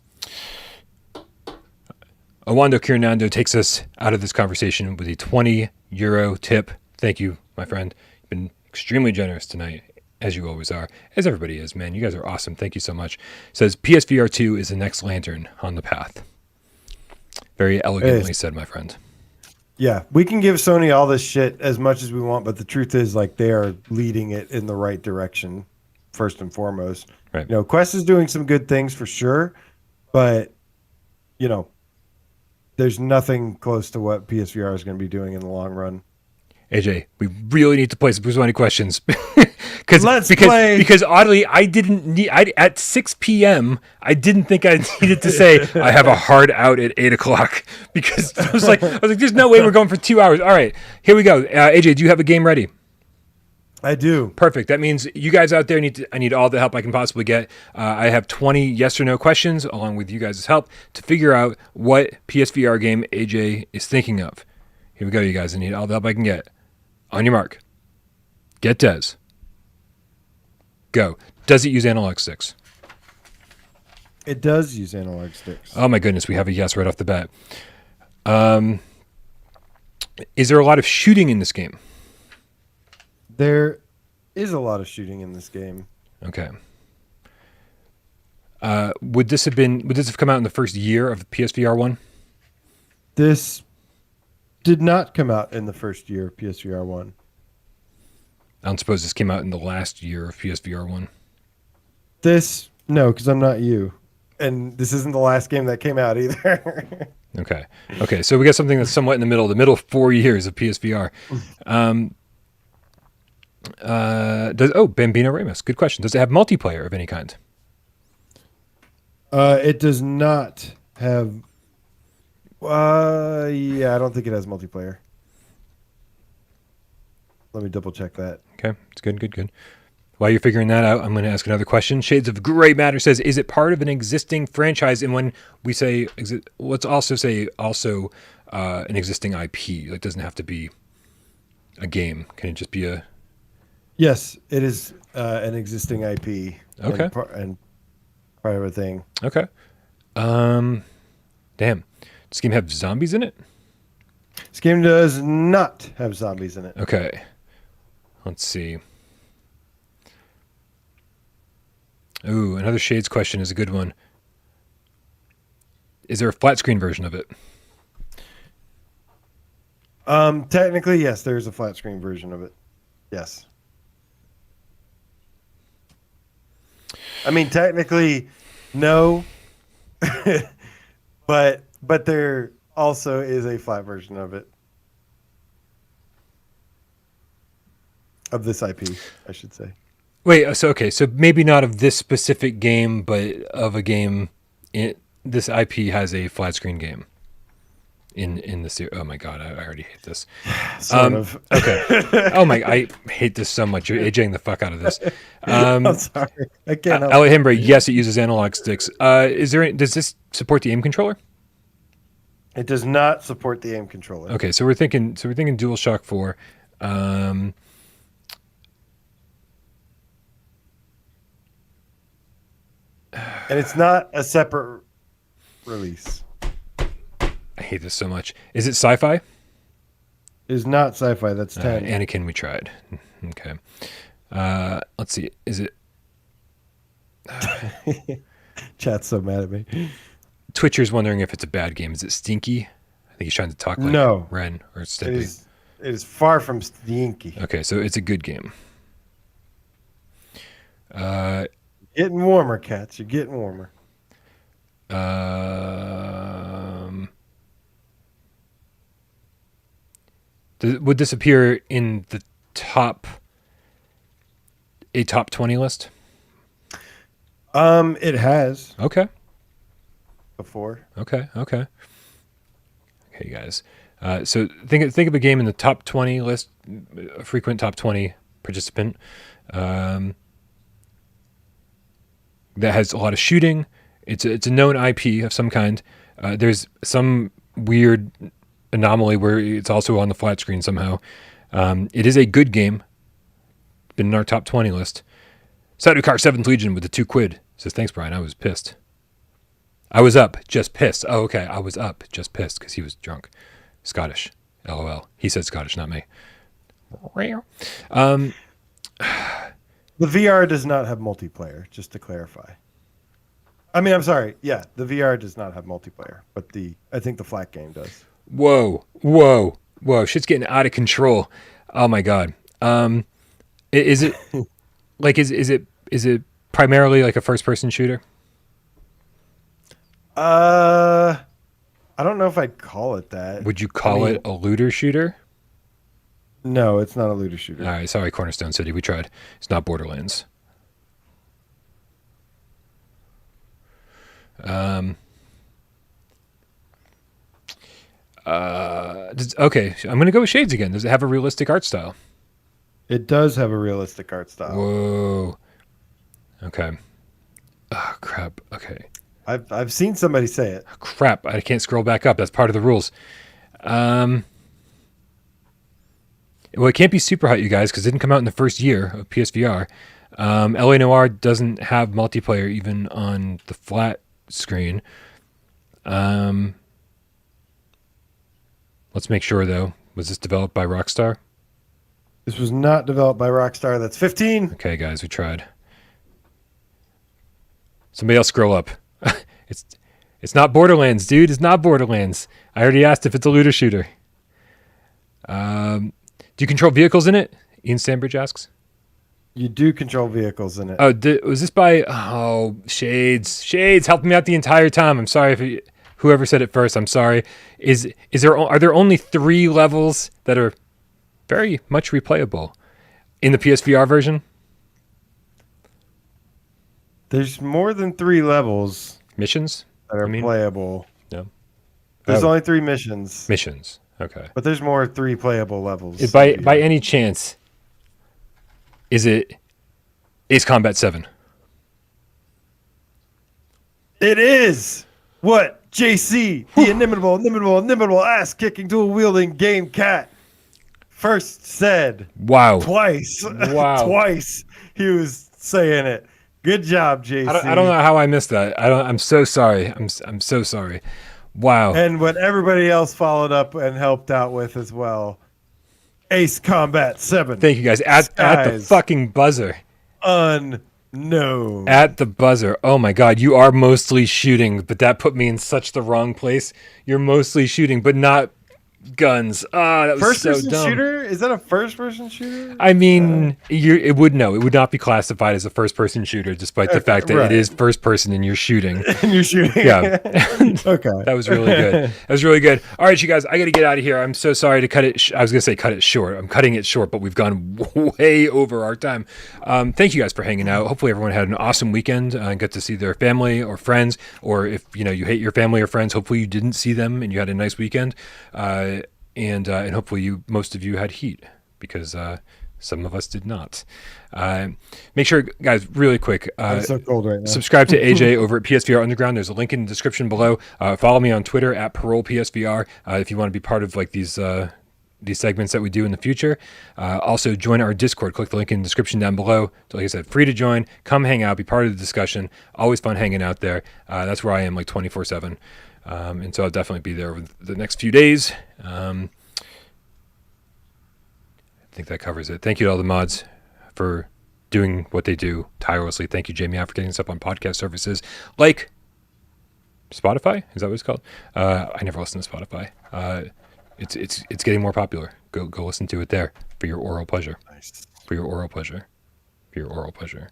Awando Kirinando takes us out of this conversation with a €20 tip. Thank you, my friend. You've been extremely generous tonight, as you always are, as everybody is, man. You guys are awesome. Thank you so much. Says PSVR 2 is the next lantern on the path. Very elegantly said, my friend. Yeah, we can give Sony all this shit as much as we want, but the truth is, like, they are leading it in the right direction, first and foremost. Right. Quest is doing some good things for sure, but, there's nothing close to what PSVR is going to be doing in the long run. AJ, we really need to play some Who's Money questions. Let's play. Because oddly, at 6 p.m., I didn't think I needed to say I have a hard out at 8 o'clock because I was like, there's no way we're going for 2 hours. All right, here we go. AJ, do you have a game ready? I do. Perfect. That means you guys out there I need all the help I can possibly get. I have 20 yes or no questions along with you guys' help to figure out what PSVR game AJ is thinking of. Here we go, you guys. I need all the help I can get. On your mark. Get Des. Go. Does it use analog sticks? It does use analog sticks. Oh my goodness, we have a yes right off the bat. Is there a lot of shooting in this game? There is a lot of shooting in this game. Okay. Would this have come out in the first year of the PSVR 1? This did not come out in the first year of PSVR 1. I don't suppose this came out in the last year of PSVR 1. No, because I'm not you. And this isn't the last game that came out either. Okay. So we got something that's somewhat in the middle 4 years of PSVR. Bambino Ramos. Good question. Does it have multiplayer of any kind? It does not have. I don't think it has multiplayer. Let me double check that. Okay, it's good. While you're figuring that out, I'm going to ask another question. Shades of Gray Matter says, is it part of an existing franchise? And when we say, let's also say an existing IP. It doesn't have to be a game. Can it just be a... Yes, it is an existing IP. Okay. And part of a thing. Okay. Damn. Does this game have zombies in it? This game does not have zombies in it. Okay. Let's see. Ooh, another Shades question is a good one. Is there a flat screen version of it? Technically, yes, there's a flat screen version of it. Yes. I mean, technically, no. but there also is a flat version of it. Of this IP, I should say. Wait, so maybe not of this specific game, but of a game. This IP has a flat screen game. In the series. Oh my god, I already hate this. Sort of. Okay. I hate this so much. You're AJing the fuck out of this. I'm sorry. I can't help Alhambra, yes, it uses analog sticks. Does this support the aim controller? It does not support the aim controller. Okay, so we're thinking DualShock 4. And it's not a separate release. I hate this so much. Is it sci-fi? It is not sci-fi. That's 10. Anakin, we tried. Okay. Let's see. Is it... Chat's so mad at me. Twitcher's wondering if it's a bad game. Is it stinky? I think he's trying to talk like No. Ren or Stimpy. It is far from stinky. Okay, so it's a good game. Getting warmer, cats. You're getting warmer. Would this appear in the top 20 list? It has. Okay. Before. Okay, guys. So think of a game in the top 20 list, a frequent top 20 participant, that has a lot of shooting. It's a known IP of some kind. There's some weird anomaly where it's also on the flat screen somehow. It is a good game. Been in our top 20 list. Sadukar 7th Legion with the £2 says, thanks, Brian. I was pissed. I was up, just pissed. Oh, okay. I was up, just pissed because he was drunk. Scottish. LOL. He said Scottish, not me. The VR does not have multiplayer, just to clarify. I mean, I'm sorry. Yeah, the VR does not have multiplayer, but I think the flat game does. Whoa. Shit's getting out of control. Oh my God. Is it like, is it primarily like a first person shooter? I don't know if I'd call it that. Would you call it a looter shooter? No, it's not a looter shooter. All right, sorry, Cornerstone City. We tried. It's not Borderlands. Okay, I'm going to go with Shades again. Does it have a realistic art style? It does have a realistic art style. Whoa. Okay. Oh, crap. Okay. I've seen somebody say it. Crap, I can't scroll back up. That's part of the rules. Well, it can't be super hot, you guys, because it didn't come out in the first year of PSVR. LA Noire doesn't have multiplayer even on the flat screen. Let's make sure, though. Was this developed by Rockstar? This was not developed by Rockstar. That's 15. Okay, guys, we tried. Somebody else scroll up. It's not Borderlands, dude. It's not Borderlands. I already asked if it's a looter shooter. Do you control vehicles in it? Ian Stanbridge asks. You do control vehicles in it. Oh, was this by... Oh, Shades. Shades helped me out the entire time. I'm sorry if whoever said it first. I'm sorry. Are there only 3 levels that are very much replayable in the PSVR version? There's more than 3 levels. Missions? That are playable. No. There's only 3 missions. Missions. Okay. But there's more 3 playable levels. By any chance, is it Ace Combat 7? It is! What? JC, the inimitable, ass-kicking, dual-wielding Gamecat first said. Wow. Twice. Wow. Twice he was saying it. Good job, JC. I don't know how I missed that. I'm so sorry. I'm so sorry. Wow. And what everybody else followed up and helped out with as well. Ace Combat 7. Thank you guys. At the fucking buzzer. Unknown. At the buzzer. Oh my God. You are mostly shooting, but that put me in such the wrong place. You're mostly shooting, but not guns. That was First-person so dumb. shooter? Is that a first-person shooter? I mean, it would not be classified as a first-person shooter, despite the fact that it is first-person and you're shooting. And you're shooting. Yeah. Okay. That was really good. That was really good. All right, you guys, I got to get out of here. I'm so sorry to cut it. I was going to say cut it short. I'm cutting it short, but we've gone way over our time. Thank you guys for hanging out. Hopefully everyone had an awesome weekend and got to see their family or friends, or if you hate your family or friends, hopefully you didn't see them and you had a nice weekend. And hopefully most of you had heat, because some of us did not. Make sure, guys, really quick. It's so cold right now. Subscribe to AJ over at PSVR Underground. There's a link in the description below. Follow me on Twitter at Parole PSVR if you want to be part of like these segments that we do in the future. Also, join our Discord. Click the link in the description down below. So like I said, free to join. Come hang out. Be part of the discussion. Always fun hanging out there. That's where I am like 24/7. And so I'll definitely be there over the next few days. I think that covers it. Thank you to all the mods for doing what they do tirelessly. Thank you, Jamie, for getting us up on podcast services like Spotify. Is that what it's called? I never listen to Spotify. It's getting more popular. Go listen to it there for your oral pleasure. Nice. For your oral pleasure. For your oral pleasure.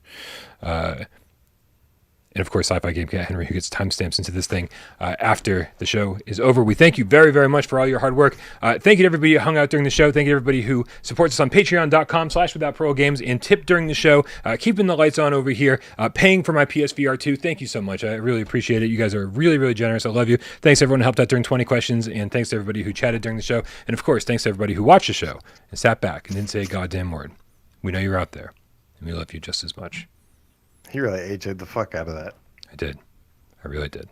And of course, Sci-Fi Game Cat Henry, who gets timestamps into this thing after the show is over. We thank you very, very much for all your hard work. Thank you to everybody who hung out during the show. Thank you to everybody who supports us on patreon.com/withoutparolegames and tip during the show, keeping the lights on over here, paying for my PSVR 2. Thank you so much. I really appreciate it. You guys are really, really generous. I love you. Thanks to everyone who helped out during 20 questions, and thanks to everybody who chatted during the show. And of course, thanks to everybody who watched the show and sat back and didn't say a goddamn word. We know you're out there, and we love you just as much. He really AJ'd the fuck out of that. I did. I really did.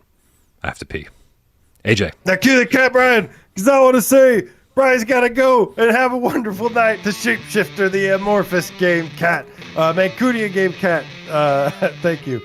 I have to pee. AJ. Now cue the cat, Brian, because I want to say Brian's got to go and have a wonderful night. The shapeshifter, the amorphous game cat, Mancunian game cat. Thank you.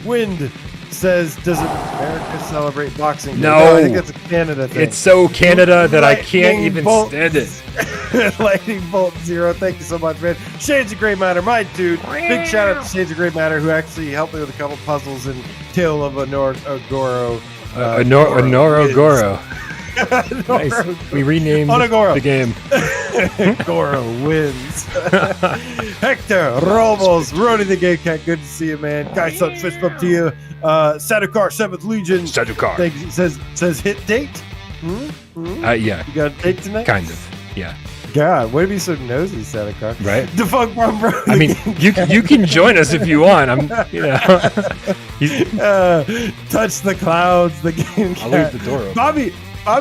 Wind says, does America celebrate Boxing Day? No. I think that's a Canada thing. It's so Canada that I can't even stand it. Lightning Bolt Zero, thank you so much, man. Shades of Grey Matter, my dude. Big shout out to Shades of Grey Matter, who actually helped me with a couple puzzles in Tale of Onogoro. Onogoro. Nice. We renamed Onogoro. the game. Goro wins. Hector Robles, Rody the Gay Cat, good to see you, man. Guy Son, fist bump to you. Sadukar, 7th Legion. Sadukar. Thank you. Says hit date. Yeah. You got a date tonight? Kind of. Yeah. God, way to be so nosy, Sadukar. Right. Defunct bro. I mean, you can join us if you want. Touch the clouds. The game cat. I'll leave the door open. Bobby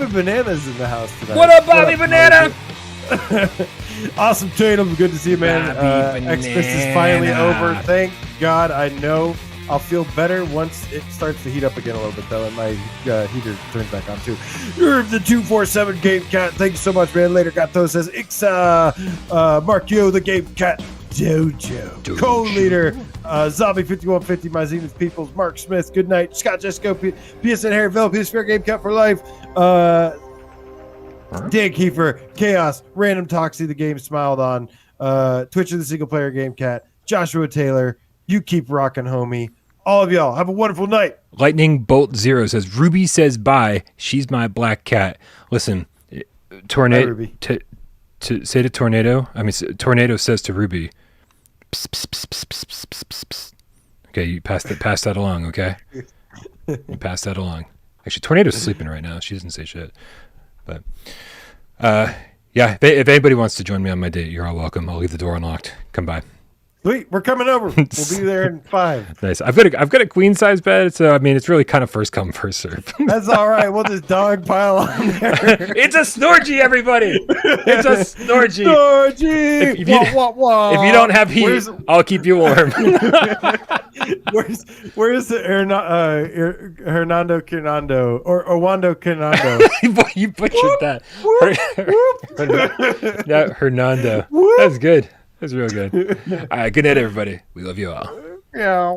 Banana's in the house tonight. What up, Bobby Banana? Awesome Tatum, good to see you, man. Bobby Xmas is finally Banana. over. Thank God. I know I'll feel better once it starts to heat up again a little bit, though, and my heater turns back on, too. You're the 247 Game Cat. Thank you so much, man. Later, Gato says, Ixa, Mark Yo, the Game Cat Dojo. Co-leader, Zombie 5150, my Zenith Peoples, Mark Smith, good night. Scott Jesco, PSN Harryville, PSVR Game Cat for life. Dan Kiefer, Chaos, Random Toxie, the game smiled on, Twitch of the single player Game Cat, Joshua Taylor, you keep rocking, homie. All of y'all, have a wonderful night. Lightning Bolt Zero says, Ruby says bye. She's my black cat. Listen, Tornado, say to Tornado. Tornado says to Ruby, pss, pss, pss, pss, pss, pss, pss, pss, pss. Okay, you pass that along, okay? You pass that along. Actually, Tornado's sleeping right now. She doesn't say shit. But, yeah, if anybody wants to join me on my date, you're all welcome. I'll leave the door unlocked. Come by. Sweet, we're coming over. We'll be there in 5. Nice. I've got a queen size bed, so I mean it's really kind of first come first serve. That's all right. We'll just dog pile on there. It's a snorgy, everybody. It's a snorgy. Snorgy. If you don't have heat, I'll keep you warm. Where's the Hernando Quinando or Wando Quinando? You butchered that. Hernando. That's good. That's real good. All right, good night, everybody. We love you all. Yeah.